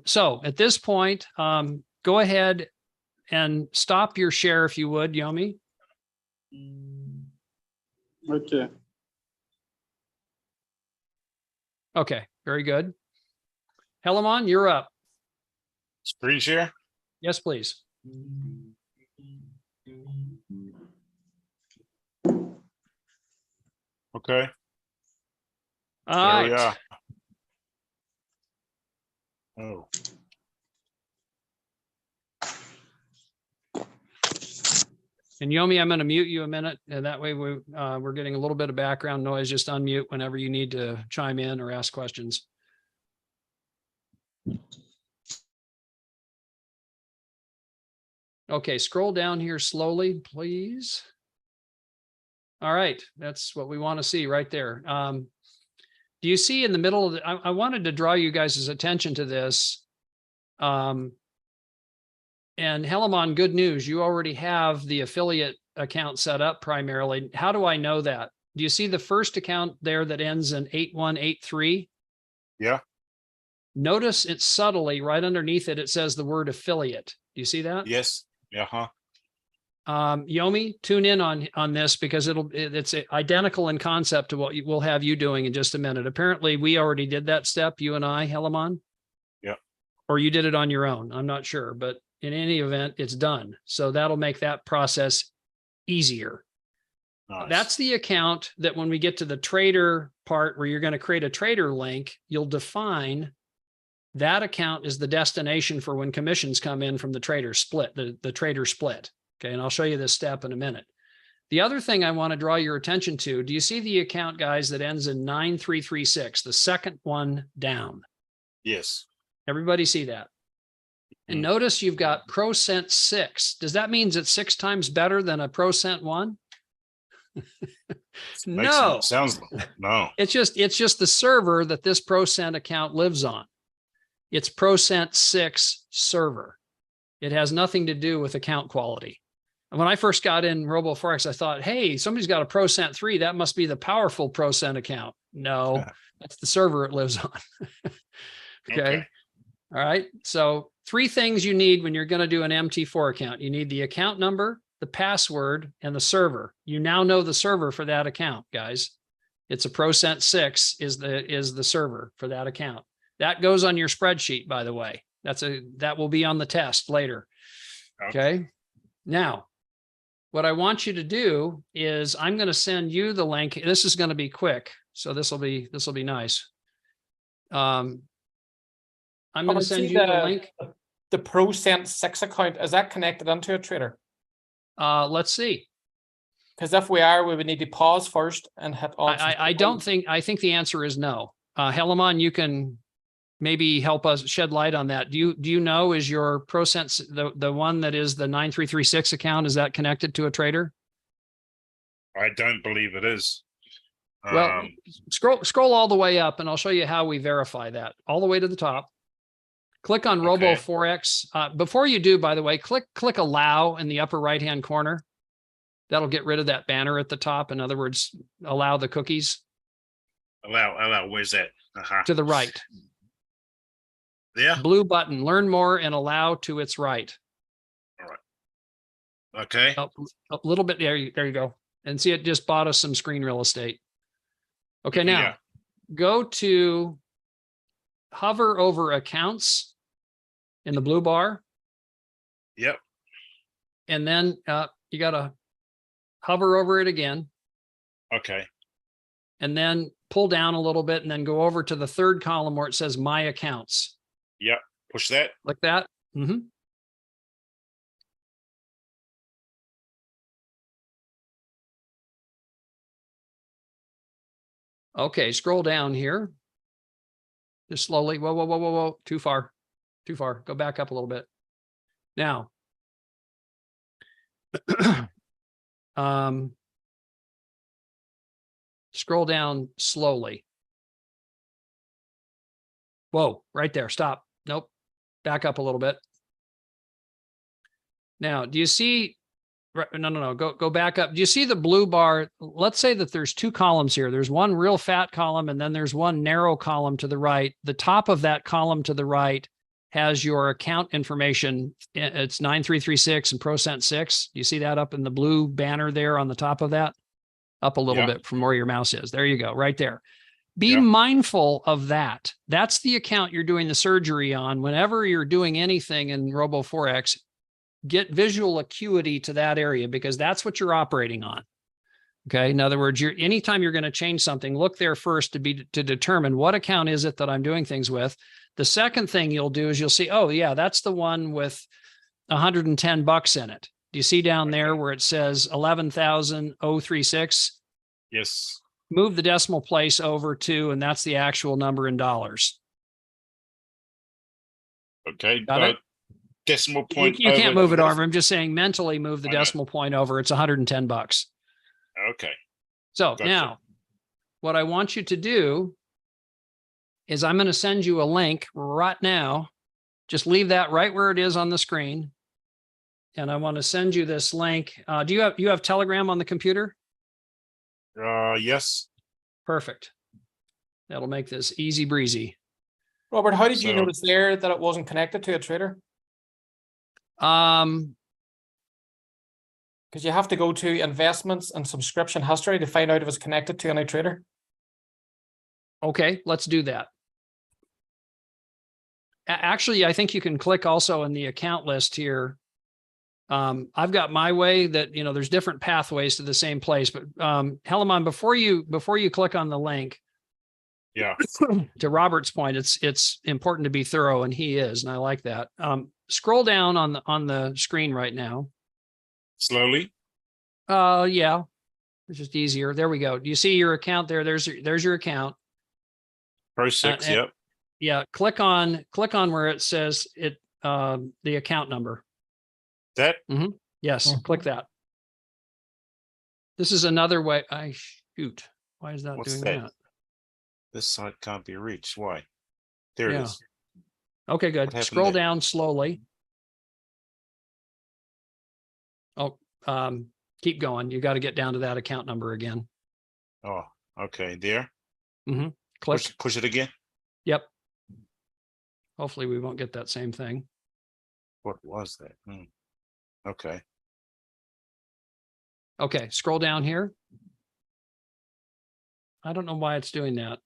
So at this point, go ahead and stop your share if you would, Yomi. Okay. Okay, very good. Helamon, you're up. Screen share? Yes, please. Okay. All right. There we are. Oh. And Yomi, I'm going to mute you a minute, and that way we're getting a little bit of background noise. Just unmute whenever you need to chime in or ask questions. Okay, scroll down here slowly, please. All right, that's what we want to see right there. Do you see in the middle of the, I wanted to draw you guys' attention to this. And Helamon, good news. You already have the affiliate account set up primarily. How do I know that? Do you see the first account there that ends in 8183? Yeah. Notice it subtly right underneath it. It says the word affiliate. Do you see that? Yes. Uh-huh. Yomi, tune in on this because it's identical in concept to what we'll have you doing in just a minute. Apparently, we already did that step, you and I, Helamon. Yeah. Or you did it on your own. I'm not sure, but in any event, it's done. So that'll make that process easier. Nice. That's the account that when we get to the trader part where you're going to create a trader link, you'll define that account is the destination for when commissions come in from the trader split, the trader split. Okay, and I'll show you this step in a minute. The other thing I want to draw your attention to, do you see the account, guys, that ends in 9336, the second one down? Yes. Everybody see that? And notice you've got %6. Does that mean it's 6 times better than a %1? No. Sounds no. It's just the server that this % account lives on. It's %6 server. It has nothing to do with account quality. And when I first got in RoboForex, I thought, hey, somebody's got a %3. That must be the powerful % account. No, that's the server it lives on. Okay. All right. So 3 things you need when you're going to do an MT4 account. You need the account number, the password, and the server. You now know the server for that account, guys. It's a %6 is the server for that account. That goes on your spreadsheet, by the way. That will be on the test later. Okay. Now, what I want you to do is I'm going to send you the link. This is going to be quick. So this will be nice. I'm going to send you the link. The %6 account, is that connected into a trader? Let's see. Because if we are, we would need to pause first and hit on. I think the answer is no. Helamon, you can maybe help us shed light on that. Do you know, is your the one that is the 9336 account, is that connected to a trader? I don't believe it is. Well, scroll all the way up and I'll show you how we verify that. All the way to the top. Click on RoboForex. Before you do, by the way, click allow in the upper right-hand corner. That'll get rid of that banner at the top. In other words, allow the cookies. Allow. Where's that? To the right. Yeah. Blue button, learn more and allow to its right. All right. Okay. Up a little bit. There you go. And see, it just bought us some screen real estate. Okay. Now go to hover over accounts in the blue bar. Yep. And then you got to hover over it again. Okay. And then pull down a little bit and then go over to the third column where it says my accounts. Yep. Push that. Like that. Mm-hmm. Okay, scroll down here. Just slowly. Whoa. Too far. Go back up a little bit. Now, scroll down slowly. Whoa, right there. Stop. Nope. Back up a little bit. Now, do you see? No. Go back up. Do you see the blue bar? Let's say that there's 2 columns here. There's one real fat column and then there's one narrow column to the right. The top of that column to the right has your account information. It's 9336 and %6. You see that up in the blue banner there on the top of that? Up a little bit from where your mouse is. There you go, right there. Be mindful of that. That's the account you're doing the surgery on. Whenever you're doing anything in RoboForex, get visual acuity to that area because that's what you're operating on. Okay. In other words, anytime you're going to change something, look there first to determine what account is it that I'm doing things with. The second thing you'll do is you'll see, oh yeah, that's the one with $110 in it. Do you see down there where it says 11,036? Yes. Move the decimal place over to, and that's the actual number in dollars. Okay. Got it? Decimal You, point. you can't over move it this. over. I'm just saying mentally move the I know. decimal point over. It's $110. Okay. So Gotcha. now what I want you to do is I'm going to send you a link right now. Just leave that right where it is on the screen. And I want to send you this link. Do you have Telegram on the computer? Yes. Perfect. That'll make this easy breezy. Robert, how did you So- notice there that it wasn't connected to a trader? Um, Because you have to go to investments and subscription history to find out if it's connected to any trader. okay, let's do that. Actually, I think you can click also in the account list here. I've got my way that, you know, there's different pathways to the same place, but Helaman, before you click on the link, Yeah. to Robert's point, it's important to be thorough, and he is, and I like that. Scroll down on the screen right now. Slowly. Yeah, it's just easier. There we go. Do you see your account there? There's your account. Pro 6. Yep. Yeah, click on where it says the account number. That. Yes, click that. This is another way. Shoot. Why is that What's doing that? that? This side can't be reached. Why? There it Yeah. is. Okay, What good. happened Scroll there? down slowly. Oh, keep going. You got to get down to that account number again. Oh, okay. There. Click. Push it again. Yep. Hopefully we won't get that same thing. What was that? Okay. Okay, scroll down here. I don't know why it's doing that.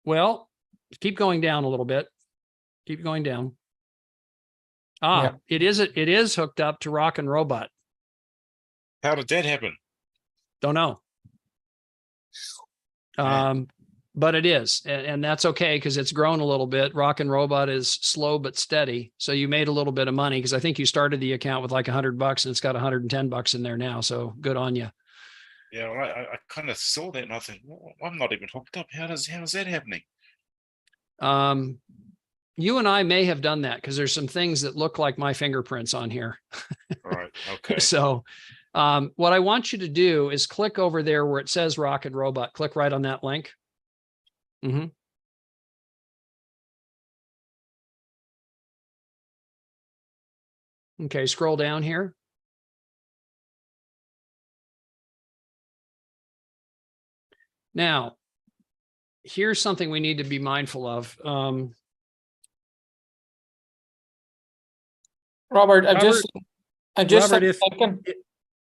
Well, keep going down a little bit. Keep going down. Yeah. It is hooked up to Rock and Robot. How did that happen? Don't know. Man. But it is, and that's okay because it's grown a little bit. Rock and Robot is slow but steady. So you made a little bit of money because I think you started the account with like $100 and it's got $110 in there now. So good on you. Yeah, well, I kind of saw that and I think, well, I'm not even hooked up. How is that happening? You and I may have done that because there's some things that look like my fingerprints on here. All right. Okay. So what I want you to do is click over there where it says Rock and Robot. Click right on that link. Okay, scroll down here. Now, here's something we need to be mindful of. Robert, I'm just Robert, thinking.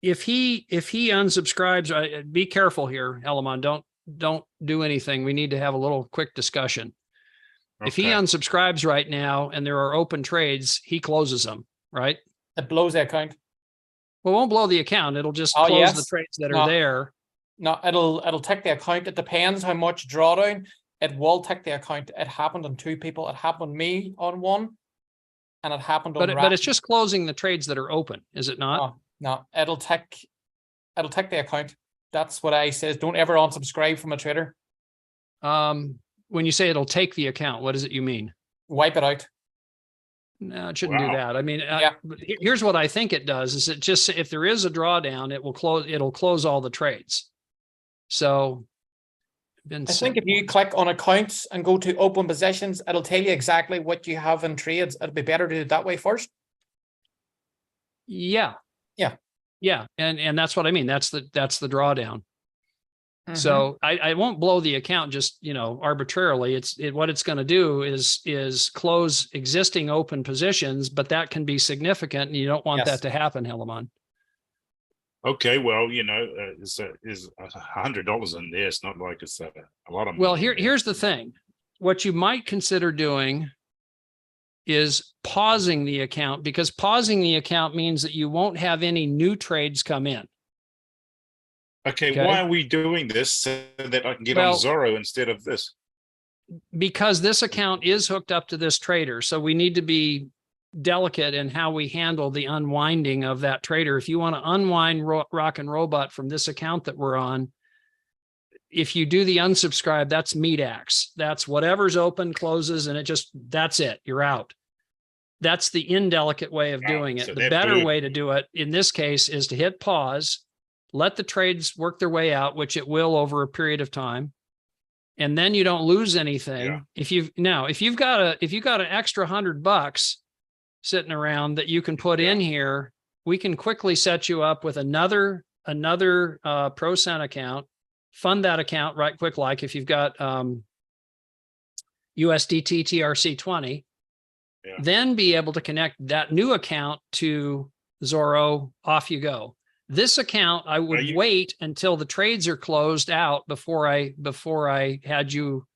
if he unsubscribes, be careful here, Helaman. Don't do anything. We need to have a little quick discussion. If he Okay. unsubscribes right now and there are open trades, he closes them, right? It blows the account. Well, it won't blow the account. It'll just Oh, close the yes. trades that No. are there. No, it'll take the account. It depends how much drawdown. It will take the account. It happened on 2 people. It happened on me on one, and it happened on. But it's just closing the trades that are open, is it not? No, it'll take the account. That's what I says. Don't ever unsubscribe from a trader. When you say it'll take the account, what does it you mean? Wipe it out. No, it shouldn't do Wow. that. I mean, Yeah. Here's what I think it does is it just, if there is a drawdown, it'll close all the trades. So I think if you click on accounts and go to open positions, it'll tell you exactly what you have in trades. It'll be better to do it that way first. Yeah. Yeah. Yeah. And that's what I mean. That's the drawdown. Mhm. So I won't blow the account just, arbitrarily. What it's going to do is close existing open positions, but that can be significant and you don't want Yes. that to happen, Helaman. Okay. Well, is $100 in there? It's not like it's a lot of money. Well, in there. here's the thing. What you might consider doing is pausing the account, because pausing the account means that you won't have any new trades come in. Okay. Okay. Why are we doing this so that I can get Well- on Zorro instead of this? Because this account is hooked up to this trader. So we need to be delicate in how we handle the unwinding of that trader. If you want to unwind Rock and Robot from this account that we're on, if you do the unsubscribe, that's medax. That's whatever's open closes and that's it. You're out. That's the indelicate way of doing it. so The that better blew- way to do it in this case is to hit pause, let the trades work their way out, which it will over a period of time. And then you don't lose anything. Yeah. If you've got an extra $100 sitting around that you can put in here, we can quickly set you up with another ProCent account, fund that account right quick. Like if you've got USDT TRC20, then be able to connect that new account to Zorro, off you go. This account, I would wait until the trades are closed out before I had you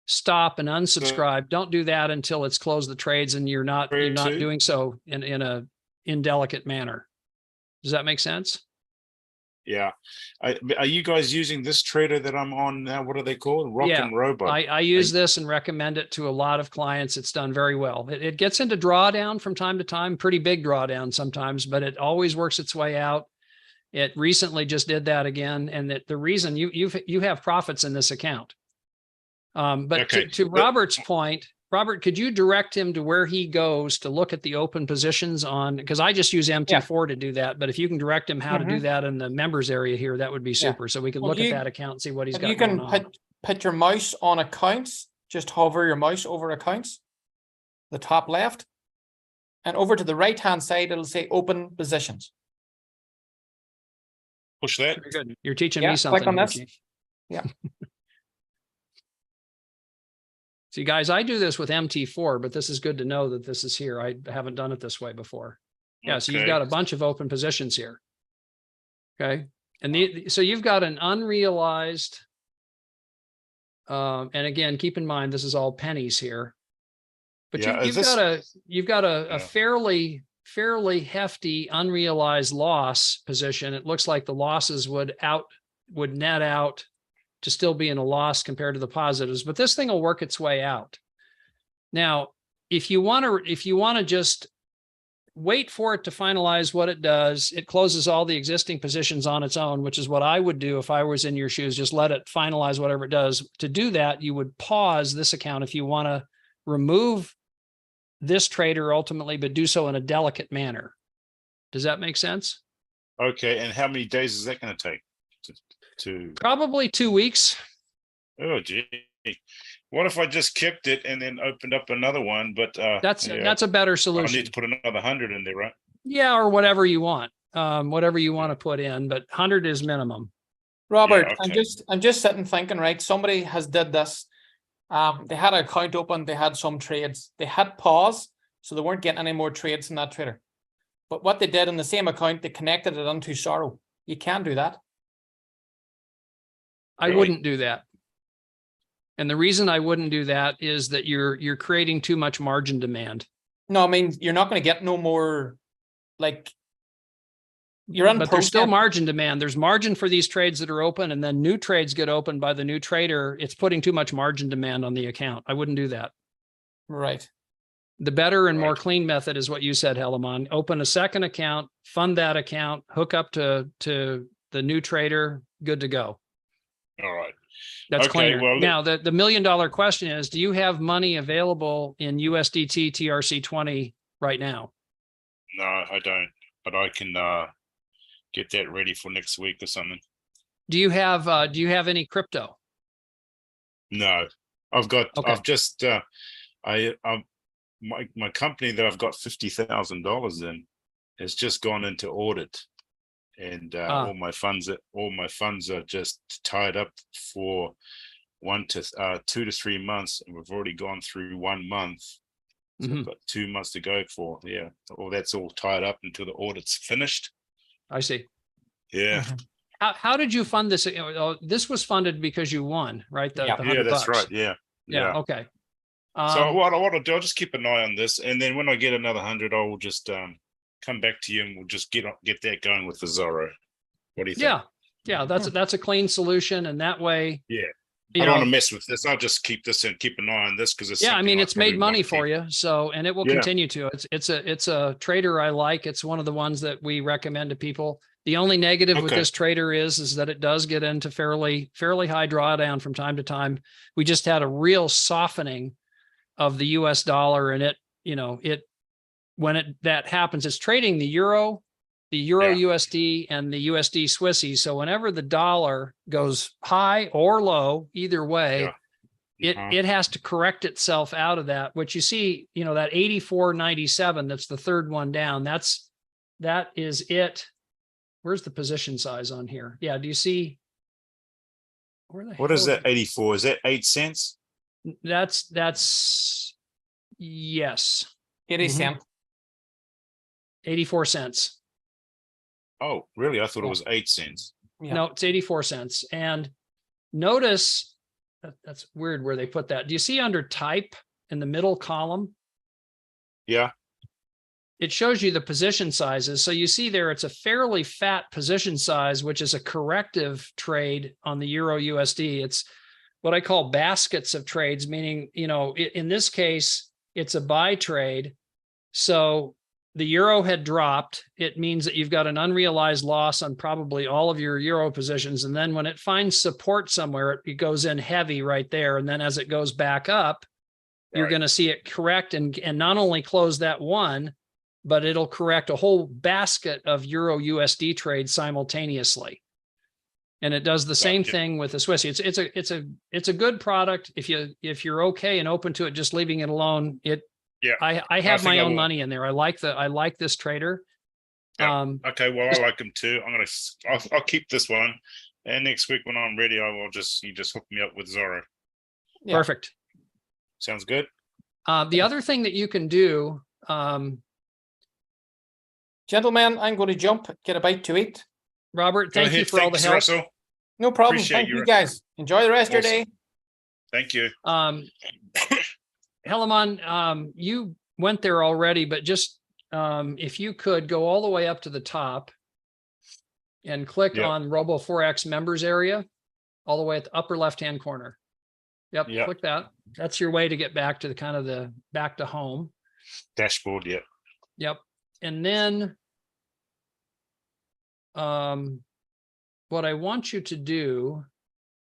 stop and unsubscribe. Don't do that until it's closed the trades and you're not doing so in a indelicate manner. Does that make sense? Yeah. Are you guys using this trader that I'm on now? What are they called? Rock and Robot. I use this and recommend it to a lot of clients. It's done very well. It gets into drawdown from time to time, pretty big drawdown sometimes, but it always works its way out. It recently just did that again. And that the reason you have profits in this account. But to Robert's point, Robert, could you direct him to where he goes to look at the open positions on, because I just use MT4 to do that. But if you can direct him how to do that in the members area here, that would be super. So we could look at that account and see what he's got going on. You can put your mouse on accounts, just hover your mouse over accounts, the top left, and over to the right-hand side, it'll say open positions. Push that. Very good. You're teaching me something. Click on this. Yeah. See, guys, I do this with MT4, but this is good to know that this is here. I haven't done it this way before. Yeah, so you've got a bunch of open positions here. Okay. And so you've got an unrealized, and again, keep in mind, this is all pennies here. But you've got a fairly hefty unrealized loss position. It looks like the losses would net out to still be in a loss compared to the positives, but this thing will work its way out. Now, if you want to just wait for it to finalize what it does, it closes all the existing positions on its own, which is what I would do if I was in your shoes. Just let it finalize whatever it does. To do that, you would pause this account if you want to remove this trader ultimately, but do so in a delicate manner. Does that make sense? Okay, and how many days is that going to take? Probably 2 weeks. Oh, gee. What if I just kept it and then opened up another one? But that's a better solution. I need to put another 100 in there, right? Yeah, or whatever you want. Whatever you want to put in, but 100 is minimum. Robert, I'm just sitting thinking, right? Somebody has did this. They had an account open, they had some trades, they had pause, so they weren't getting any more trades in that trader. But what they did in the same account, they connected it onto Zorro. You can do that. I wouldn't do that. And the reason I wouldn't do that is that you're creating too much margin demand. No, I mean, you're not going to get no more, like, you're on. But there's still margin demand. There's margin for these trades that are open, and then new trades get opened by the new trader. It's putting too much margin demand on the account. I wouldn't do that. Right. The better and more clean method is what you said, Helaman. Open a second account, fund that account, hook up to the new trader, good to go. All right. That's cleaner. Well, now, the $1 million question is, do you have money available in USDT TRC20 right now? No, I don't, but I can get that ready for next week or something. Do you have any crypto? No, I've got, I've just, my company that I've got $50,000 in has just gone into audit. And all my funds are just tied up for 2 to 3 months, and we've already gone through 1 month. So I've got 2 months to go for. Yeah, that's all tied up until the audit's finished. I see. Yeah. How did you fund this? This was funded because you won, right? The yeah, that's right. Yeah. Okay. So what I'll do, I'll just keep an eye on this, and then when I get another 100, I will just come back to you and we'll just get that going with the Zorro. What do you think? Yeah, that's a clean solution, and that way, I don't want to mess with this. I'll just keep this and keep an eye on this because it's Yeah, I mean, something it's made probably money want to for keep. you. So, and it will Yeah. continue to. It's a trader I like. It's one of the ones that we recommend to people. The only negative with Okay. this trader is that it does get into fairly high drawdown from time to time. We just had a real softening of the US dollar, and when that happens, it's trading the euro Yeah. USD and the USD Swissy. So whenever the dollar goes high or low, either way, Yeah. it has to correct itself out of that, which you see, that 84.97, that's the third one down. That is it. Where's the position size on here? Yeah. Do you see? Where the What hell is that? 84? Is that 8 cents? That's yes. 80 Mhm. cent. 84 cents. Oh, really? I thought Yeah. it was 8 cents. Yeah. No, it's 84 cents. And notice that's weird where they put that. Do you see under type in the middle column? Yeah. It shows you the position sizes. So you see there, it's a fairly fat position size, which is a corrective trade on the Euro USD. It's what I call baskets of trades, meaning, in this case, it's a buy trade. So the euro had dropped. It means that you've got an unrealized loss on probably all of your euro positions. And then when it finds support somewhere, it goes in heavy right there. And then as it goes back up, you're Right. going to see it correct and not only close that one, but it'll correct a whole basket of euro USD trades simultaneously. And it does the same Gotcha. thing with the Swiss. It's a good product. If you're okay and open to it, just leaving it alone. Yeah. I have think my I own will. money in there. I like this trader. Yeah. Okay. Well, I like them too. I'll keep this one. And next week when I'm ready, you just hook me up with Zorro. Yeah. Perfect. Sounds good. The other thing that you can do, Gentlemen, I'm going to jump, get a bite to eat. Robert, Go thank you ahead. for all the Thanks, help. Russell. No problem. Appreciate Thank you your- guys. Enjoy the rest of your Awesome. day. Thank you. Helaman, you went there already, but just if you could go all the way up to the top and click Yep. on RoboForex members area, all the way at the upper left-hand corner. Yep, Yep. click that. That's your way to get back to the back to home. Dashboard. Yeah. Yep. And then what I want you to do,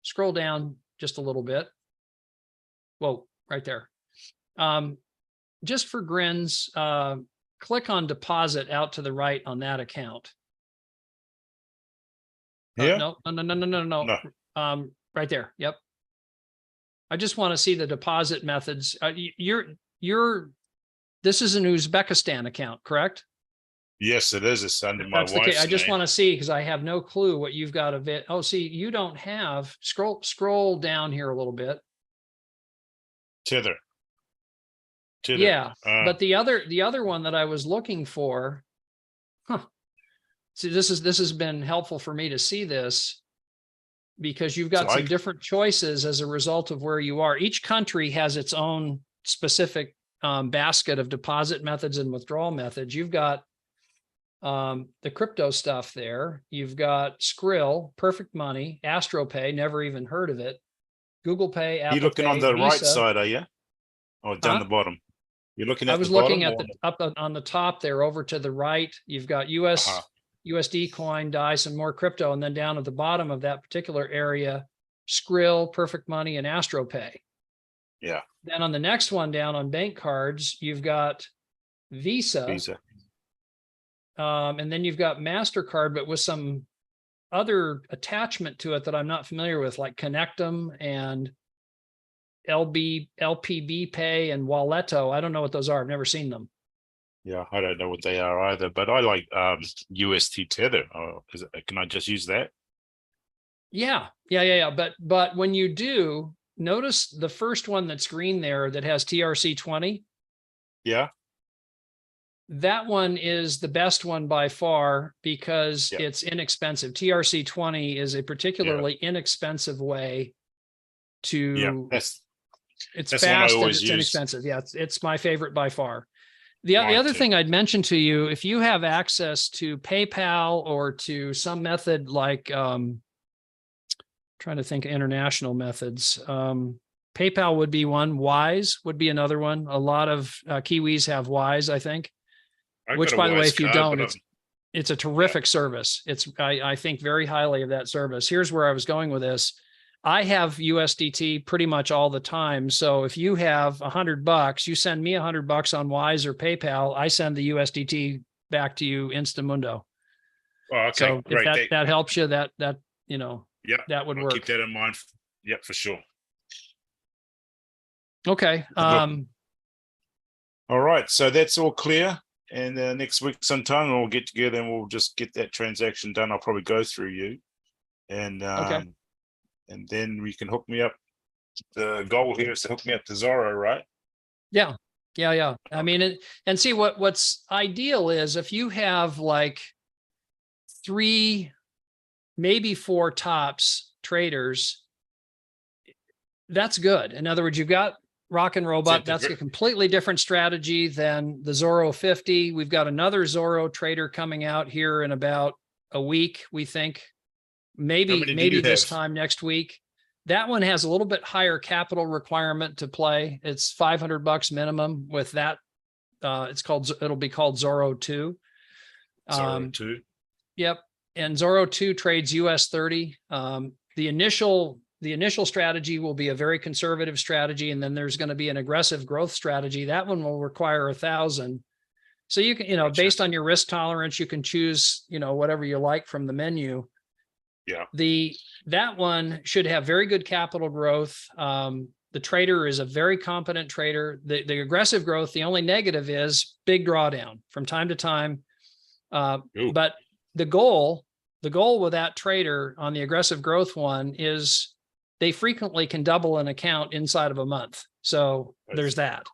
scroll down just a little bit. Whoa, right there. Just for grins, click on deposit out to the right on that account. Yeah. No. No. Right there. Yep. I just want to see the deposit methods. This is an Uzbekistan account, correct? Yes, it is. It's under my That's the case. wife's I just name. want to see because I have no clue what you've got of it. Oh, see, you don't have scroll down here a little bit. Tether. Yeah, Uh, but the other one that I was looking for, See, this has been helpful for me to see this because you've got So some different choices as a result of where you are. Each country has its own specific basket of deposit methods and withdrawal methods. You've got the crypto stuff there. You've got Skrill, Perfect Money, AstroPay, never even heard of it. Google Pay, Apple you're looking Pay, on the right Visa. side, are you? Or down Huh? the bottom? You're looking at I was the looking bottom at up on the top there over to the right. You've got USD coin, DAI, some more crypto. And then down at the bottom of that particular area, Skrill, Perfect Money, and AstroPay. Yeah. Then on the next one down on bank cards, you've got Visa. And then you've got MasterCard, but with some other attachment to it that I'm not familiar with, like Connectum and LPB Pay and Walletto. I don't know what those are. I've never seen them. Yeah, I don't know what they are either, but I like UST Tether. Can I just use that? Yeah. But when you do, notice the first one that's green there that has TRC20. Yeah. That one is the best one by far because Yeah. it's inexpensive. TRC20 is a particularly inexpensive way to. It's that's the one I fast and always it's use. inexpensive. Yeah, it's my favorite by far. The Mine other too. thing I'd mention to you, if you have access to PayPal or to some method like trying to think of international methods. PayPal would be one. Wise would be another one. A lot of Kiwis have Wise, I think. Which, by the way, if you don't, it's a terrific service. I think very highly of that service. Here's where I was going with this. I have USDT pretty much all the time. So if you have $100, you send me $100 on Wise or PayPal, I send the USDT back to you instamundo. Oh, okay, so great. If that helps you, that you know, yep, that would I'll work. keep that in mind. Yep, for sure. Okay. All right, so that's all clear. And next week sometime we'll get together and we'll just get that transaction done. I'll probably go through you, and and then we can hook me up. The goal here is to hook me up to Zorro, right? Yeah. I mean, and see what's ideal is if you have like 3, maybe 4 tops traders, that's good. In other words, you've got Rockin' Robot. That's a completely different strategy than the Zorro 50. We've got another Zorro trader coming out here in about a week, we think. Maybe this time next week. That one has a little bit higher capital requirement to play. It's $500 minimum with that. It'll be called Zorro 2. Zorro 2. Yep. And Zorro 2 trades US 30. The initial strategy will be a very conservative strategy. And then there's going to be an aggressive growth strategy. That one will require 1,000. So you can, based on your risk tolerance, you can choose, whatever you like from the menu. Yeah. That one should have very good capital growth. The trader is a very competent trader. The aggressive growth, the only negative is big drawdown from time to time. But the goal with that trader on the aggressive growth one is they frequently can double an account inside of a month. So there's that.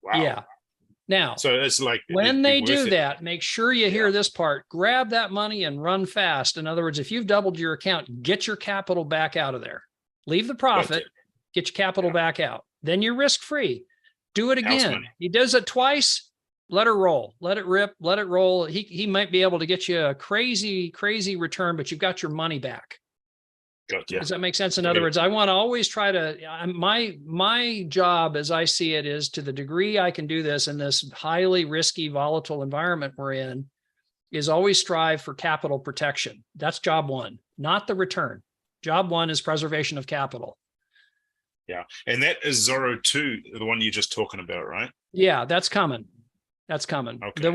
Wow. Yeah. Now, so it's like when they do that, make sure you hear this part, grab that money and run fast. In other words, if you've doubled your account, get your capital back out of there, leave the profit, get your capital back out. Then you're risk-free. Do it again. He does it twice. Let her roll, let it rip, let it roll. He might be able to get you a crazy, crazy return, but you've got your money back. Gotcha. Does that make sense? In other words, I want to always try to, my job as I see it is, to the degree I can do this in this highly risky, volatile environment we're in, is always strive for capital protection. That's job one, not the return. Job one is preservation of capital. Yeah. And that is Zorro 2, the one you're just talking about, right? Yeah, that's coming. That's coming. Okay. The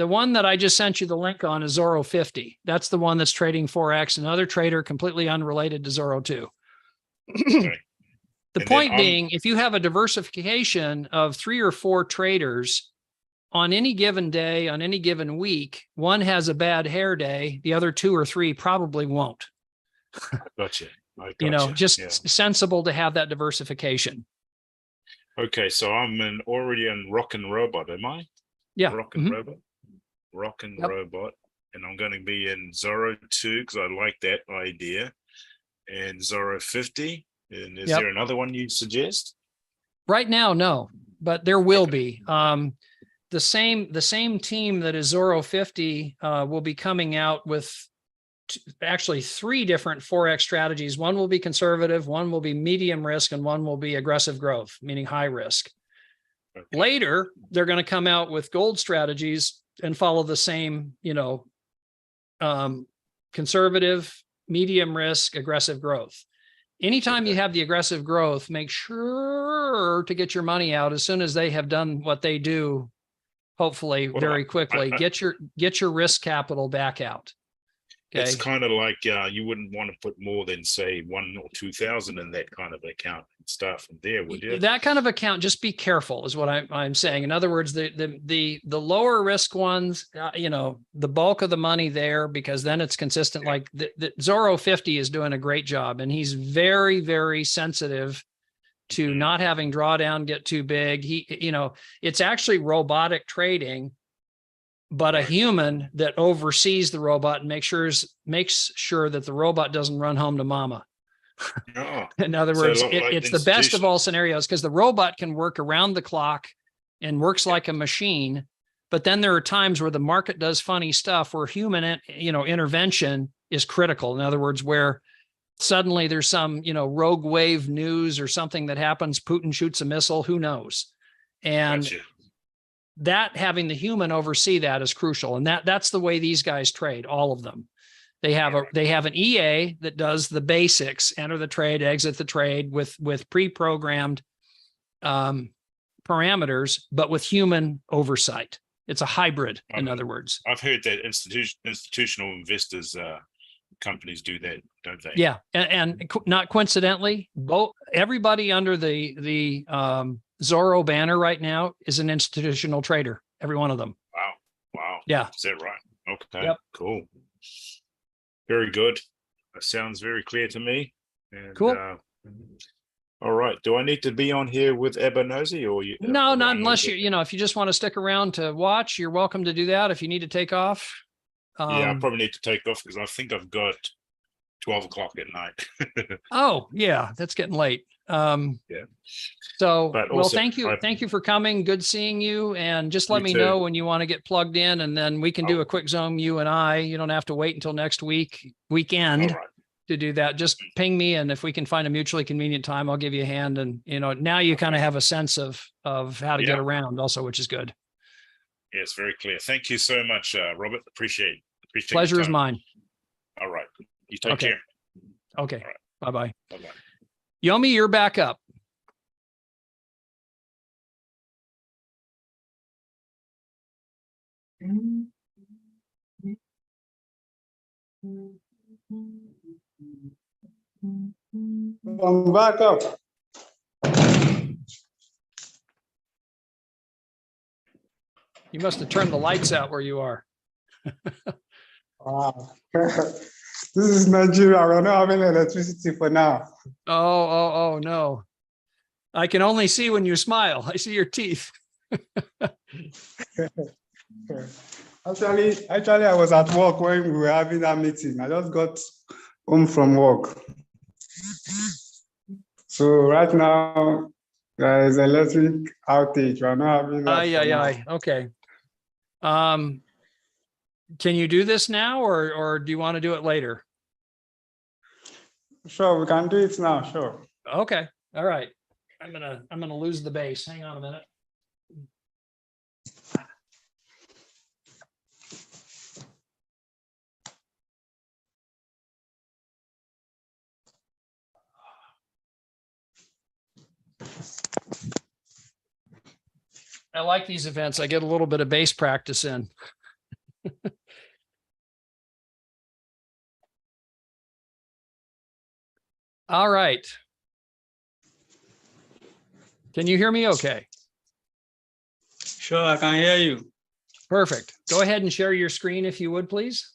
one that I just sent you the link on is Zorro 50. That's the one that's trading Forex, another trader completely unrelated to Zorro 2. Okay. The point being, if you have a diversification of 3 or 4 traders on any given day, on any given week, one has a bad hair day, the other 2 or 3 probably won't. Gotcha. Just sensible to have that diversification. Okay, so I'm already in Rockin' Robot, am I? Yeah. Rockin' Robot. Rockin' Robot. And I'm going to be in Zorro 2 because I like that idea. And Zorro 50. And is there another one you'd suggest? Right now, no, but there will be. The same team that is Zorro 50 will be coming out with actually 3 different Forex strategies. One will be conservative, one will be medium risk, and one will be aggressive growth, meaning high risk. Okay. Later, they're going to come out with gold strategies and follow the same, conservative, medium risk, aggressive growth. Anytime you have the aggressive growth, make sure to get your money out as soon as they have done what they do, hopefully very quickly. Get your risk capital back out. Okay. It's kind of like you wouldn't want to put more than, say, 1,000 or 2,000 in that kind of account and start from there, would you? That kind of account, just be careful, is what I'm saying. In other words, the lower risk ones, the bulk of the money there, because then it's consistent. Like the Zorro 50 is doing a great job, and he's very, very sensitive to not having drawdown get too big. It's actually robotic trading, but a human that oversees the robot and makes sure that the robot doesn't run home to mama. Oh, in other words, it's the best of all scenarios, because the robot can work around the clock and works like a machine. But then there are times where the market does funny stuff where human, intervention is critical. In other words, where suddenly there's some, rogue wave news or something that happens. Putin shoots a missile, who knows? And Gotcha. that having the human oversee that is crucial. And that's the way these guys trade, all of them. They have an EA that does the basics, enter the trade, exit the trade with pre-programmed parameters, but with human oversight. It's a hybrid, in other words. I've heard that institutional investors companies do that, don't they? Yeah, and not coincidentally, everybody under the Zorro banner right now is an institutional trader. Every one of them. Wow. Yeah. Is that right? Okay. Yep. Cool. Very good. That sounds very clear to me. And, cool. All right. Do I need to be on here with Abernathy or you? No, not unless if you just want to stick around to watch, you're welcome to do that. If you need to take off. Yeah, I probably need to take off because I think I've got 12 o'clock at night. Oh, yeah, that's getting late. Yeah. So, But well, also, thank you. Thank you for coming. Good seeing you. And just let You me too. know when you want to get plugged in, and then we can do a quick Zoom, you and I. You don't have to wait until next weekend All right. to do that. Just ping me, and if we can find a mutually convenient time, I'll give you a hand. And now you kind of have a sense of how to get around also, which is good. Yes, very clear. Thank you so much, Robert. Appreciate your Pleasure is time. mine. All right. You take Okay. care. Okay. All right. Bye-bye. Bye-bye. Yomi, you're back up. I'm back up. You must have turned the lights out where you are. Wow. This is Nigeria. We're not having electricity for now. Oh, no. I can only see when you smile. I see your teeth. Actually, I was at work when we were having that meeting. I just got home from work. So right now, there is electric outage. We're not having that. for now. Okay. Can you do this now, or do you want to do it later? Sure, we can do it now. Sure. Okay. All right. I'm gonna lose the base. Hang on a minute. I like these events. I get a little bit of base practice in. All right. Can you hear me okay? Sure, I can hear you. Perfect. Go ahead and share your screen if you would, please.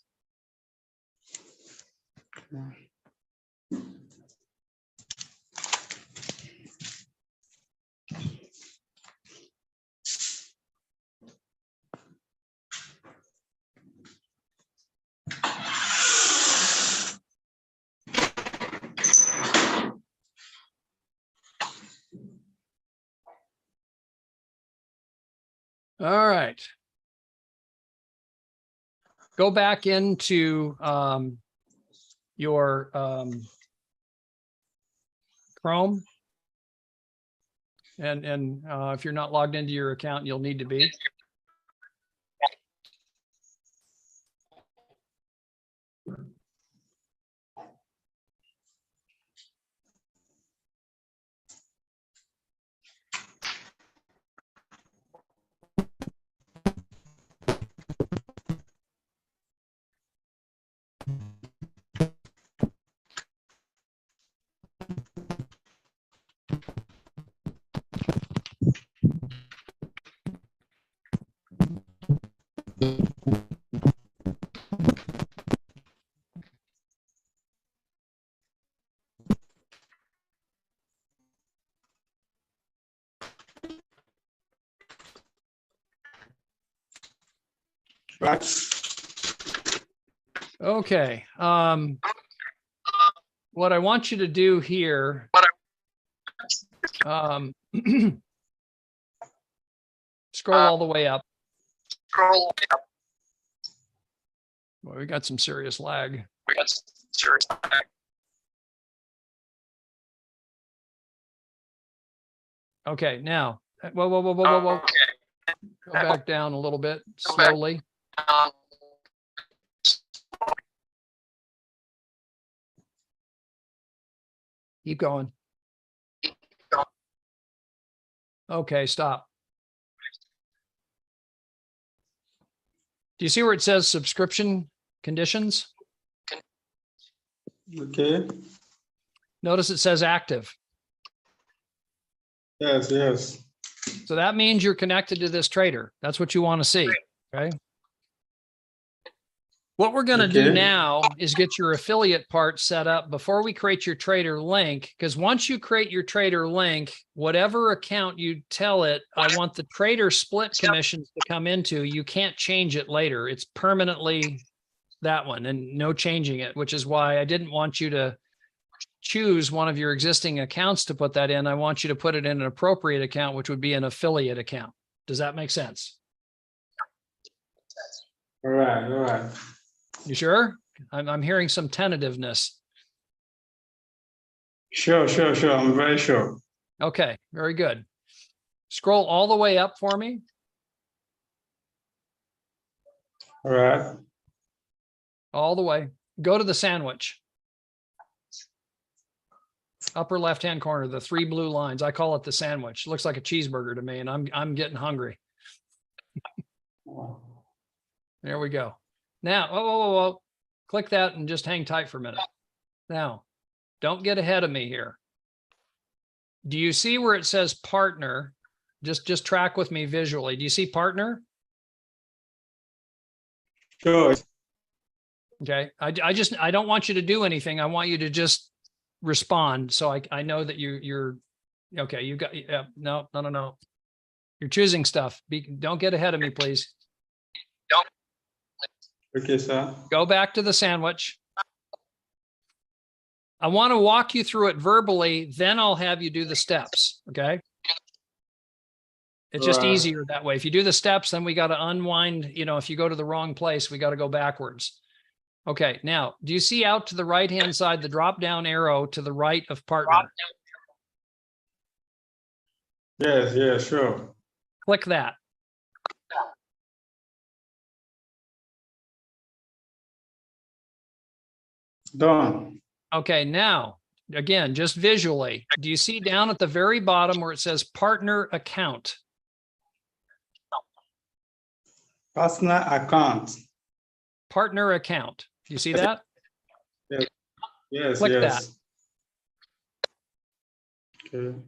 All right. Go back into your Chrome. And if you're not logged into your account, you'll need to be. Right. Okay. What I want you to do here, scroll all the way up. Well, we got some serious lag. Okay, now, whoa. Go back down a little bit slowly. Keep going. Okay, stop. Do you see where it says subscription conditions? Okay. Notice it says active. Yes, yes. So that means you're connected to this trader. That's what you want to see. Okay. What we're going to do Okay. now is get your affiliate part set up before we create your trader link. Because once you create your trader link, whatever account you tell it, I want the trader split commissions to come into, you can't change it later. It's permanently that one and no changing it, which is why I didn't want you to choose one of your existing accounts to put that in. I want you to put it in an appropriate account, which would be an affiliate account. Does that make sense? All right, all right. You sure? I'm hearing some tentativeness. Sure. I'm very sure. Okay, very good. Scroll all the way up for me. All right. All the way. Go to the sandwich. Upper left-hand corner, the 3 blue lines. I call it the sandwich. Looks like a cheeseburger to me, and I'm getting hungry. There we go. Now, whoa. Click that and just hang tight for a minute. Now, don't get ahead of me here. Do you see where it says partner? Just track with me visually. Do you see partner? Sure. Okay. I don't want you to do anything. I want you to just respond. So I know that you're okay. You got, yeah, no. You're choosing stuff. Don't get ahead of me, please. Okay, sir. Go back to the sandwich. I want to walk you through it verbally, then I'll have you do the steps. Okay. It's just Right. easier that way. If you do the steps, then we got to unwind. You know, if you go to the wrong place, we got to go backwards. Okay. Now, do you see out to the right-hand side, the drop-down arrow to the right of partner? Yes, sure. Click that. Done. Okay. Now, again, just visually, do you see down at the very bottom where it says partner account? Personal account. Partner account. Do you see that? Yes, Click yes. Okay.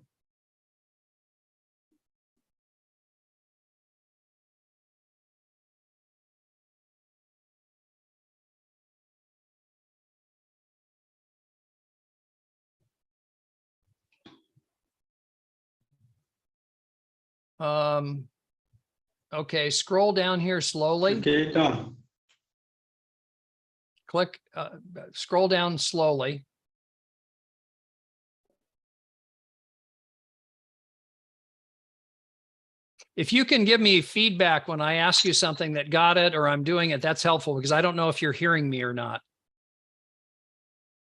Okay, scroll down here slowly. Okay, done. Click, scroll down slowly. If you can give me feedback when I ask you something that got it or I'm doing it, that's helpful because I don't know if you're hearing me or not.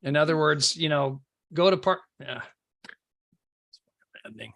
In other words, you know, go to part. Yeah. Ending.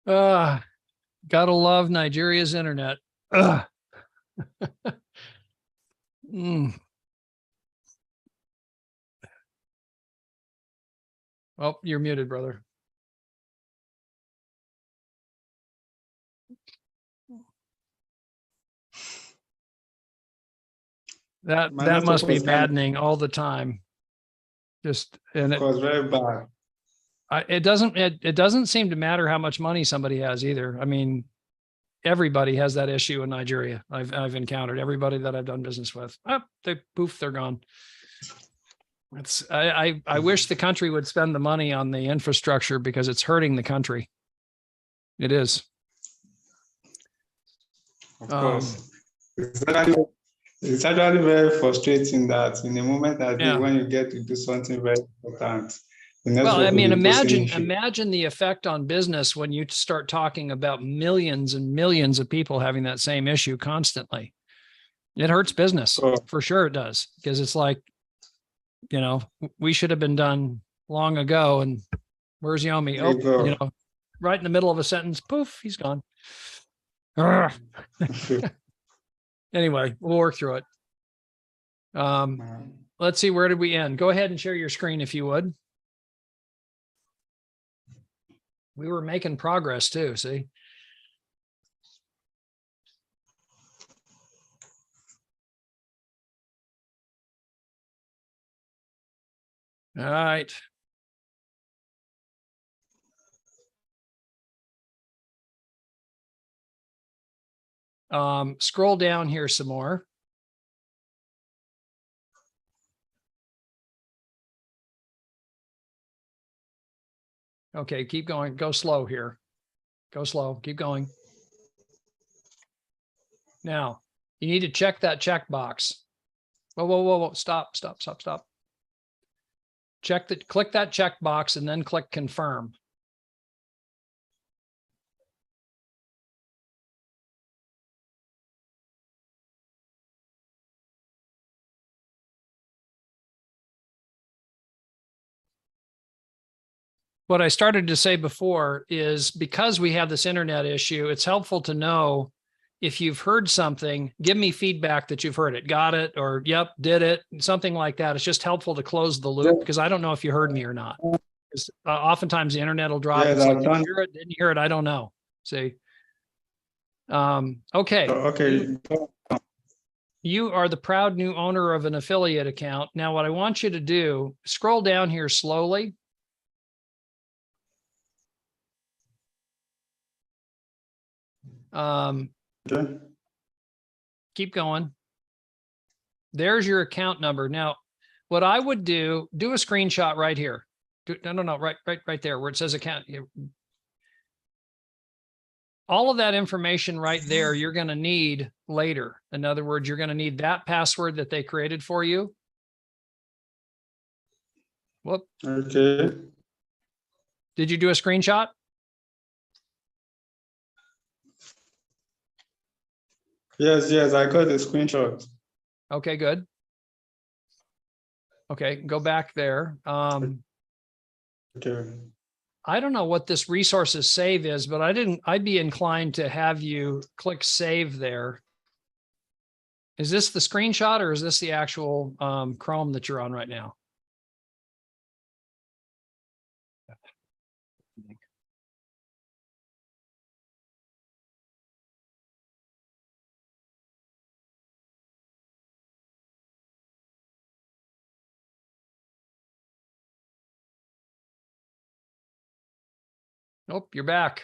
Gotta love Nigeria's internet. Ugh. Mm. Oh, you're muted, brother. That must be maddening all the time. Just and It was very bad. it doesn't seem to matter how much money somebody has either. I mean, everybody has that issue in Nigeria. I've encountered everybody that I've done business with. Oh, they're gone. I wish the country would spend the money on the infrastructure because it's hurting the country. It is. Of course. It's actually very frustrating that in the moment that when you get to do something very important. Well, I mean, imagine the effect on business when you start talking about millions and millions of people having that same issue constantly. It hurts business for sure. It does, because it's like, you know, we should have been done long ago. And where's Yomi? Oh, you know, right in the middle of a sentence, poof, he's gone. Anyway, we'll work through it. Let's see, where did we end? Go ahead and share your screen if you would. We were making progress too, see? All right. Scroll down here some more. Okay, keep going. Go slow here. Go slow. Keep going. Now, you need to check that checkbox. Whoa, whoa, whoa, whoa. Stop, stop, stop, stop. Click that checkbox and then click confirm. What I started to say before is because we have this internet issue, it's helpful to know if you've heard something, give me feedback that you've heard it, got it, or yep, did it, something like that. It's just helpful to close the loop because I don't know if you heard me or not. Because oftentimes the internet will drop. It's like, did you hear it? Didn't you hear it? I don't know. See? Okay. Okay. You are the proud new owner of an affiliate account. Now, what I want you to do, scroll down here slowly. Okay. Keep going. There's your account number. Now, what I would do a screenshot right here. No, right there where it says account. All of that information right there, you're going to need later. In other words, you're going to need that password that they created for you. Whoop. Okay. Did you do a screenshot? Yes, I got the screenshot. Okay, good. Okay, go back there. Okay. I don't know what this resources save is, but I'd be inclined to have you click save there. Is this the screenshot or is this the actual Chrome that you're on right now? Nope, you're back.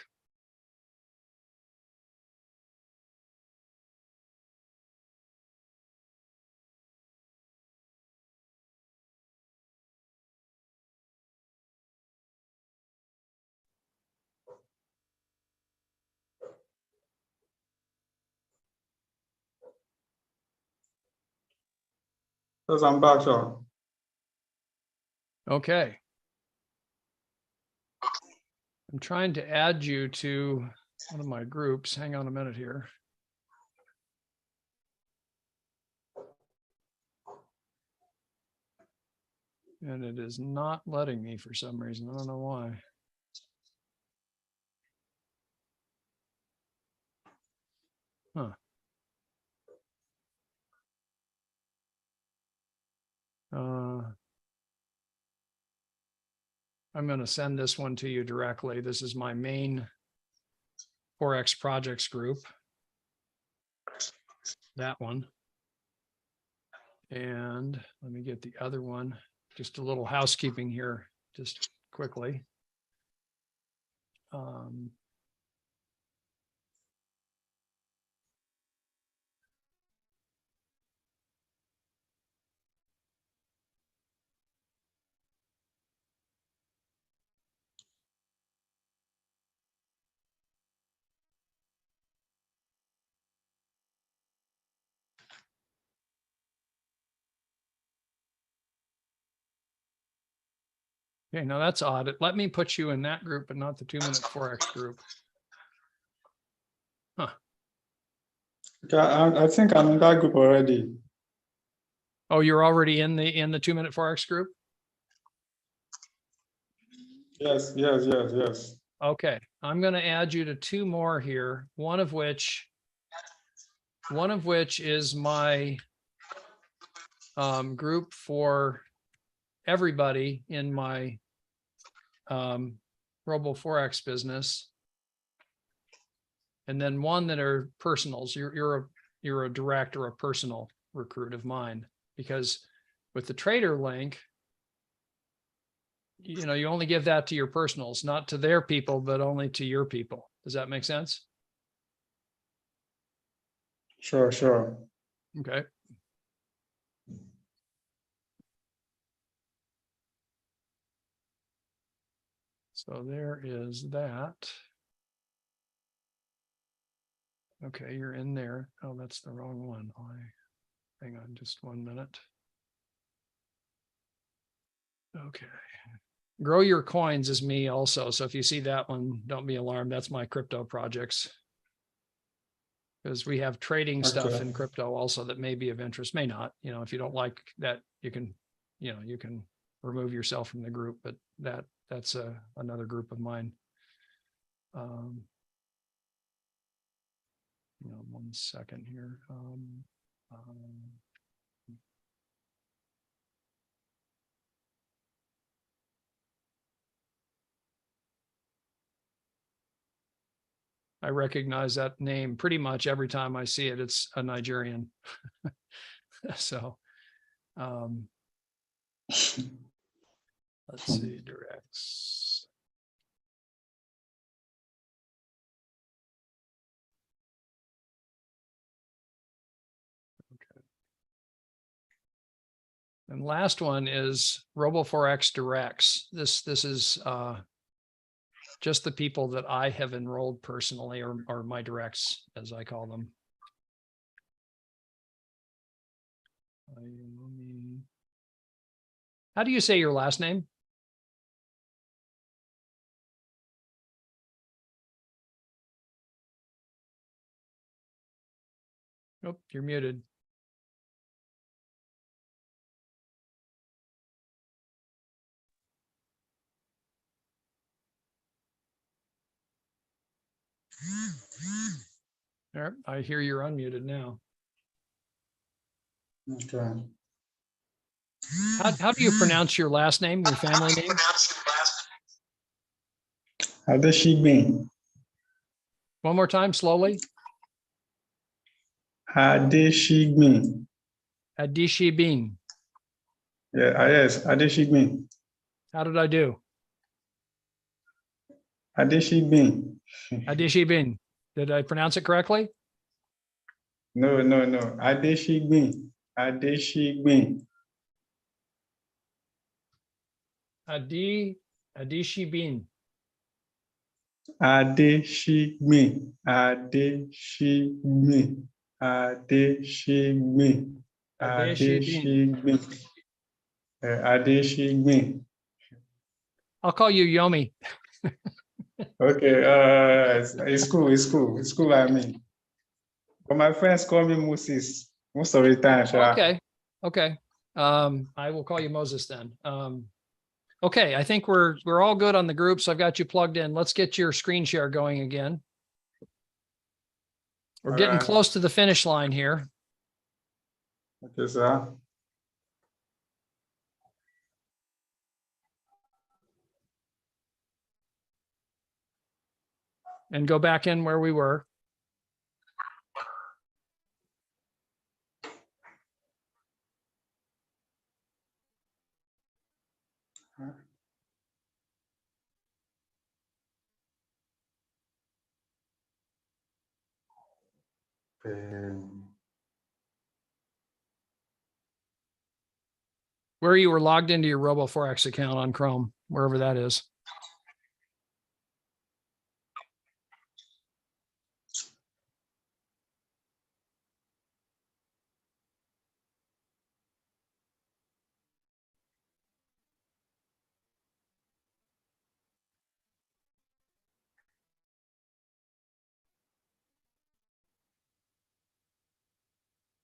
Yes, I'm back, sir. Okay. I'm trying to add you to one of my groups. Hang on a minute here. And it is not letting me for some reason. I don't know why. Huh. I'm going to send this one to you directly. This is my main Forex projects group. That one. And let me get the other one. Just a little housekeeping here, just quickly. Okay, now that's odd. Let me put you in that group, but not the 2-minute Forex group. Huh. Okay, I think I'm in that group already. Oh, you're already in the 2-minute Forex group? Yes. Okay, I'm going to add you to 2 more here. One of which is my group for everybody in my RoboForex business, and then one that are personals. You're a direct or a personal recruit of mine, because with the trader link, you know, you only give that to your personals, not to their people, but only to your people. Does that make sense? Sure. Okay. So there is that. Okay, you're in there. Oh, that's the wrong one. Hang on just 1 minute. Okay. Grow Your Coins is me also. So if you see that one, don't be alarmed. That's my crypto projects. Because we have trading stuff in crypto also that may be of interest, may not. You know, if you don't like that, you can remove yourself from the group, but that's another group of mine. 1 second here. I recognize that name pretty much every time I see it. It's a Nigerian. So let's see, directs. Okay. And last one is RoboForex directs. This is just the people that I have enrolled personally, or my directs, as I call them. How do you say your last name? Oh, you're muted. All right, I hear you're unmuted now. Okay. How do you pronounce your last name, your family name? Adeshigbin. One more time, slowly. Adeshigbin. Adeshigbin. Yeah, yes, Adeshigbin. How did I do? Adeshigbin. Adeshigbin. Did I pronounce it correctly? No. Adeshigbin. Adeshigbin. Adeshigbin. Adeshigbin. Adeshigbin. I'll call you Yomi. Okay, it's cool. I mean, but my friends call me Moses most of the time. Okay. I will call you Moses then. Okay, I think we're all good on the groups. I've got you plugged in. Let's get your screen share going again. We're getting Alright. close to the finish line here. Okay, sir. And go back in where we were. Where you were logged into your RoboForex account on Chrome, wherever that is.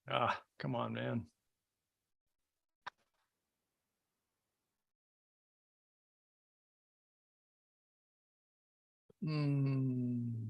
Ah, come on, man. Hmm.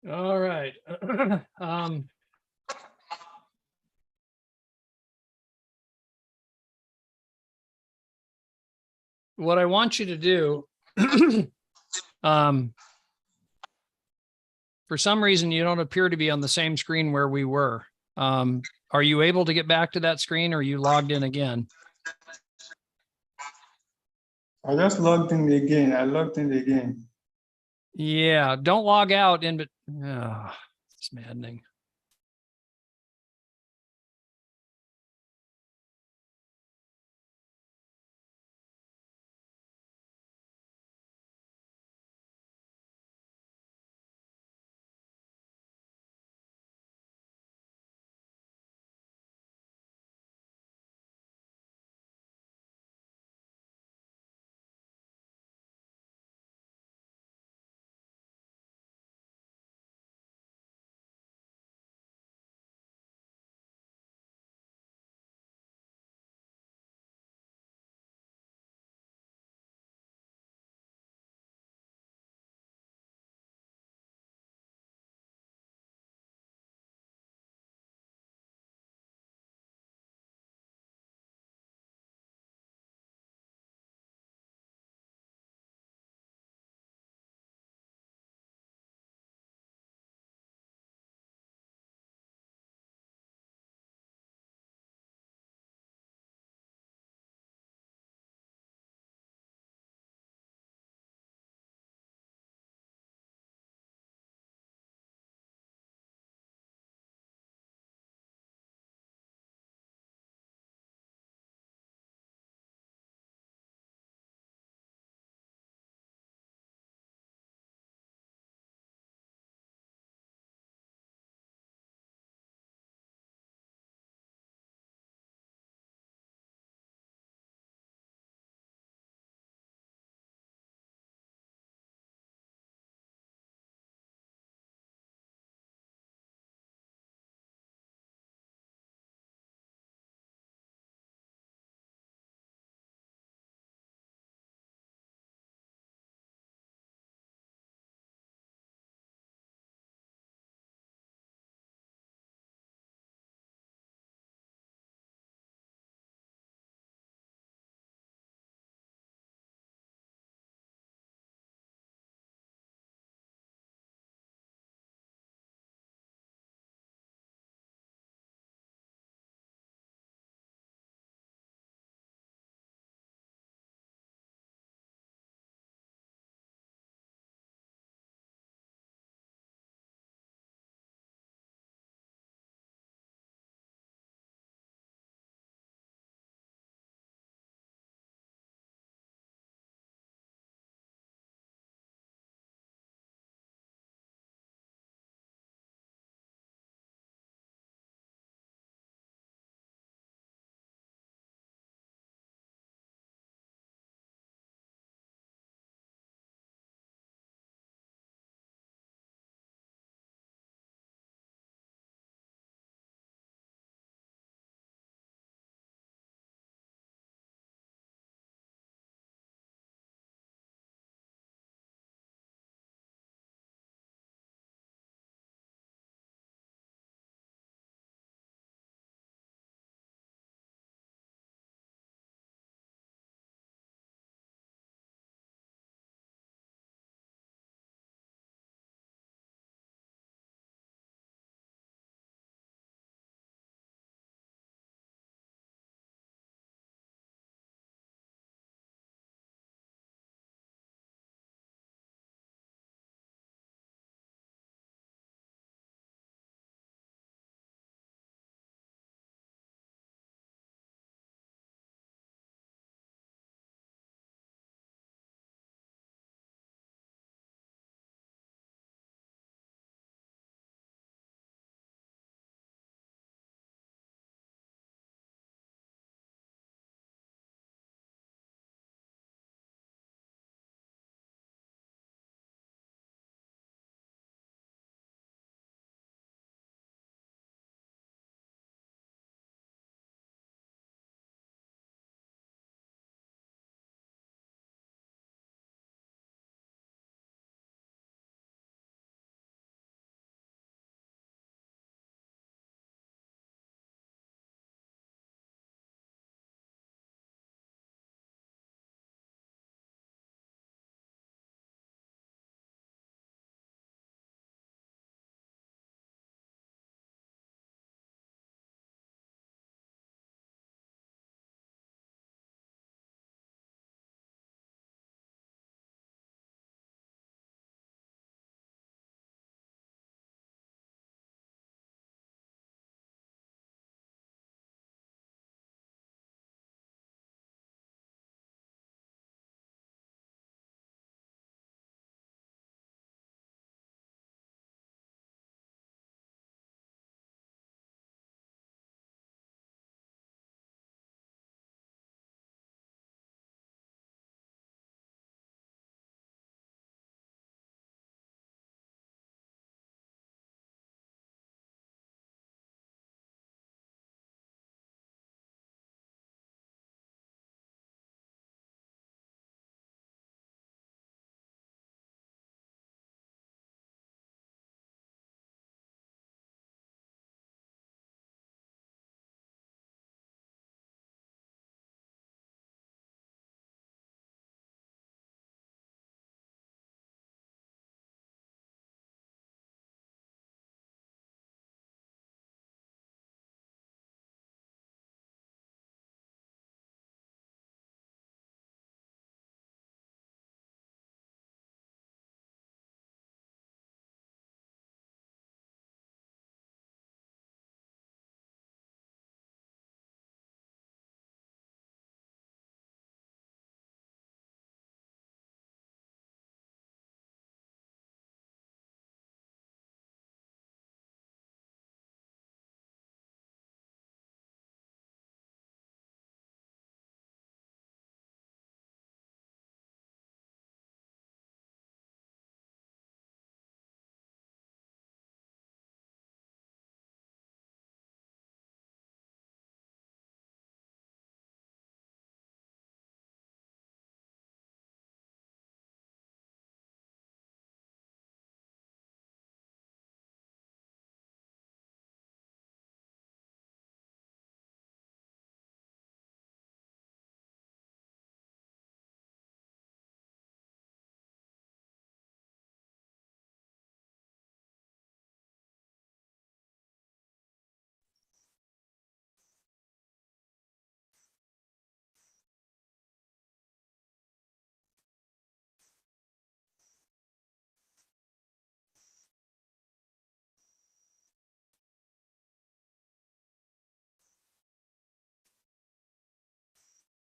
All right. What I want you to do, for some reason, you don't appear to be on the same screen where we were. Are you able to get back to that screen, or are you logged in again? I just logged in again. I logged in again. Yeah, don't log out in, but it's maddening.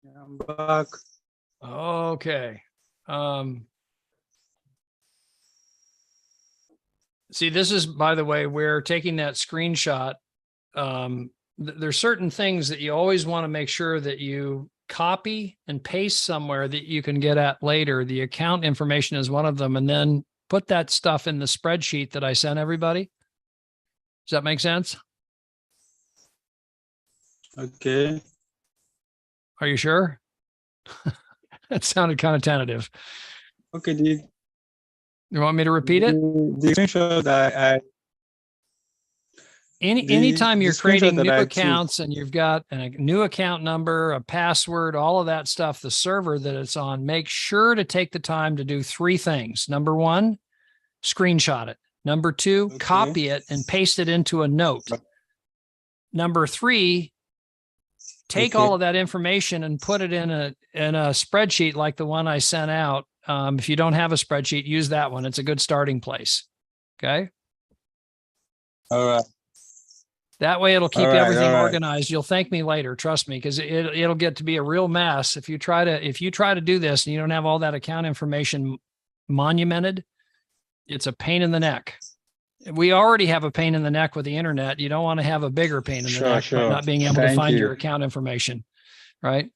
I'm back. Okay. See, this is, by the way, we're taking that screenshot. There's certain things that you always want to make sure that you copy and paste somewhere that you can get at later. The account information is one of them, and then put that stuff in the spreadsheet that I sent everybody. Does that make sense? Okay. Are you sure? That sounded kind of tentative. Okay. You want me to repeat it? The screenshot I Anytime the you're screenshot creating that new I took. accounts and you've got a new account number, a password, all of that stuff, the server that it's on, make sure to take the time to do three things. Number one, screenshot it. Number two, Okay. copy it and paste it into a note. Number three, take all of that information and put it in a spreadsheet like the one I sent out. If you don't have a spreadsheet, use that one. It's a good starting place. Okay. All right. That way it'll keep All right, everything all right. organized. You'll thank me later. Trust me, because it'll get to be a real mess. If you try to do this and you don't have all that account information monumented, it's a pain in the neck. We already have a pain in the neck with the internet. You don't want to have a bigger pain in the Sure, neck by sure. not being able to Thank find you. your account information. Right.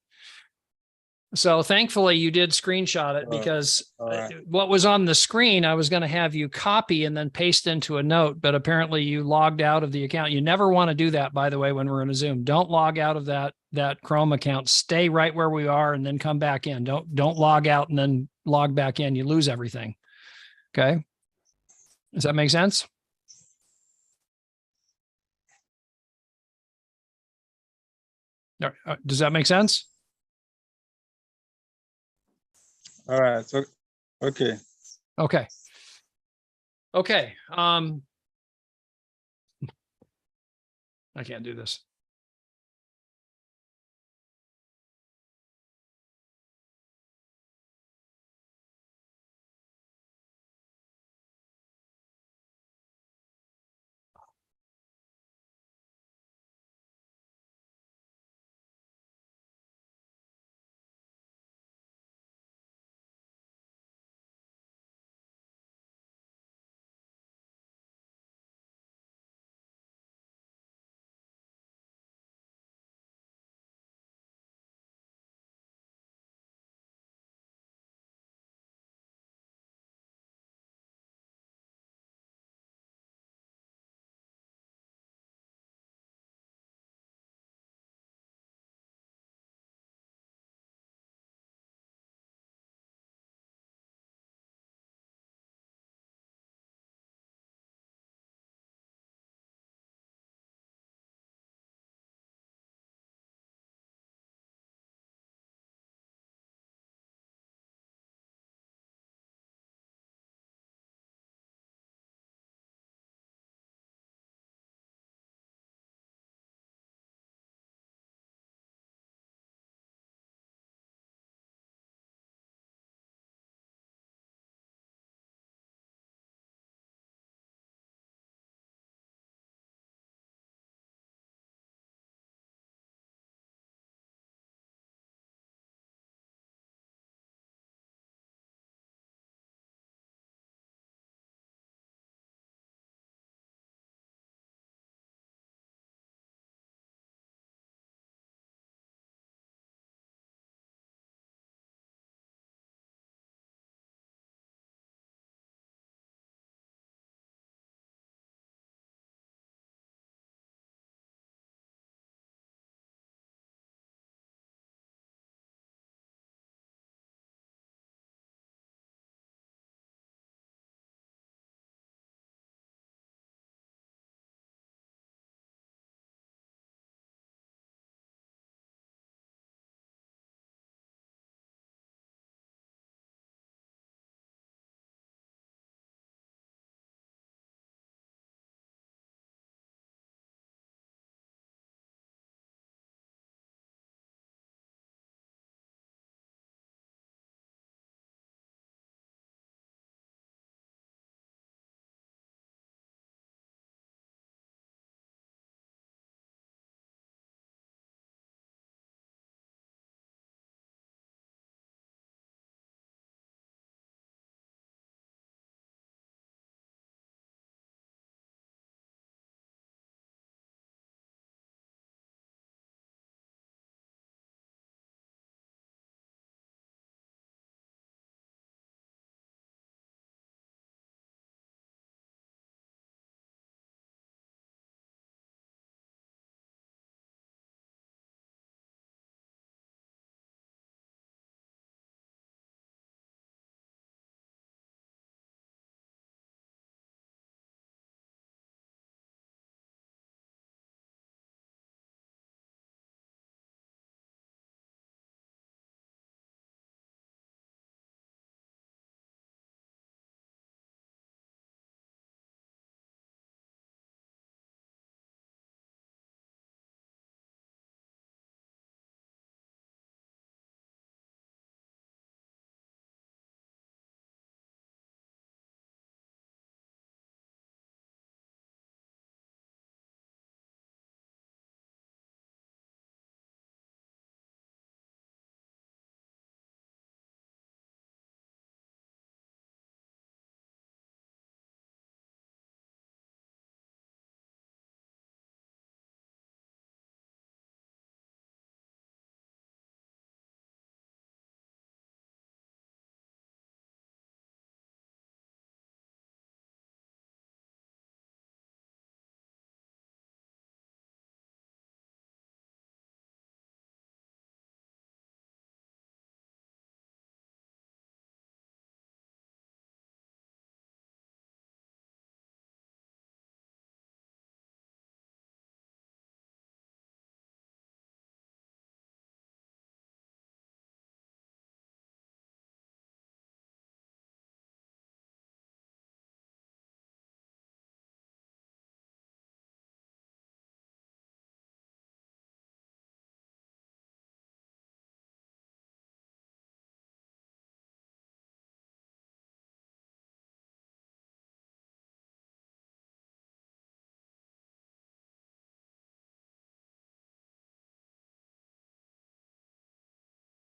So thankfully you did screenshot it, because all right. what was on the screen, I was going to have you copy and then paste into a note, but apparently you logged out of the account. You never want to do that, by the way, when we're in a Zoom. Don't log out of that Chrome account. Stay right where we are and then come back in. Don't log out and then log back in. You lose everything. Okay. Does that make sense? Does that make sense? All right. So, okay. Okay. Okay. I can't do this.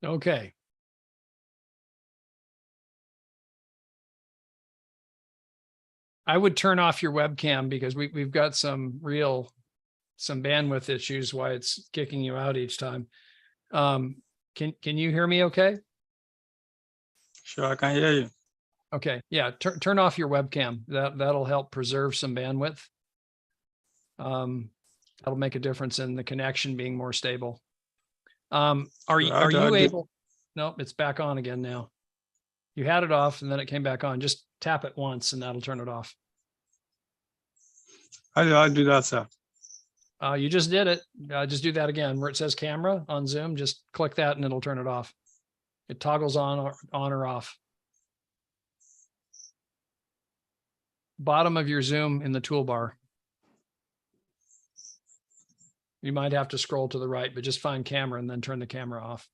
Okay. I would turn off your webcam because we've got some bandwidth issues why it's kicking you out each time. Can you hear me okay? Sure, I can hear you. Okay, yeah, turn off your webcam. That'll help preserve some bandwidth. That'll make a difference in the connection being more stable. Are you able? Nope, it's back on again now. You had it off and then it came back on. Just tap it once and that'll turn it off. How do I do that, sir? You just did it. Just do that again where it says camera on Zoom. Just click that and it'll turn it off. It toggles on or off. Bottom of your Zoom in the toolbar. You might have to scroll to the right, but just find camera and then turn the camera off.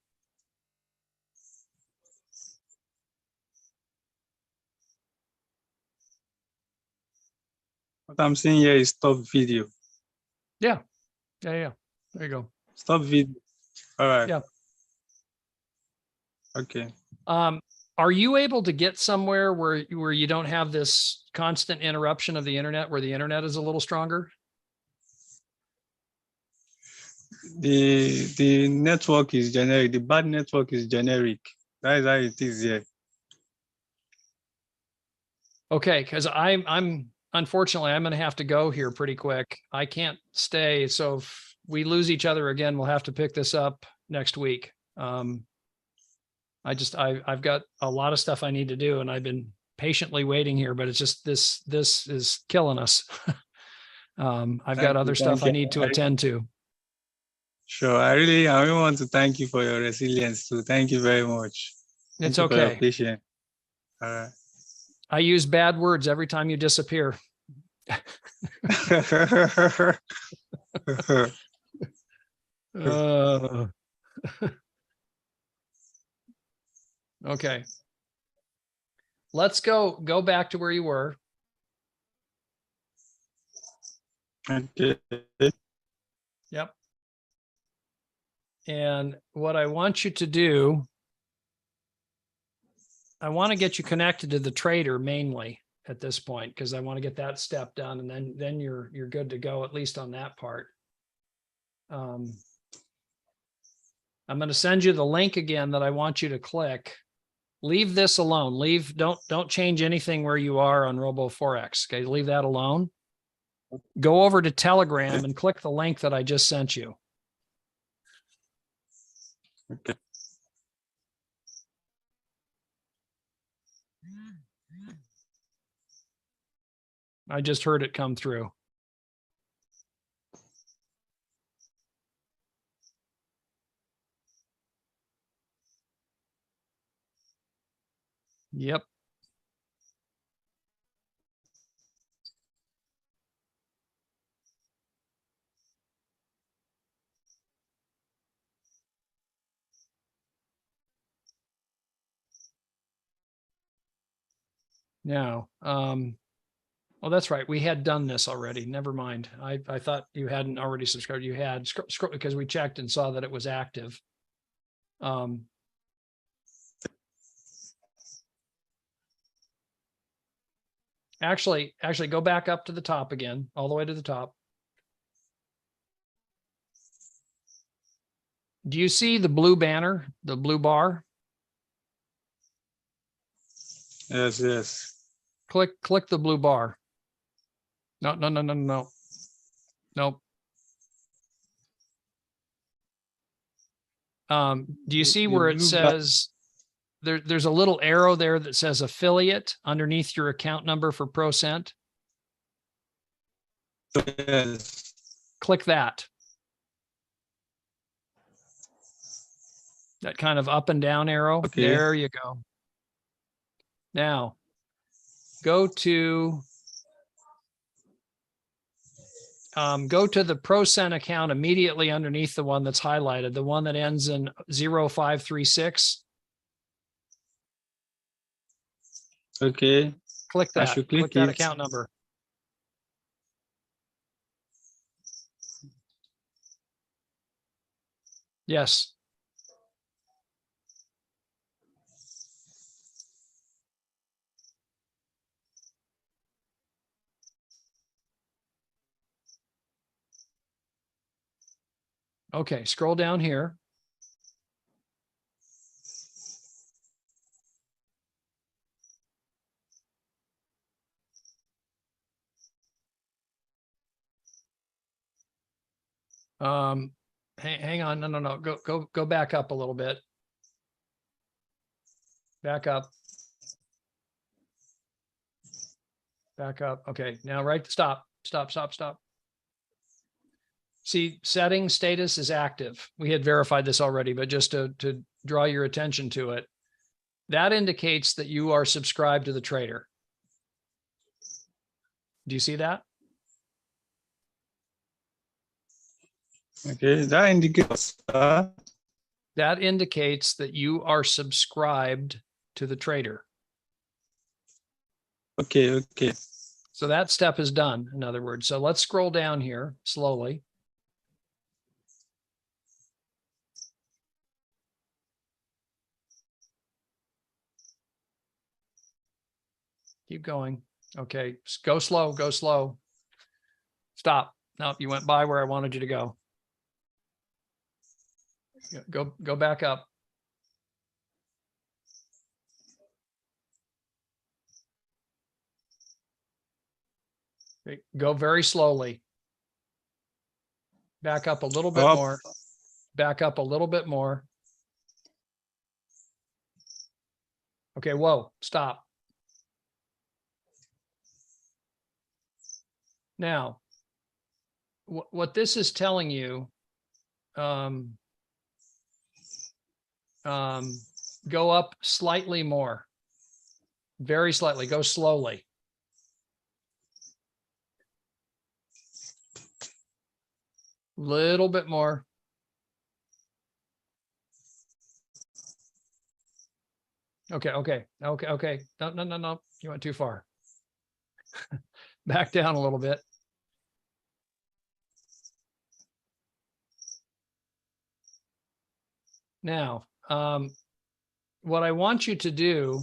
What I'm seeing here is stop video. Yeah. There you go. Stop video. All right. Yeah. Okay. Are you able to get somewhere where you don't have this constant interruption of the internet, where the internet is a little stronger? The network is generic. The bad network is generic. That is how it is here. Okay, because I'm unfortunately I'm going to have to go here pretty quick. I can't stay, so if we lose each other again, we'll have to pick this up next week. I've got a lot of stuff I need to do, and I've been patiently waiting here, but it's just this is killing us. I've got other stuff I need to attend to. Sure. I really want to thank you for your resilience too. Thank you very much. It's Thank you for your okay. patience. All right. I use bad words every time you disappear. Okay. Let's go back to where you were. Okay. Yep. And what I want you to do, I want to get you connected to the trader mainly at this point, because I want to get that step done, and then you're good to go, at least on that part. I'm going to send you the link again that I want you to click. Leave this alone. Don't change anything where you are on RoboForex. Okay, leave that alone. Go over to Telegram and click the link that I just sent you. Okay. I just heard it come through. Yep. Now, oh, that's right. We had done this already. Never mind. I thought you hadn't already subscribed. You had, because we checked and saw that it was active. Actually, go back up to the top again, all the way to the top. Do you see the blue banner, the blue bar? Yes. Click the blue bar. No. Nope. Do you see where it says there's a little arrow there that says affiliate underneath your account number for %? Yes. Click that. That kind of up and down arrow. Okay. There you go. Now, go to the % account immediately underneath the one that's highlighted, the one that ends in 0536. Okay. Click that. I should click that it. account number. Yes. Okay, scroll down here. Hang on. No. Go back up a little bit. Back up. Back up. Okay, now stop. See, setting status is active. We had verified this already, but just to draw your attention to it, that indicates that you are subscribed to the trader. Do you see that? Okay, that indicates That indicates that you are subscribed to the trader. okay. So that step is done, in other words. So let's scroll down here slowly. Keep going. Okay, go slow. Stop. No, you went by where I wanted you to go. Go back up. Okay, go very slowly. Back up a little bit Up. more. Back up a little bit more. Okay, whoa, stop. Now, what this is telling you, go up slightly more, very slightly, go slowly. Little bit more. Okay. No. You went too far. Back down a little bit. Now, what I want you to do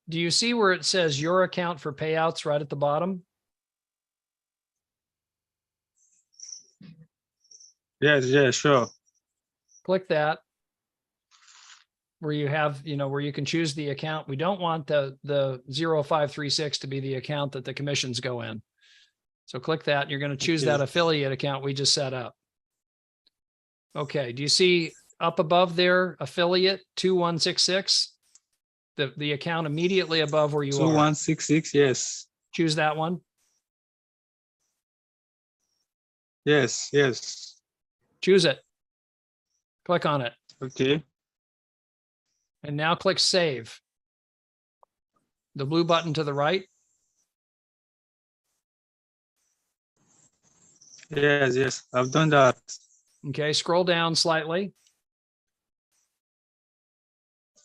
you see where it says your account for payouts right at the bottom? Yes, sure. Click that. Where you have, where you can choose the account. We don't want the 0536 to be the account that the commissions go in. So click that. You're going to choose that affiliate account we just set up. Okay. Do you see up above there, affiliate 2166? The account immediately above where you are. 2166, yes. Choose that one. Yes. Choose it. Click on it. Okay. And now click save. The blue button to the right. Yes. I've done that. Okay, scroll down slightly.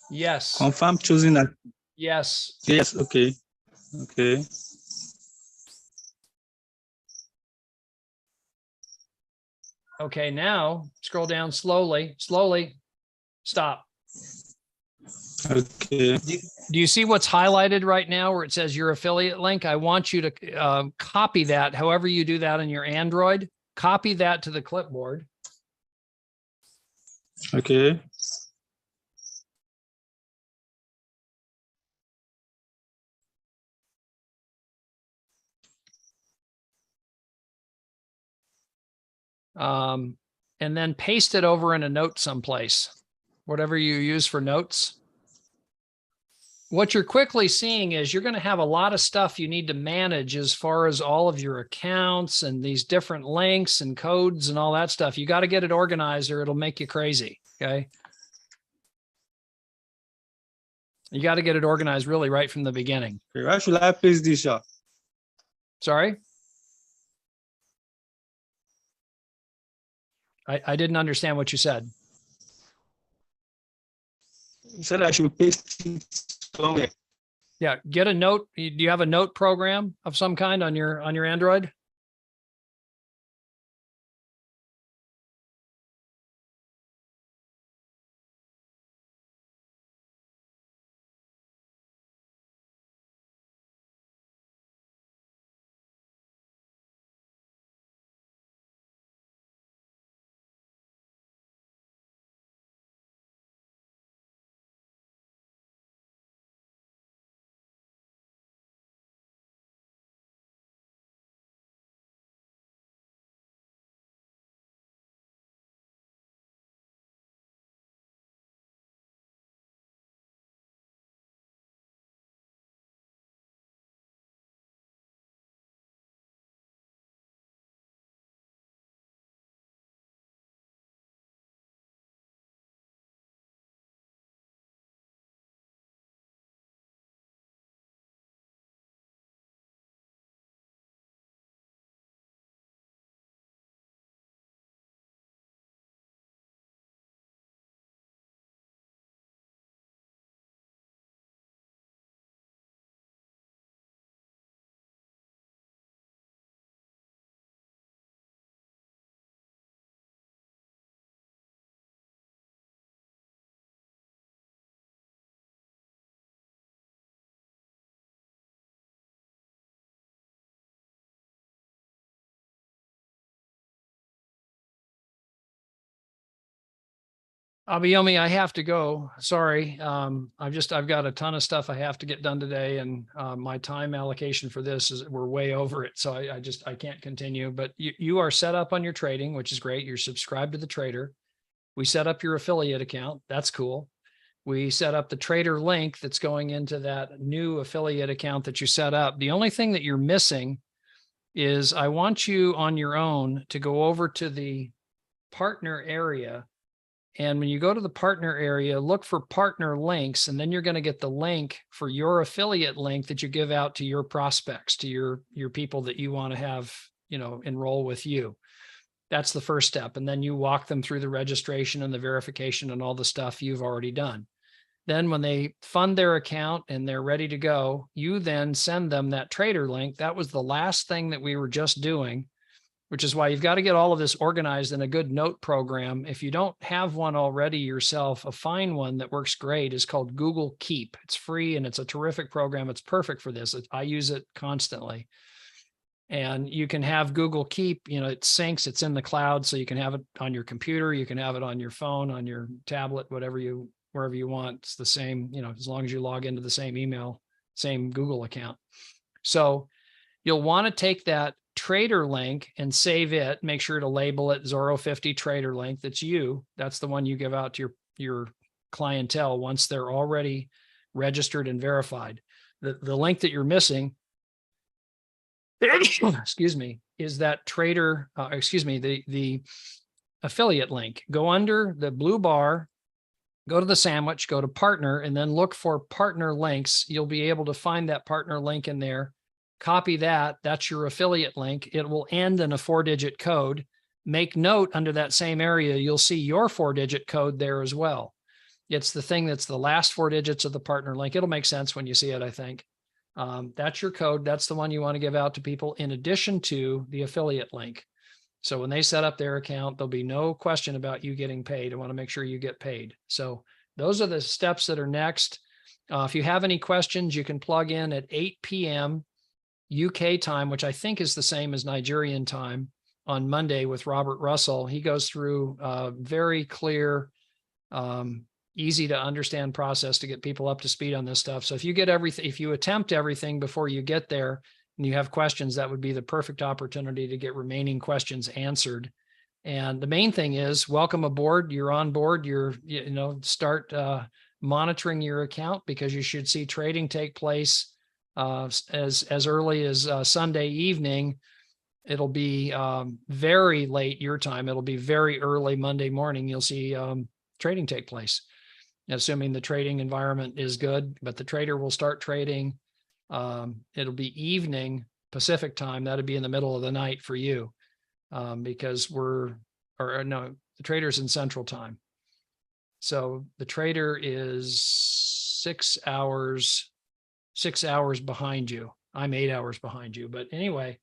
Yes. Confirm choosing that. Yes. Yes, okay. Okay, now scroll down slowly. Stop. Okay. Do you see what's highlighted right now where it says your affiliate link? I want you to copy that. However you do that on your Android, copy that to the clipboard. Okay. And then paste it over in a note someplace, whatever you use for notes. What you're quickly seeing is you're going to have a lot of stuff you need to manage as far as all of your accounts and these different links and codes and all that stuff. You got to get it organized or it'll make you crazy. Okay. You got to get it organized really right from the beginning. Okay, where should I paste this up? Sorry? I didn't understand what you said. You said I should paste it somewhere. Yeah, get a note. Do you have a note program of some kind on your Android? Abayomi, I have to go. Sorry. I've got a ton of stuff I have to get done today, and my time allocation for this is we're way over it. So I can't continue, but you are set up on your trading, which is great. You're subscribed to the trader. We set up your affiliate account. That's cool. We set up the trader link that's going into that new affiliate account that you set up. The only thing that you're missing is I want you on your own to go over to the partner area. And when you go to the partner area, look for partner links, and then you're going to get the link for your affiliate link that you give out to your prospects, to your people that you want to have, enroll with you. That's the first step. And then you walk them through the registration and the verification and all the stuff you've already done. Then when they fund their account and they're ready to go, you then send them that trader link. That was the last thing that we were just doing, which is why you've got to get all of this organized in a good note program. If you don't have one already yourself, a fine one that works great is called Google Keep. It's free and it's a terrific program. It's perfect for this. I use it constantly. And you can have Google Keep, it syncs, it's in the cloud. So you can have it on your computer, you can have it on your phone, on your tablet, wherever you want. It's the same, as long as you log into the same email, same Google account. So you'll want to take that trader link and save it. Make sure to label it Zorro50 trader link. That's the one you give out to your clientele once they're already registered and verified. The link that you're missing, excuse me, is that trader, the affiliate link. Go under the blue bar, go to the sandwich, go to partner, and then look for partner links. You'll be able to find that partner link in there. Copy that. That's your affiliate link. It will end in a 4-digit code. Make note under that same area, you'll see your 4-digit code there as well. It's the thing that's the last 4 digits of the partner link. It'll make sense when you see it, I think. That's your code. That's the one you want to give out to people in addition to the affiliate link. So when they set up their account, there'll be no question about you getting paid. I want to make sure you get paid. So those are the steps that are next. If you have any questions, you can plug in at 8 p.m. UK time, which I think is the same as Nigerian time, on Monday with Robert Russell. He goes through a very clear, easy to understand process to get people up to speed on this stuff. So if you get everything, if you attempt everything before you get there and you have questions, that would be the perfect opportunity to get remaining questions answered. And the main thing is welcome aboard. You're on board. Start monitoring your account, because you should see trading take place as early as Sunday evening. It'll be very late your time. It'll be very early Monday morning. You'll see trading take place, assuming the trading environment is good, but the trader will start trading. It'll be evening Pacific time. That'd be in the middle of the night for you, because the trader's in Central time. So the trader is 6 hours behind you. I'm 8 hours behind you. But anyway,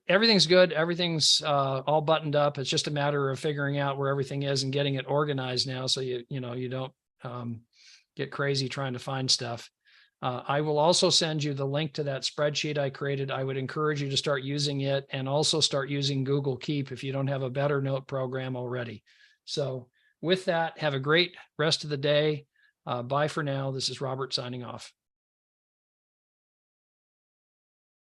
everything's good. Everything's all buttoned up. It's just a matter of figuring out where everything is and getting it organized now, so you don't get crazy trying to find stuff. I will also send you the link to that spreadsheet I created. I would encourage you to start using it, and also start using Google Keep if you don't have a better note program already. So with that, have a great rest of the day. Bye for now. This is Robert signing off.